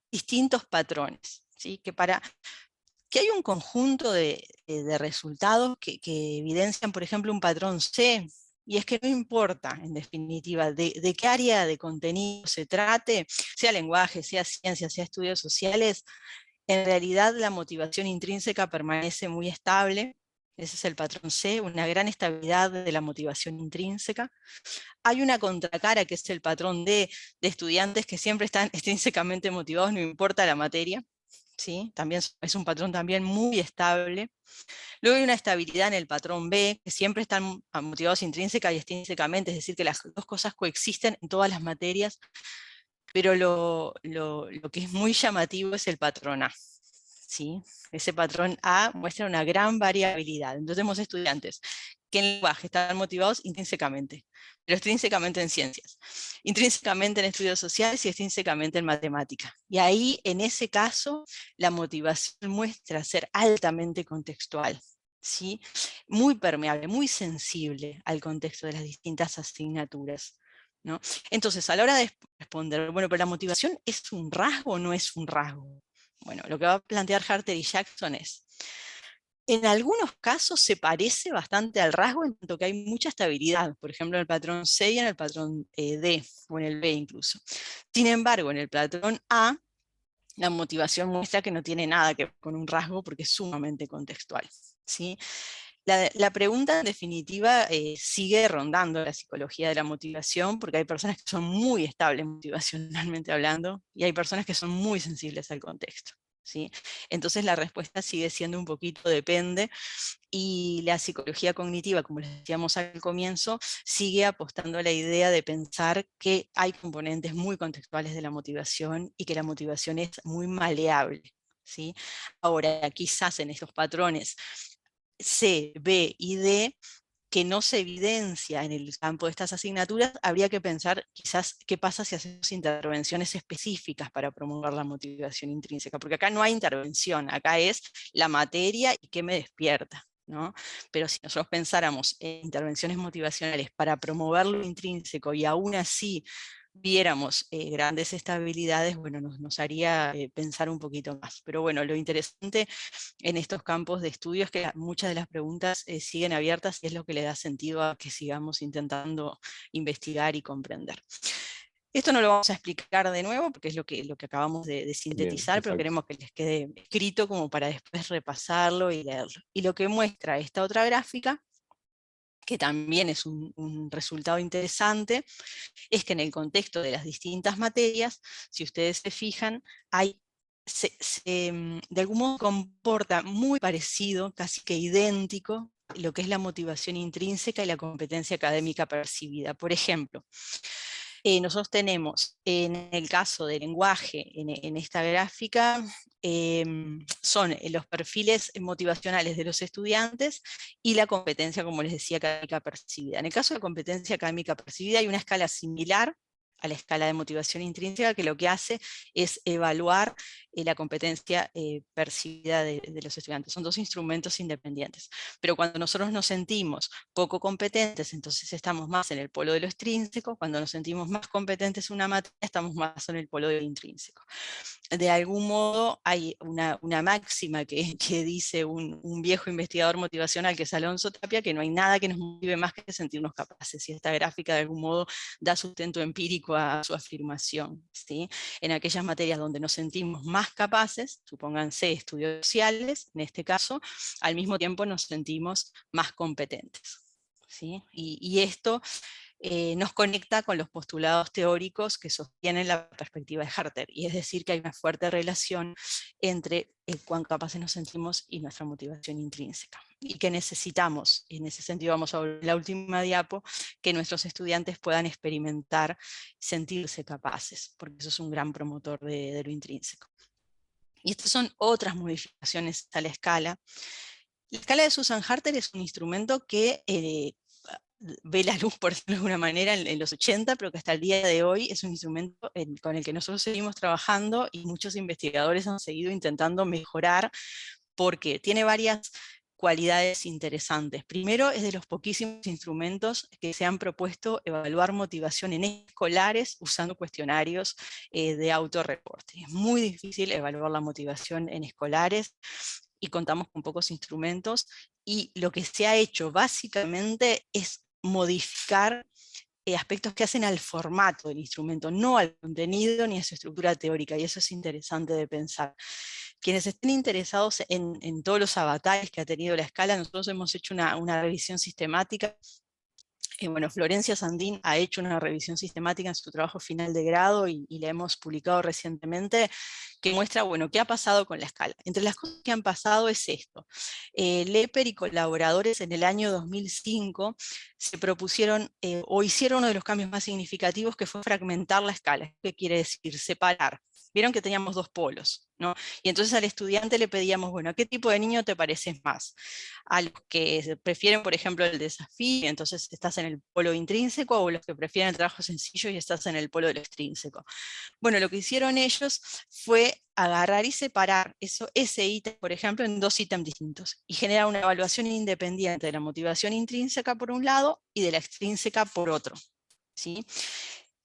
distintos patrones, ¿sí? Que hay un conjunto de resultados que evidencian, por ejemplo, un patrón C, y es que no importa, en definitiva, de qué área de contenido se trate, sea lenguaje, sea ciencia, sea estudios sociales, en realidad la motivación intrínseca permanece muy estable. Ese es el patrón C, una gran estabilidad de la motivación intrínseca. Hay una contracara, que es el patrón D, de estudiantes que siempre están extrínsecamente motivados, no importa la materia. ¿Sí? También es un patrón también muy estable. Luego hay una estabilidad en el patrón B, que siempre están motivados intrínseca y extrínsecamente, es decir, que las dos cosas coexisten en todas las materias, pero lo que es muy llamativo es el patrón A. ¿Sí? Ese patrón A muestra una gran variabilidad. Entonces tenemos estudiantes que en lenguaje están motivados intrínsecamente, pero extrínsecamente en ciencias, intrínsecamente en estudios sociales y extrínsecamente en matemática. Y ahí, en ese caso, la motivación muestra ser altamente contextual, ¿sí? Muy permeable, muy sensible al contexto de las distintas asignaturas, ¿no? Entonces, a la hora de responder, bueno, pero la motivación ¿es un rasgo o no es un rasgo? Bueno, lo que va a plantear Harter y Jackson es, en algunos casos se parece bastante al rasgo, en tanto que hay mucha estabilidad, por ejemplo en el patrón C y en el patrón D, o en el B incluso. Sin embargo, en el patrón A, la motivación muestra que no tiene nada que ver con un rasgo porque es sumamente contextual, ¿sí? La pregunta en definitiva sigue rondando la psicología de la motivación, porque hay personas que son muy estables motivacionalmente hablando, y hay personas que son muy sensibles al contexto, ¿sí? Entonces la respuesta sigue siendo un poquito depende, y la psicología cognitiva, como les decíamos al comienzo, sigue apostando a la idea de pensar que hay componentes muy contextuales de la motivación y que la motivación es muy maleable, ¿sí? Ahora, quizás en estos patrones C, B y D, que no se evidencia en el campo de estas asignaturas, habría que pensar quizás qué pasa si hacemos intervenciones específicas para promover la motivación intrínseca, porque acá no hay intervención, acá es la materia y qué me despierta, ¿no? Pero si nosotros pensáramos en intervenciones motivacionales para promover lo intrínseco y aún así viéramos grandes estabilidades, bueno, nos haría pensar un poquito más. Pero bueno, lo interesante en estos campos de estudio es que muchas de las preguntas siguen abiertas, y es lo que le da sentido a que sigamos intentando investigar y comprender. Esto no lo vamos a explicar de nuevo porque es lo que acabamos de sintetizar. Bien, pero queremos que les quede escrito como para después repasarlo y leerlo. Y lo que muestra esta otra gráfica, que también es un resultado interesante, es que en el contexto de las distintas materias, si ustedes se fijan, de algún modo comporta muy parecido, casi que idéntico, lo que es la motivación intrínseca y la competencia académica percibida. Por ejemplo, nosotros tenemos en el caso del lenguaje, en esta gráfica, son los perfiles motivacionales de los estudiantes y la competencia, como les decía, académica percibida. En el caso de competencia académica percibida hay una escala similar a la escala de motivación intrínseca, que lo que hace es evaluar la competencia percibida de los estudiantes. Son dos instrumentos independientes. Pero cuando nosotros nos sentimos poco competentes, entonces estamos más en el polo de lo extrínseco. Cuando nos sentimos más competentes en una materia, estamos más en el polo de lo intrínseco. De algún modo hay una máxima que dice un viejo investigador motivacional, que es Alonso Tapia, que no hay nada que nos motive más que sentirnos capaces, y esta gráfica de algún modo da sustento empírico a su afirmación, ¿sí? En aquellas materias donde nos sentimos más capaces, supónganse estudios sociales, en este caso, al mismo tiempo nos sentimos más competentes, ¿sí? Y esto nos conecta con los postulados teóricos que sostienen la perspectiva de Harter, y es decir, que hay una fuerte relación entre cuán capaces nos sentimos y nuestra motivación intrínseca, y que necesitamos, y en ese sentido vamos a volver a la última diapo, que nuestros estudiantes puedan experimentar, sentirse capaces, porque eso es un gran promotor de lo intrínseco. Y estas son otras modificaciones a la escala. La escala de Susan Harter es un instrumento que ve la luz, por decirlo de alguna manera, en los 80, pero que hasta el día de hoy es un instrumento con el que nosotros seguimos trabajando, y muchos investigadores han seguido intentando mejorar, porque tiene varias cualidades interesantes. Primero, es de los poquísimos instrumentos que se han propuesto evaluar motivación en escolares usando cuestionarios de autorreporte. Es muy difícil evaluar la motivación en escolares, y contamos con pocos instrumentos, y lo que se ha hecho básicamente es modificar aspectos que hacen al formato del instrumento, no al contenido ni a su estructura teórica, y eso es interesante de pensar. Quienes estén interesados en todos los avatares que ha tenido la escala, nosotros hemos hecho una revisión sistemática. Bueno, Florencia Sandín ha hecho una revisión sistemática en su trabajo final de grado, y la hemos publicado recientemente, que muestra, bueno, qué ha pasado con la escala. Entre las cosas que han pasado es esto. Lepper y colaboradores en el año 2005 se propusieron o hicieron uno de los cambios más significativos, que fue fragmentar la escala. ¿Qué quiere decir? Separar. Vieron que teníamos dos polos, ¿no? Y entonces al estudiante le pedíamos, bueno, ¿a qué tipo de niño te pareces más? A los que prefieren, por ejemplo, el desafío, entonces estás en el polo intrínseco, o los que prefieren el trabajo sencillo y estás en el polo de lo extrínseco. Bueno, lo que hicieron ellos fue agarrar y separar ese ítem, por ejemplo, en dos ítems distintos, y generar una evaluación independiente de la motivación intrínseca por un lado y de la extrínseca por otro, ¿sí?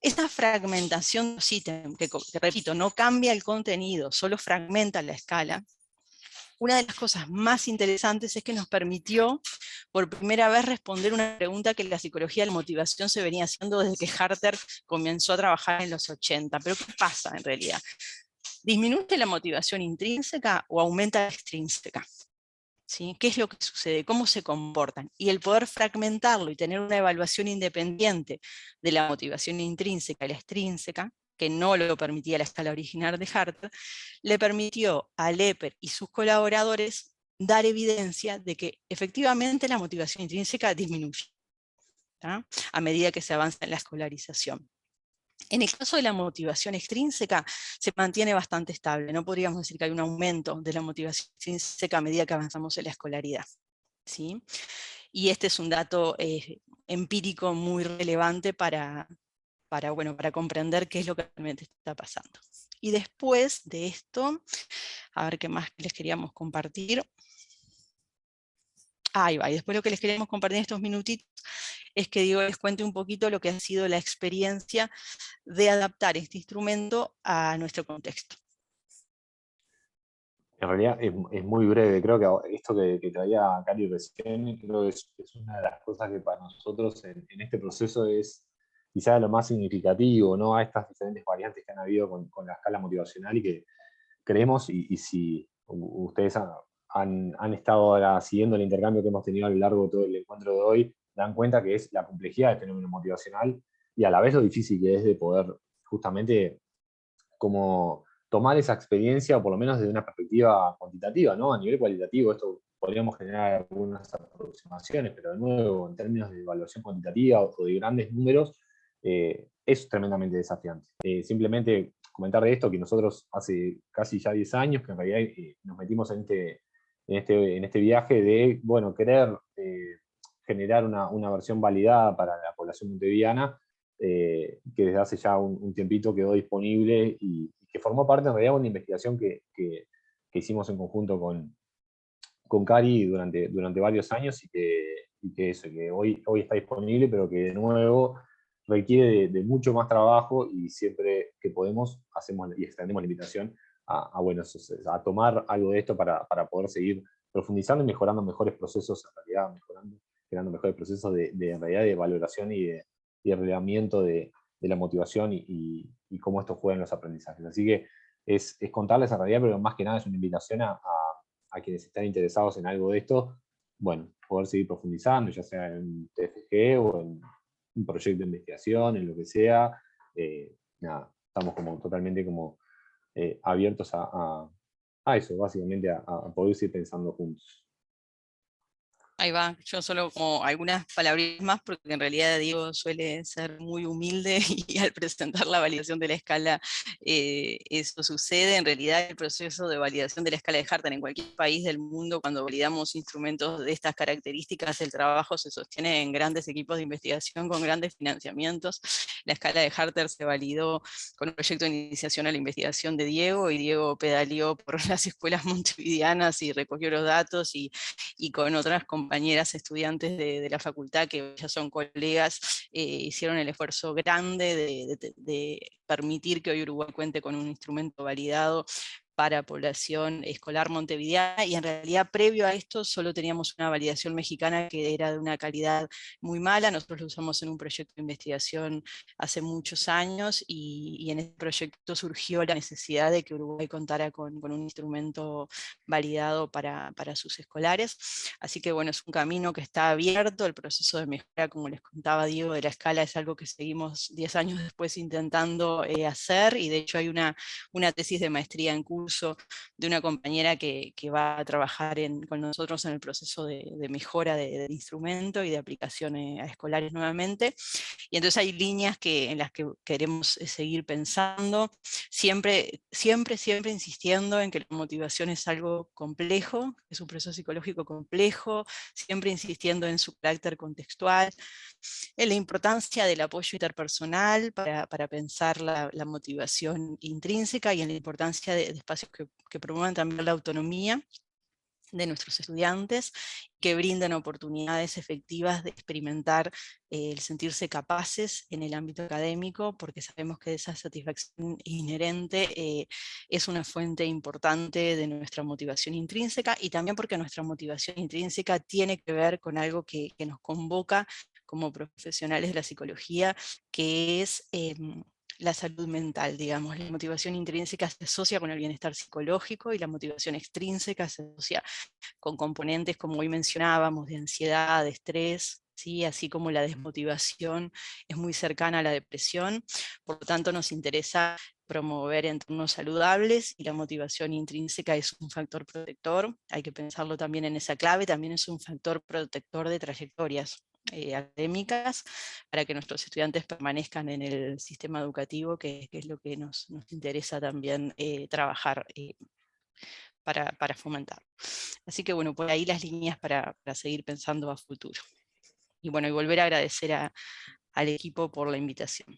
Esta fragmentación de los ítems, que repito, no cambia el contenido, solo fragmenta la escala. Una de las cosas más interesantes es que nos permitió por primera vez responder una pregunta que la psicología de la motivación se venía haciendo desde que Harter comenzó a trabajar en los 80. Pero ¿qué pasa en realidad? ¿Disminuye la motivación intrínseca o aumenta la extrínseca? ¿Sí? ¿Qué es lo que sucede? ¿Cómo se comportan? Y el poder fragmentarlo y tener una evaluación independiente de la motivación intrínseca y la extrínseca, que no lo permitía la escala original de Harter, le permitió a Lepper y sus colaboradores dar evidencia de que efectivamente la motivación intrínseca disminuye, ¿tá? A medida que se avanza en la escolarización. En el caso de la motivación extrínseca, se mantiene bastante estable. No podríamos decir que hay un aumento de la motivación extrínseca a medida que avanzamos en la escolaridad, ¿sí? Y este es un dato empírico muy relevante para comprender qué es lo que realmente está pasando. Y después de esto, a ver qué más les queríamos compartir. Ahí va, y después lo que les queremos compartir en estos minutitos es que les cuente un poquito lo que ha sido la experiencia de adaptar este instrumento a nuestro contexto. En realidad es muy breve. Creo que esto que traía Cari recién, creo que es una de las cosas que para nosotros en este proceso es quizá lo más significativo, ¿no? A estas diferentes variantes que han habido con la escala motivacional, y que creemos, y si ustedes han estado ahora siguiendo el intercambio que hemos tenido a lo largo de todo el encuentro de hoy, dan cuenta que es la complejidad del fenómeno motivacional, y a la vez lo difícil que es de poder justamente como tomar esa experiencia, o por lo menos desde una perspectiva cuantitativa, ¿no? A nivel cualitativo, esto podríamos generar algunas aproximaciones, pero de nuevo, en términos de evaluación cuantitativa o de grandes números, es tremendamente desafiante. Simplemente comentar de esto, que nosotros hace casi ya 10 años, que en realidad nos metimos en este viaje de, bueno, querer generar una versión validada para la población montevideana, que desde hace ya un tiempito quedó disponible y que formó parte en realidad de una investigación que hicimos en conjunto con Cari durante varios años y que hoy está disponible, pero que de nuevo requiere de mucho más trabajo y siempre que podemos hacemos y extendemos la invitación a tomar algo de esto para poder seguir profundizando y mejorando mejores procesos, en realidad generando mejores procesos en realidad de valoración y de relevamiento de la motivación y cómo esto juega en los aprendizajes. Así que es contarles en realidad, pero más que nada es una invitación a quienes están interesados en algo de esto, bueno, poder seguir profundizando, ya sea en TFG o en un proyecto de investigación, en lo que sea. Nada, estamos totalmente abiertos a eso, básicamente a poder seguir pensando juntos. Ahí va, yo solo como algunas palabras más, porque en realidad Diego suele ser muy humilde y al presentar la validación de la escala eso sucede. En realidad el proceso de validación de la escala de Harter en cualquier país del mundo, cuando validamos instrumentos de estas características, el trabajo se sostiene en grandes equipos de investigación con grandes financiamientos. La escala de Harter se validó con un proyecto de iniciación a la investigación de Diego, y Diego pedaleó por las escuelas montevideanas y recogió los datos y con otras compañeras estudiantes de la facultad que ya son colegas, hicieron el esfuerzo grande de permitir que hoy Uruguay cuente con un instrumento validado para población escolar montevideana, y en realidad previo a esto solo teníamos una validación mexicana que era de una calidad muy mala. Nosotros lo usamos en un proyecto de investigación hace muchos años, y en este proyecto surgió la necesidad de que Uruguay contara con un instrumento validado para sus escolares. Así que bueno, es un camino que está abierto. El proceso de mejora, como les contaba Diego, de la escala es algo que seguimos 10 años después intentando hacer, y de hecho hay una tesis de maestría en curso de una compañera que va a trabajar con nosotros en el proceso de mejora del instrumento y de aplicación a escolares nuevamente. Y entonces hay líneas en las que queremos seguir pensando, siempre insistiendo en que la motivación es algo complejo, es un proceso psicológico complejo, siempre insistiendo en su carácter contextual, en la importancia del apoyo interpersonal para pensar la motivación intrínseca, y en la importancia de espacios que promuevan también la autonomía de nuestros estudiantes, que brinden oportunidades efectivas de experimentar el sentirse capaces en el ámbito académico, porque sabemos que esa satisfacción inherente es una fuente importante de nuestra motivación intrínseca, y también porque nuestra motivación intrínseca tiene que ver con algo que nos convoca como profesionales de la psicología, que es la salud mental, digamos. La motivación intrínseca se asocia con el bienestar psicológico, y la motivación extrínseca se asocia con componentes, como hoy mencionábamos, de ansiedad, de estrés, ¿sí? Así como la desmotivación es muy cercana a la depresión. Por lo tanto, nos interesa promover entornos saludables, y la motivación intrínseca es un factor protector. Hay que pensarlo también en esa clave. También es un factor protector de trayectorias académicas, para que nuestros estudiantes permanezcan en el sistema educativo, que es lo que nos interesa también trabajar para fomentar. Así que bueno, por ahí las líneas para seguir pensando a futuro. Y bueno, y volver a agradecer al equipo por la invitación,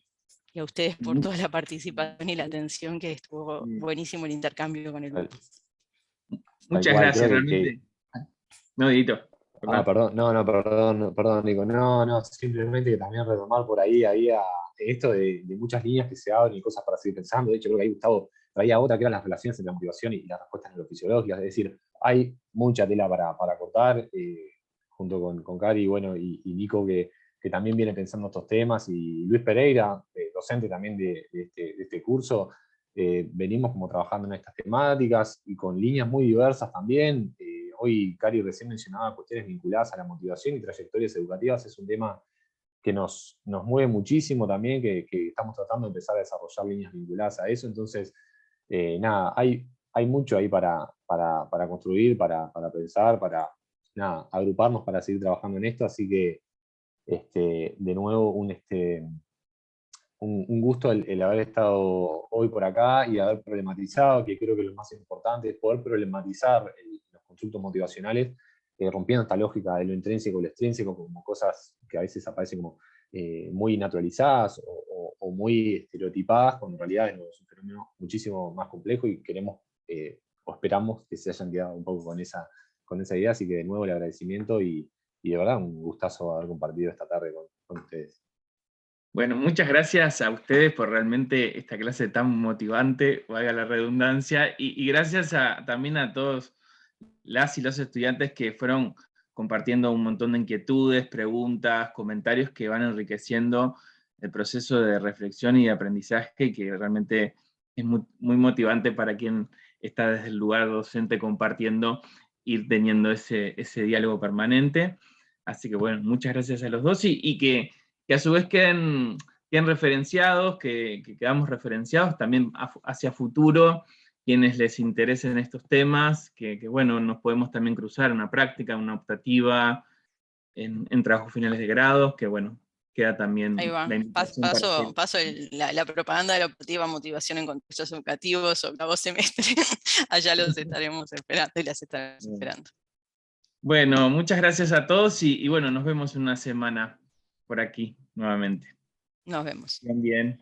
y a ustedes por toda la participación y la atención, que estuvo buenísimo el intercambio con el grupo. Muchas gracias, realmente. No, Dieguito. Perdón, Nico. No, simplemente que también retomar por ahí había esto de muchas líneas que se abren y cosas para seguir pensando. De hecho, creo que ahí Gustavo traía otra, que eran las relaciones entre la motivación y las respuestas neurofisiológicas. Es decir, hay mucha tela para cortar, junto con Cari y Nico, que también viene pensando estos temas, y Luis Pereira, docente también de este curso. Venimos como trabajando en estas temáticas y con líneas muy diversas también. Hoy Cari recién mencionaba cuestiones vinculadas a la motivación y trayectorias educativas. Es un tema que nos mueve muchísimo también, que estamos tratando de empezar a desarrollar líneas vinculadas a eso. Entonces, nada, hay mucho ahí para construir, para pensar, para agruparnos para seguir trabajando en esto. Así que, de nuevo, un gusto el haber estado hoy por acá y haber problematizado, que creo que lo más importante es poder problematizar los constructos motivacionales, rompiendo esta lógica de lo intrínseco y lo extrínseco, como cosas que a veces aparecen como muy naturalizadas o muy estereotipadas, cuando en realidad es un fenómeno muchísimo más complejo y queremos o esperamos que se hayan quedado un poco con esa idea. Así que de nuevo el agradecimiento y de verdad un gustazo haber compartido esta tarde con ustedes. Bueno, muchas gracias a ustedes por realmente esta clase tan motivante, valga la redundancia, y gracias también a todos las y los estudiantes que fueron compartiendo un montón de inquietudes, preguntas, comentarios que van enriqueciendo el proceso de reflexión y de aprendizaje, que realmente es muy motivante para quien está desde el lugar docente compartiendo, ir teniendo ese diálogo permanente. Así que bueno, muchas gracias a los dos y que a su vez queden referenciados, que quedamos referenciados también hacia futuro, quienes les interesen estos temas, que bueno, nos podemos también cruzar en una práctica, una optativa, en trabajos finales de grado, que bueno, queda también Ahí va. la invitación para que- Paso la propaganda de la optativa motivación en contextos educativos, octavo semestre. Allá los estaremos esperando y las estaremos esperando. Bueno, muchas gracias a todos y bueno, nos vemos en una semana por aquí nuevamente. Nos vemos. Bien.